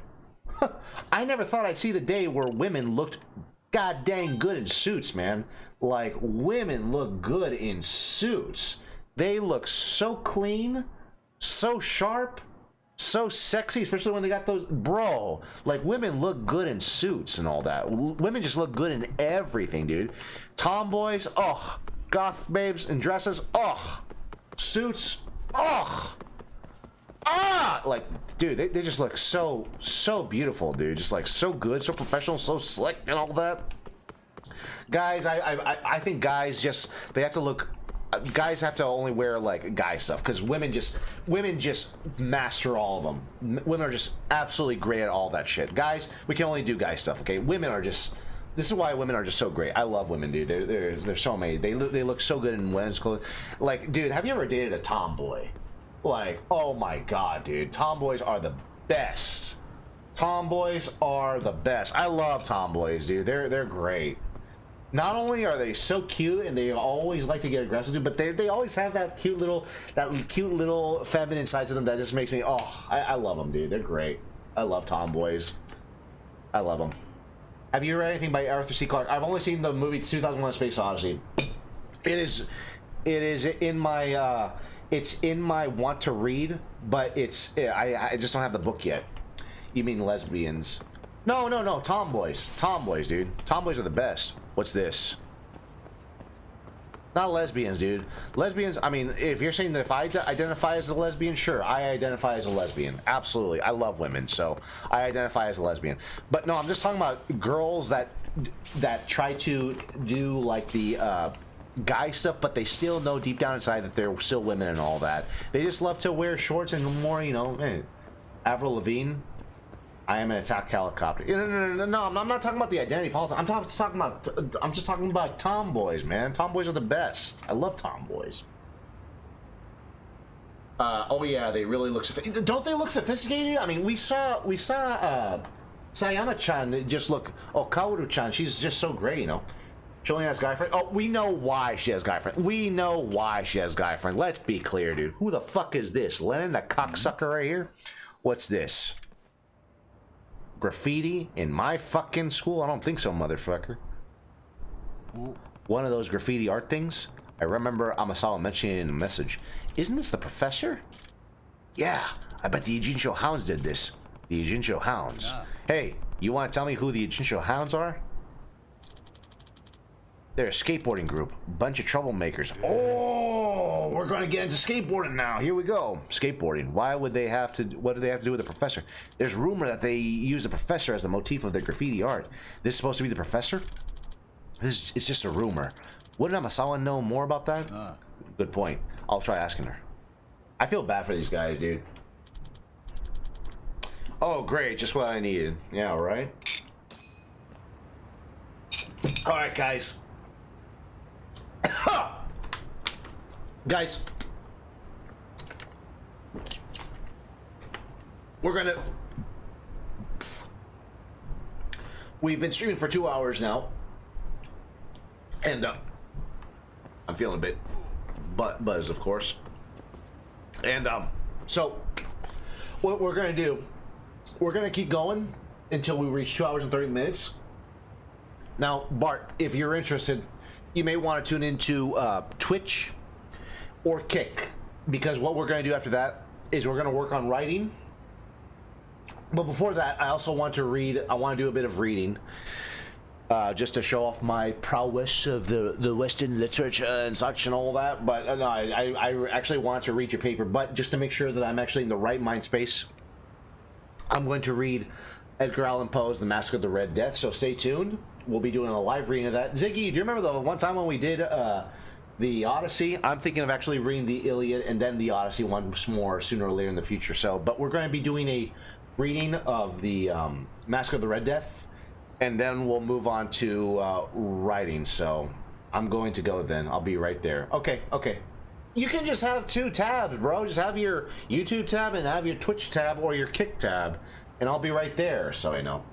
I never thought I'd see the day where women looked god dang good in suits, man. Like, women look good in suits. They look so clean, so sharp, so sexy, especially when they got those... Bro, like, women look good in suits and all that. Women just look good in everything, dude. Tomboys, ugh. Goth babes in dresses, ugh. Suits, ugh. Ah! Like, dude, they just look so beautiful, dude. Just, like, so good, so professional, so slick and all that. Guys, I think guys just... They have to look... Guys have to only wear, like, guy stuff, because women just master all of them. Women are just absolutely great at all that shit. Guys, we can only do guy stuff, okay? Women are just... This is why women are just so great. I love women, dude. They're so amazing. They look so good in women's clothes. Like, dude, have you ever dated a tomboy? Like, oh my god, dude. Tomboys are the best. Tomboys are the best. I love tomboys, dude. They're great. Not only are they so cute and they always like to get aggressive, dude, but they always have that cute little feminine side to them that just makes me, oh, I love them, dude. They're great. I love tomboys. I love them. Have you read anything by Arthur C. Clarke? I've only seen the movie 2001: Space Odyssey. It is in my it's in my want to read, but I just don't have the book yet. You mean lesbians? No, tomboys. Tomboys, dude. Tomboys are the best. What's this? Not lesbians, dude. Lesbians, I mean, if you're saying that if I identify as a lesbian, sure, I identify as a lesbian. Absolutely. I love women, so I identify as a lesbian. But no, I'm just talking about girls that try to do, like, the guy stuff, but they still know deep down inside that they're still women and all that. They just love to wear shorts and more, you know, hey, Avril Lavigne, I am an attack helicopter. No, I'm not talking about the identity politics. I'm just talking about tomboys, man. Tomboys are the best. I love tomboys. Oh yeah, they really look don't they look sophisticated? I mean, we saw Sayama-chan just look, oh, Kaoru-chan, she's just so great, you know. She only has guy friend. Oh, we know why she has guy friend. We know why she has guy friend. Let's be clear, dude. Who the fuck is this? Lennon, the cocksucker right here? What's this? Graffiti in my fucking school? I don't think so, motherfucker. One of those graffiti art things? I remember Amasawa mentioning it in a message. Isn't this the professor? Yeah, I bet the Ijincho Hounds did this. The Ijincho Hounds. Hey, you want to tell me who the Ijincho Hounds are? They're a skateboarding group. Bunch of troublemakers. Oh, we're going to get into skateboarding now. Here we go. Skateboarding. Why would they have to... What do they have to do with the professor? There's rumor that they use the professor as the motif of their graffiti art. This is supposed to be the professor? It's just a rumor. Wouldn't Amasawa know more about that? Good point. I'll try asking her. I feel bad for these guys, dude. Oh, great. Just what I needed. Yeah, right? Alright, guys. Guys. We've been streaming for 2 hours now. And, I'm feeling a bit buzzed, of course. And, so, what we're gonna do, we're gonna keep going until we reach 2 hours and 30 minutes. Now, Bart, if you're interested, you may want to tune into Twitch or Kick, because what we're going to do after that is we're going to work on writing. But before that, I also want to read. I want to do a bit of reading, just to show off my prowess of the Western literature and such and all that. But no, I actually want to read your paper, but just to make sure that I'm actually in the right mind space, I'm going to read Edgar Allan Poe's The Mask of the Red Death. So stay tuned. We'll be doing a live reading of that. Ziggy, do you remember the one time when we did the Odyssey? I'm thinking of actually reading the Iliad and then the Odyssey once more sooner or later in the future. So, but we're going to be doing a reading of the Mask of the Red Death, and then we'll move on to writing. So I'm going to go then. I'll be right there. Okay, okay. You can just have 2 tabs, bro. Just have your YouTube tab and have your Twitch tab or your Kick tab, and I'll be right there, so I know.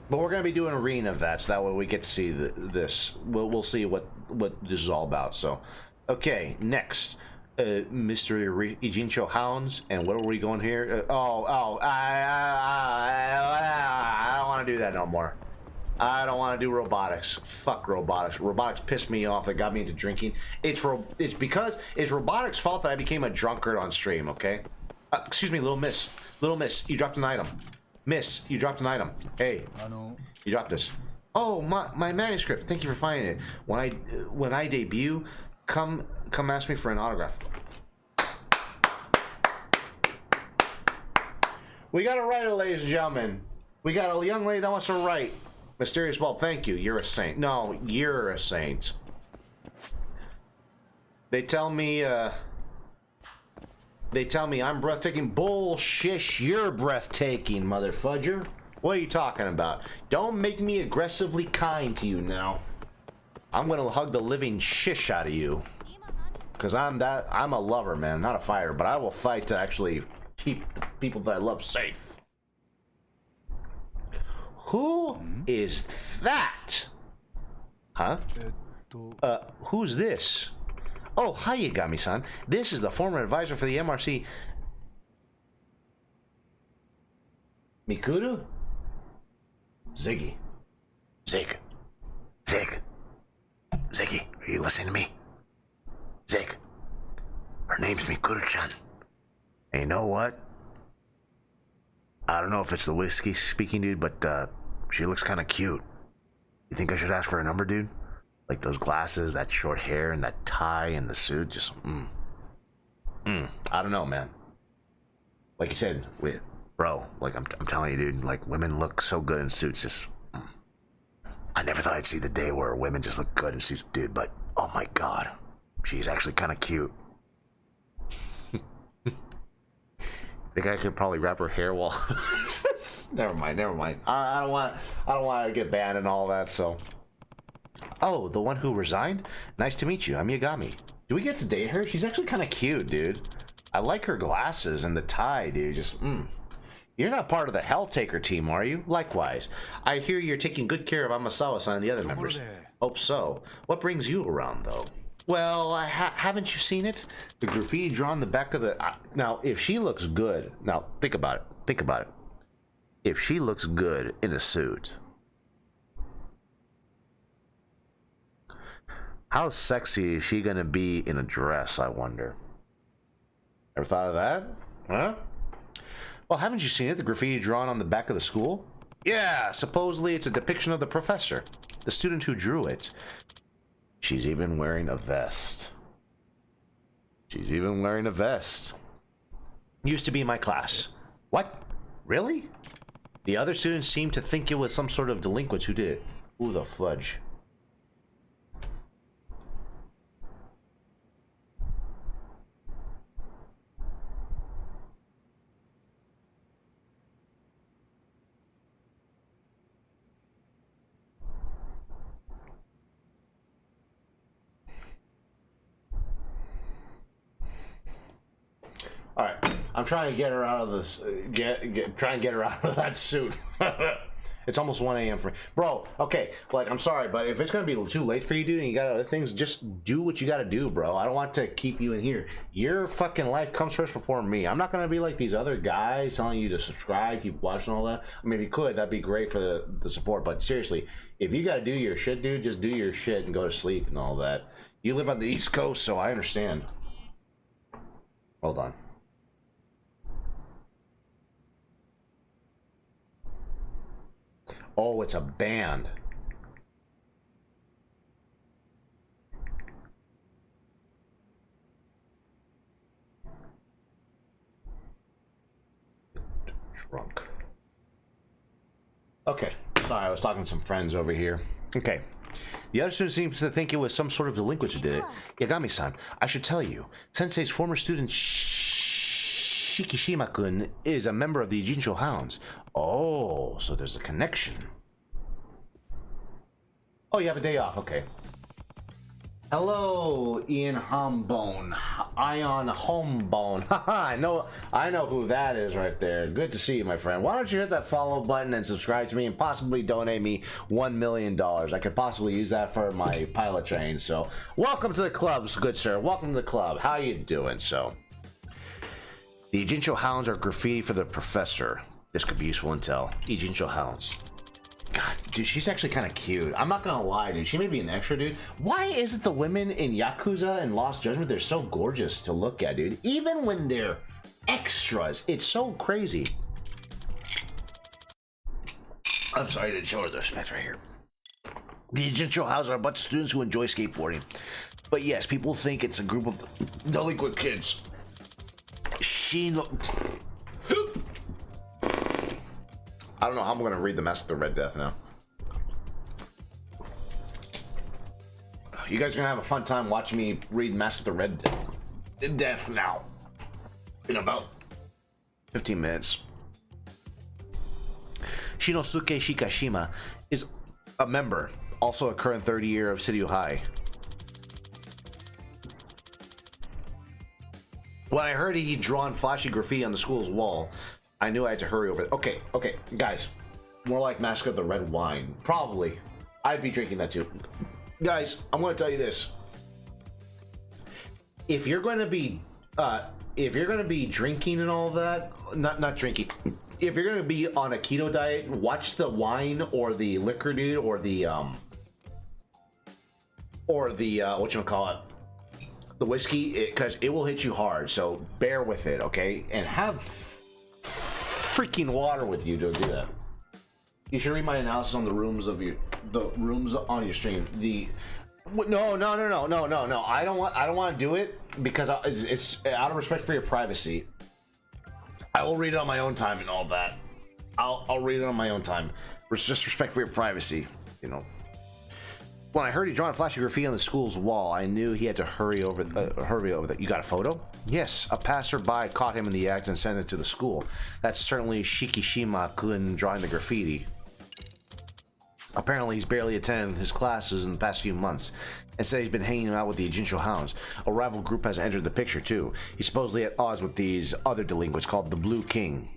But we're going to be doing a reading of that, so that way we get to see this. We'll see what this is all about. So, okay, next, Mr. Ijincho Hounds, and where are we going here? I don't want to do that no more. I don't want to do robotics. Fuck robotics. Robotics pissed me off. That got me into drinking. It's robotics' fault that I became a drunkard on stream. Okay, excuse me, little miss. Little miss, you dropped an item. Miss, you dropped an item. Hey, you dropped this. Oh, my manuscript. Thank you for finding it. When I debut, come ask me for an autograph. We got a writer, ladies and gentlemen. We got a young lady that wants to write. Mysterious Bulb, thank you. You're a saint. No, you're a saint. They tell me I'm breathtaking. Bullshish, you're breathtaking, mother fudger. What are you talking about? Don't make me aggressively kind to you now. I'm gonna hug the living shish out of you. Cause I'm a lover, man, not a fighter, but I will fight to actually keep the people that I love safe. Who is that? Huh? Who's this? Oh, hi, Yagami-san. This is the former advisor for the MRC. Mikuru? Ziggy. Zig. Ziggy, are you listening to me? Zig. Her name's Mikuru-chan. And you know what? I don't know if it's the whiskey speaking, dude, but she looks kind of cute. You think I should ask for a number, dude? Like those glasses, that short hair, and that tie, and the suit, just, I don't know, man. Like you said, bro, like I'm telling you, dude, like women look so good in suits, just, I never thought I'd see the day where women just look good in suits, dude, but, oh my god, she's actually kind of cute. Think I could probably wrap her hair while, never mind. I don't want to get banned and all that, so. Oh, the one who resigned? Nice to meet you. I'm Yagami. Do we get to date her? She's actually kind of cute, dude. I like her glasses and the tie, dude. Just, You're not part of the Helltaker team, are you? Likewise. I hear you're taking good care of Amasawa-san and the other members. Hope so. What brings you around, though? Well, haven't you seen it? The graffiti drawn on the back of the... now, if she looks good... Now, think about it. If she looks good in a suit... how sexy is she gonna be in a dress, I wonder? Ever thought of that? Huh? Well, haven't you seen it? The graffiti drawn on the back of the school? Yeah, supposedly it's a depiction of the professor, the student who drew it. She's even wearing a vest. She's even wearing a vest. Used to be in my class. What? Really? The other students seemed to think it was some sort of delinquents who did it. Ooh, the fudge. All right, I'm trying to get her out of this. Try and get her out of that suit. It's almost 1 a.m. for me, bro. Okay, like I'm sorry, but if it's gonna be too late for you, dude, and you got other things, just do what you gotta do, bro. I don't want to keep you in here. Your fucking life comes first before me. I'm not gonna be like these other guys telling you to subscribe, keep watching all that. I mean, if you could, that'd be great for the support. But seriously, if you gotta do your shit, dude, just do your shit and go to sleep and all that. You live on the East Coast, so I understand. Hold on. Oh, it's a band. Drunk. Okay, sorry, I was talking to some friends over here. Okay. The other student seems to think it was some sort of delinquent who did it. Yagami-san, I should tell you, Sensei's former student Shikishima-kun is a member of the Jincho Hounds. Oh, so there's a connection. Oh, you have a day off. Okay. Hello, Ian Hombone. Ion Homebone. I know who that is right there. Good to see you, my friend. Why don't you hit that follow button and subscribe to me and possibly donate me $1 million. I could possibly use that for my pilot train. So, welcome to the club, good sir. Welcome to the club. How you doing? So, the Jincho Hounds are graffiti for the professor. This could be useful intel. Jincho Hounds. God, dude, she's actually kind of cute. I'm not gonna lie, dude. She may be an extra, dude. Why is it the women in Yakuza and Lost Judgment, they're so gorgeous to look at, dude? Even when they're extras, it's so crazy. I'm sorry to show her the respect right here. The Jincho Hounds are a bunch of students who enjoy skateboarding. But yes, people think it's a group of delinquent kids. I don't know how I'm going to read the Mask of the Red Death now. You guys are going to have a fun time watching me read Mask of the Red Death now. In about 15 minutes. Shinosuke Shikishima is a member, also a current third year of City High. When I heard he'd drawn flashy graffiti on the school's wall, I knew I had to hurry over. Okay, guys. More like Mask of the Red Wine. Probably. I'd be drinking that too. Guys, I'm going to tell you this. If you're going to be drinking and all that, not drinking. If you're going to be on a keto diet, watch the wine or the liquor, dude, or the whatchamacallit, the whiskey, because it will hit you hard. So bear with it, okay? And have freaking water with you to do that. You should read my analysis on the rooms on your stream. No. I don't want to do it because it's out of respect for your privacy. I will read it on my own time and all that. I'll read it on my own time. It's just respect for your privacy, you know. When I heard he drawn a flashy graffiti on the school's wall, I knew he had to hurry over that. You got a photo? Yes, a passerby caught him in the act and sent it to the school. That's certainly Shikishima-kun drawing the graffiti. Apparently, he's barely attended his classes in the past few months, and said he's been hanging out with the Jincho Hounds. A rival group has entered the picture too. He's supposedly at odds with these other delinquents called the Blue King.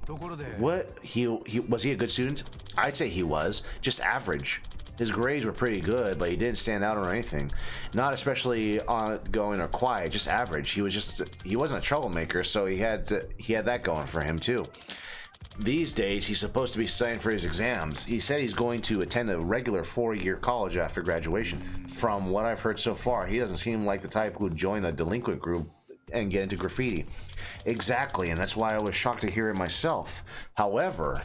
What? Was he a good student? I'd say he was. Just average. His grades were pretty good, but he didn't stand out or anything. Not especially ongoing or quiet, just average. He wasn't a troublemaker, so he had that going for him too. These days, he's supposed to be studying for his exams. He said he's going to attend a regular 4-year college after graduation. From what I've heard so far, he doesn't seem like the type who would join a delinquent group and get into graffiti. Exactly, and that's why I was shocked to hear it myself. However,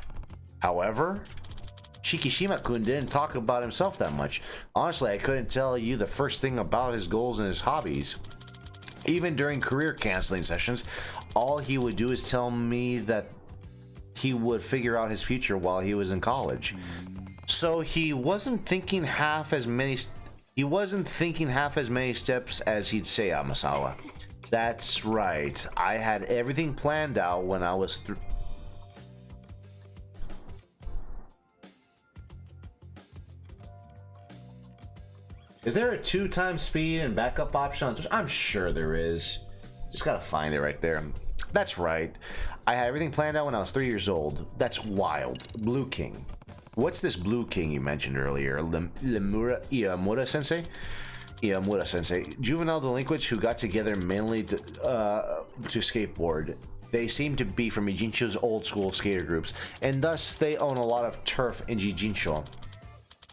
Shikishima-kun didn't talk about himself that much. Honestly, I couldn't tell you the first thing about his goals and his hobbies. Even during career counseling sessions, all he would do is tell me that he would figure out his future while he was in college. So he wasn't thinking half as many steps as he'd say, Amasawa. That's right. I had everything planned out when I was through. Is there a 2x speed and backup option? I'm sure there is. Just gotta find it right there. That's right. I had everything planned out when I was 3 years old. That's wild. Blue King. What's this Blue King you mentioned earlier? Iamura Sensei? Iamura Sensei. Juvenile delinquents who got together mainly to skateboard. They seem to be from Ijincho's old school skater groups, and thus they own a lot of turf in Ijincho.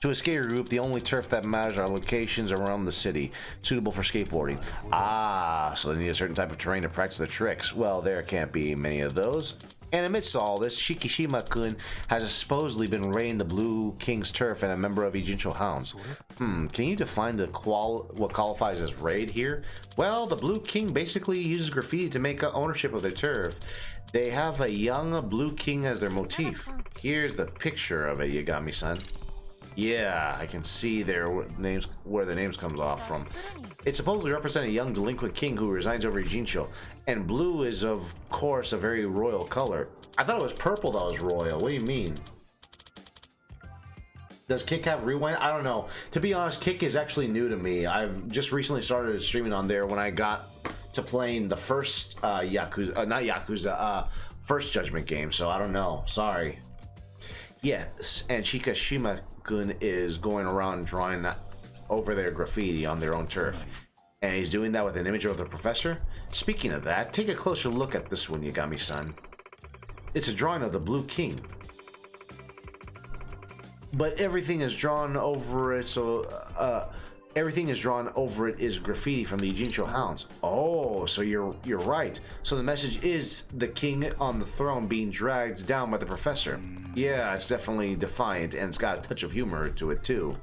To a skater group, the only turf that matters are locations around the city, suitable for skateboarding. Ah, so they need a certain type of terrain to practice their tricks. Well, there can't be many of those. And amidst all this, Shikishima-kun has supposedly been raiding the Blue King's turf and a member of Ijincho Hounds. Can you define what qualifies as raid here? Well, the Blue King basically uses graffiti to make ownership of their turf. They have a young Blue King as their motif. Here's the picture of it, Yagami-san. Yeah, I can see where the names comes off from. It supposedly represents a young delinquent king who resides over Ijincho, and blue is of course a very royal color. I thought it was purple that was royal. What do you mean? Does Kick have rewind? I don't know. To be honest, Kick is actually new to me. I've just recently started streaming on there when I got to playing the first first Judgment game, so I don't know. Sorry. Yes, and Shikishima-kun is going around drawing over their graffiti on their own turf. And he's doing that with an image of the professor. Speaking of that, take a closer look at this one, Yagami-san. It's a drawing of the Blue King. But everything is drawn over it, so everything is drawn over it is graffiti from the Ijincho Hounds. Oh, so you're right. So the message is the king on the throne being dragged down by the professor. Yeah, it's definitely defiant, and it's got a touch of humor to it too.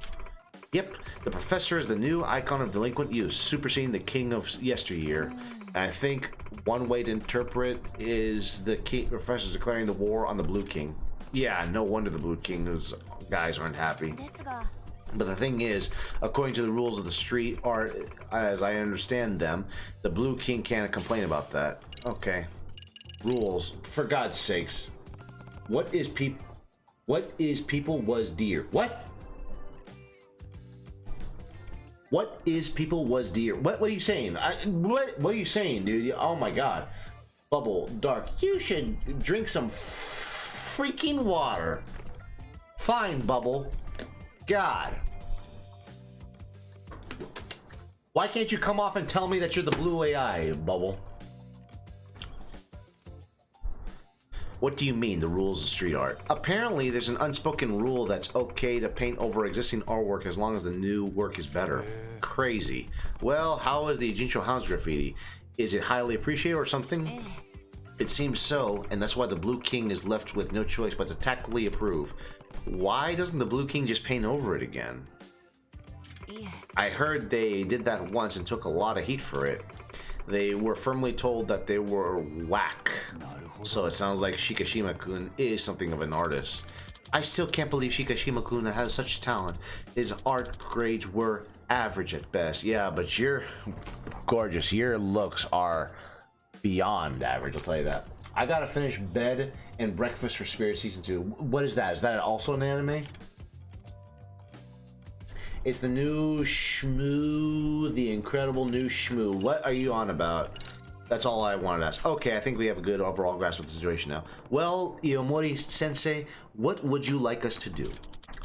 Yep, the professor is the new icon of delinquent youth, superseding the king of yesteryear. And I think one way to interpret is the professor's declaring the war on the Blue King. Yeah, no wonder the Blue King's guys aren't happy. But the thing is, according to the rules of the street art, as I understand them, the Blue King can't complain about that. Okay. Rules. For God's sakes. What is people was deer? What? What is people was deer? What are you saying? What are you saying, dude? Oh my God. Bubble, Dark, you should drink some freaking water. Fine, Bubble. God. Why can't you come off and tell me that you're the blue AI, Bubble? What do you mean, the rules of street art? Apparently, there's an unspoken rule that's okay to paint over existing artwork as long as the new work is better. Crazy. Well, how is the Ijincho Hounds graffiti? Is it highly appreciated or something? It seems so, and that's why the Blue King is left with no choice but to tactfully approve. Why doesn't the Blue King just paint over it again? I heard they did that once and took a lot of heat for it. They were firmly told that they were whack. So it sounds like Shikishima-kun is something of an artist. I still can't believe Shikishima-kun has such talent. His art grades were average at best. Yeah, but you're gorgeous. Your looks are beyond average, I'll tell you that. I gotta finish Bed and Breakfast for Spirit Season 2. What is that? Is that also an anime? It's the new Shmoo, the incredible new Shmoo. What are you on about? That's all I wanted to ask. Okay, I think we have a good overall grasp of the situation now. Well, Iomori-sensei, what would you like us to do?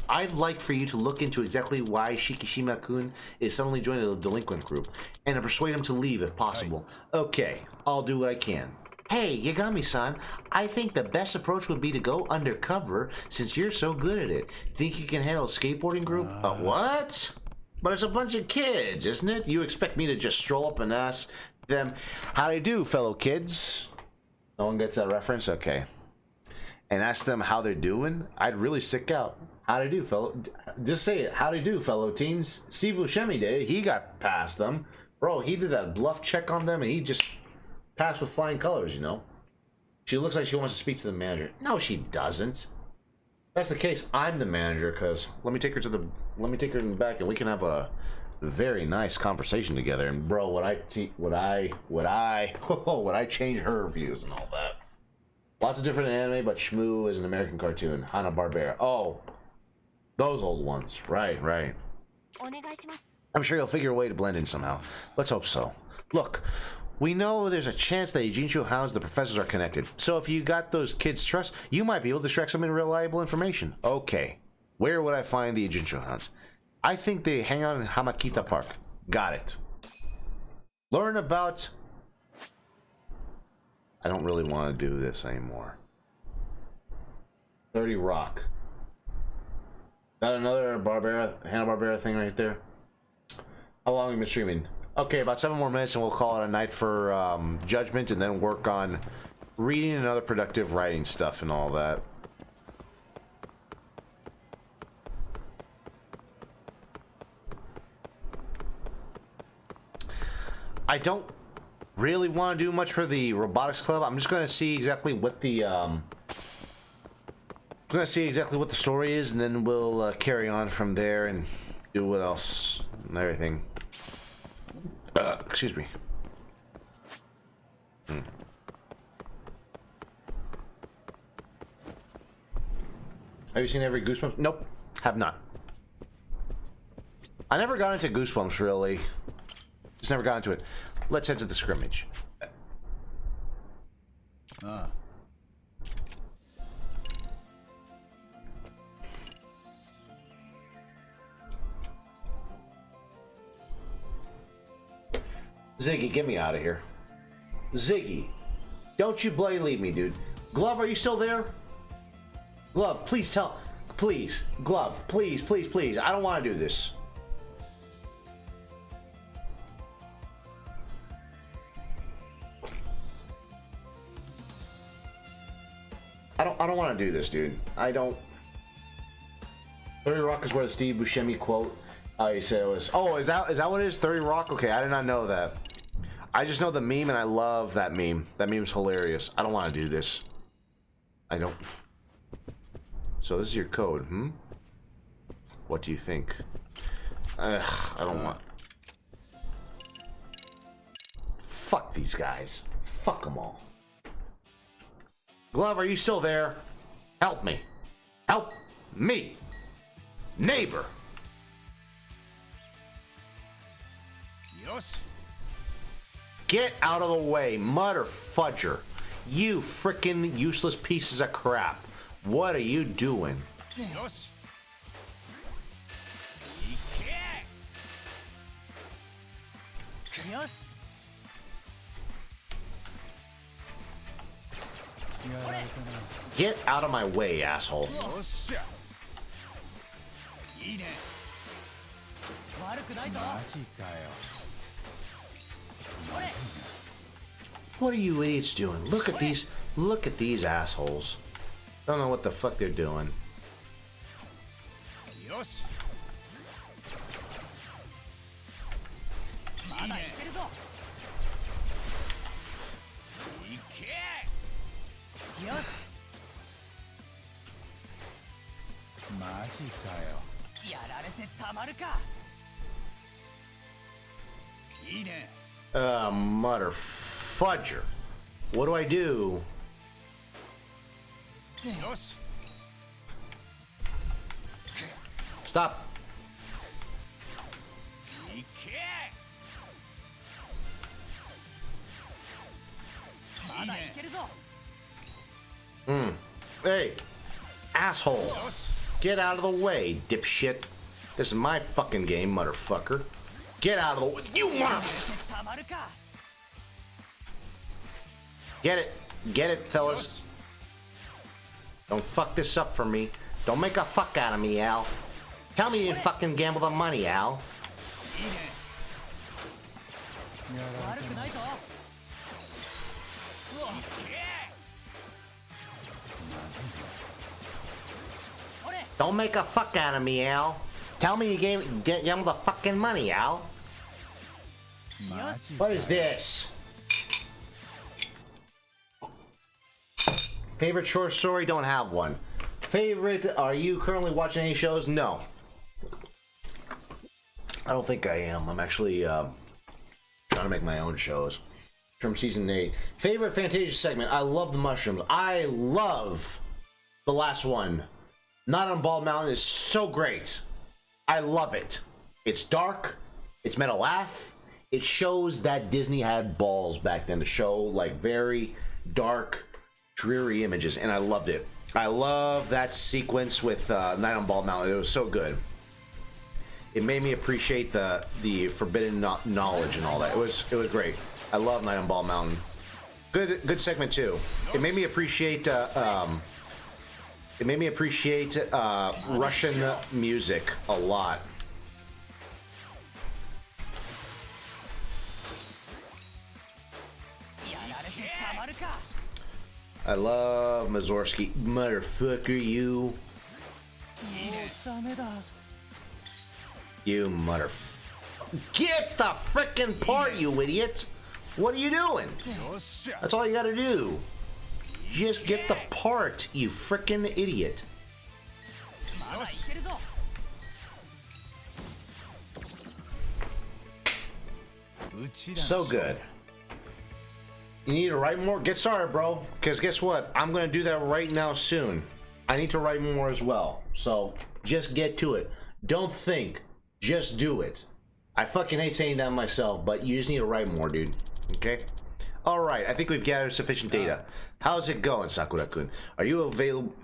I'd like for you to look into exactly why Shikishima-kun is suddenly joining a delinquent group, and to persuade him to leave if possible. Okay, I'll do what I can. Hey, Yagami-san, I think the best approach would be to go undercover since you're so good at it. Think you can handle a skateboarding group? What? But it's a bunch of kids, isn't it? You expect me to just stroll up and ask them, how do you do, fellow kids? No one gets that reference? Okay. And ask them how they're doing? I'd really stick out. How'd I do, fellow? Just say it. How'd I do, fellow teens? Steve Buscemi did. He got past them. Bro, he did that bluff check on them, and he just passed with flying colors, you know? She looks like she wants to speak to the manager. No, she doesn't. If that's the case, I'm the manager, because let me take her in the back, and we can have a very nice conversation together. And bro, would I change her views and all that? Lots of different anime, but Shmoo is an American cartoon. Hanna-Barbera. Oh, those old ones. Right. I'm sure you'll figure a way to blend in somehow. Let's hope so. Look, we know there's a chance that Ijincho Hounds and the professors are connected. So if you got those kids' trust, you might be able to extract some reliable information. Okay. Where would I find the Ijincho Hounds? I think they hang out in Hamakita Park. Got it. Learn about... I don't really want to do this anymore. 30 Rock. Got another Hanna-Barbera thing right there. How long have you been streaming? Okay, about 7 more minutes and we'll call it a night for Judgment, and then work on reading and other productive writing stuff and all that. I don't really want to do much for the robotics club. I'm just going to see exactly what the story is, and then we'll carry on from there and do what else and everything. Excuse me. Have you seen every Goosebumps? Nope, have not. I never got into Goosebumps, really. Just never got into it. Let's head to the scrimmage. Ziggy, get me out of here. Ziggy, don't you bloody leave me, dude. Glove, are you still there? Glove, please tell... Please, Glove, please, please, please. I don't want to do this. I don't want to do this, dude. I don't... 30 Rock is where the Steve Buscemi quote... you said it was... Oh, is that what it is? 30 Rock? Okay, I did not know that. I just know the meme, and I love that meme. That meme's hilarious. I don't want to do this. I don't... So this is your code, What do you think? I don't want... Fuck these guys. Fuck them all. Glove, are you still there? Help me. Help me. Neighbor. Yes. Get out of the way, mother fudger. You frickin' useless pieces of crap. What are you doing? Yes. Yes. Get out of my way, asshole. What are you idiots doing? Look at these assholes. Don't know what the fuck they're doing. Yes. Mother fudger. What do I do? Yes. Stop. Hey, asshole. Get out of the way, dipshit. This is my fucking game, motherfucker. Get out of the way. You mother... Get it. Get it, fellas. Don't fuck this up for me. Don't make a fuck out of me, Al. Tell me you didn't fucking gamble the money, Al. Don't make a fuck out of me, Al. Tell me you gave him the fucking money, Al. What is this? Favorite short story? Don't have one. Favorite? Are you currently watching any shows? No. I don't think I am. I'm actually trying to make my own shows from season 8. Favorite Fantasia segment? I love the mushrooms. I love the last one. Not on Bald Mountain is so great. I love it. It's dark. It's meant to laugh. It shows that Disney had balls back then to show like very dark, dreary images, and I loved it. I love that sequence with Night on Bald Mountain. It was so good. It made me appreciate the forbidden knowledge and all that. It was great. I love Night on Bald Mountain. Good segment too. It made me appreciate Russian music a lot. I love Mazorsky. Motherfucker, you. You Get the frickin' part, you idiot! What are you doing? That's all you gotta do. Just get the part, you frickin' idiot. So good. You need to write more? Get started, bro. Because guess what? I'm going to do that right now soon. I need to write more as well. So just get to it. Don't think. Just do it. I fucking hate saying that myself, but you just need to write more, dude. Okay? Alright, I think we've gathered sufficient data. How's it going, Sakura-kun? Are you available?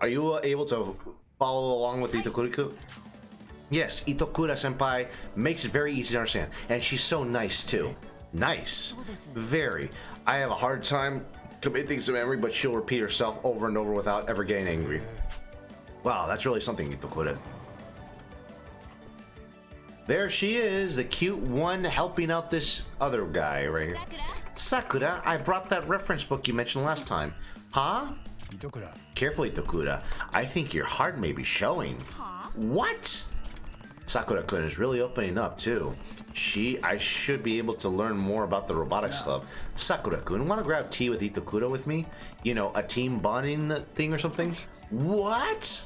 Are you able to follow along with Itokura? Yes, Itokura-senpai makes it very easy to understand. And she's so nice, too. Nice. Very. I have a hard time committing things to memory, but she'll repeat herself over and over without ever getting angry. Wow, that's really something, Itokura. There she is, the cute one helping out this other guy right here. Sakura, I brought that reference book you mentioned last time. Huh? Itokura. Careful, Itokura. I think your heart may be showing. Huh? What? Sakura-kun is really opening up, too. I should be able to learn more about the robotics club. Sakura-kun, want to grab tea with Itokura with me? You know, a team bonding thing or something? What?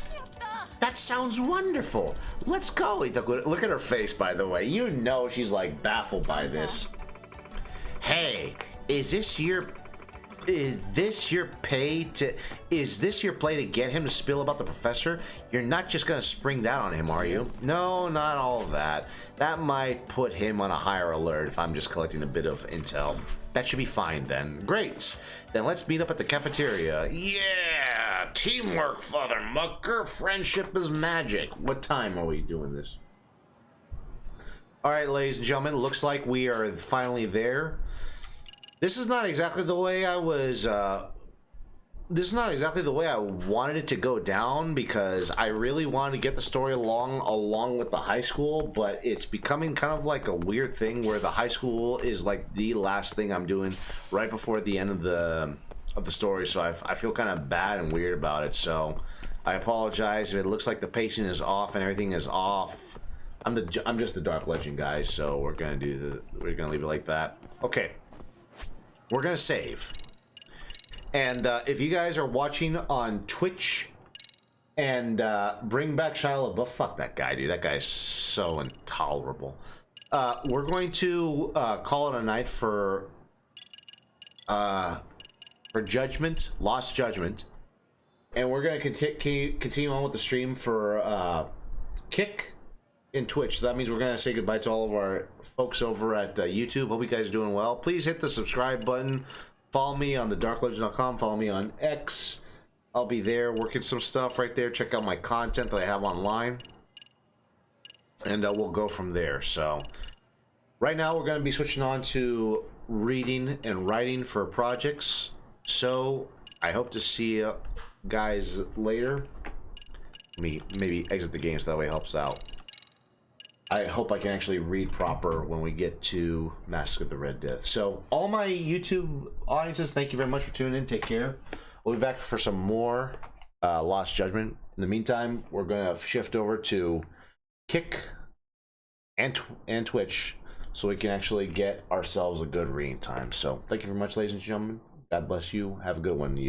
That sounds wonderful. Let's go, Itokura. Look at her face, by the way. You know she's like baffled by this. Hey, is this your play to get him to spill about the professor? You're not just gonna spring that on him, are you? No, not all of that. That might put him on a higher alert if I'm just collecting a bit of intel. That should be fine then. Great. Then let's meet up at the cafeteria. Yeah! Teamwork, Father Mucker. Friendship is magic. What time are we doing this? Alright, ladies and gentlemen, looks like we are finally there. This is not exactly the way I was, this is not exactly the way I wanted it to go down, because I really wanted to get the story along with the high school, but it's becoming kind of like a weird thing where the high school is like the last thing I'm doing right before the end of the story, so I feel kind of bad and weird about it, so I apologize if it looks like the pacing is off and everything is off. I'm just the Dark Legend, guys, so we're gonna leave it like that. Okay. We're gonna save, and if you guys are watching on Twitch, and bring back Shia LaBeouf, fuck that guy, dude. That guy is so intolerable. We're going to call it a night for Judgment, Lost Judgment, and we're gonna continue on with the stream for Kick in Twitch. So that means we're gonna say goodbye to all of our folks over at YouTube. Hope you guys are doing well. Please hit the subscribe button. Follow me on thedarklegend.com. Follow me on X. I'll be there working some stuff right there. Check out my content that I have online, and we'll go from there. So right now we're going to be switching on to reading and writing for projects. So I hope to see you guys later. Let me maybe exit the game so that way it helps out. I hope I can actually read proper when we get to Mask of the Red Death. So, all my YouTube audiences, thank you very much for tuning in. Take care. We'll be back for some more Lost Judgment. In the meantime, we're gonna shift over to Kick and Twitch so we can actually get ourselves a good reading time. So thank you very much, ladies and gentlemen. God bless you. Have a good one.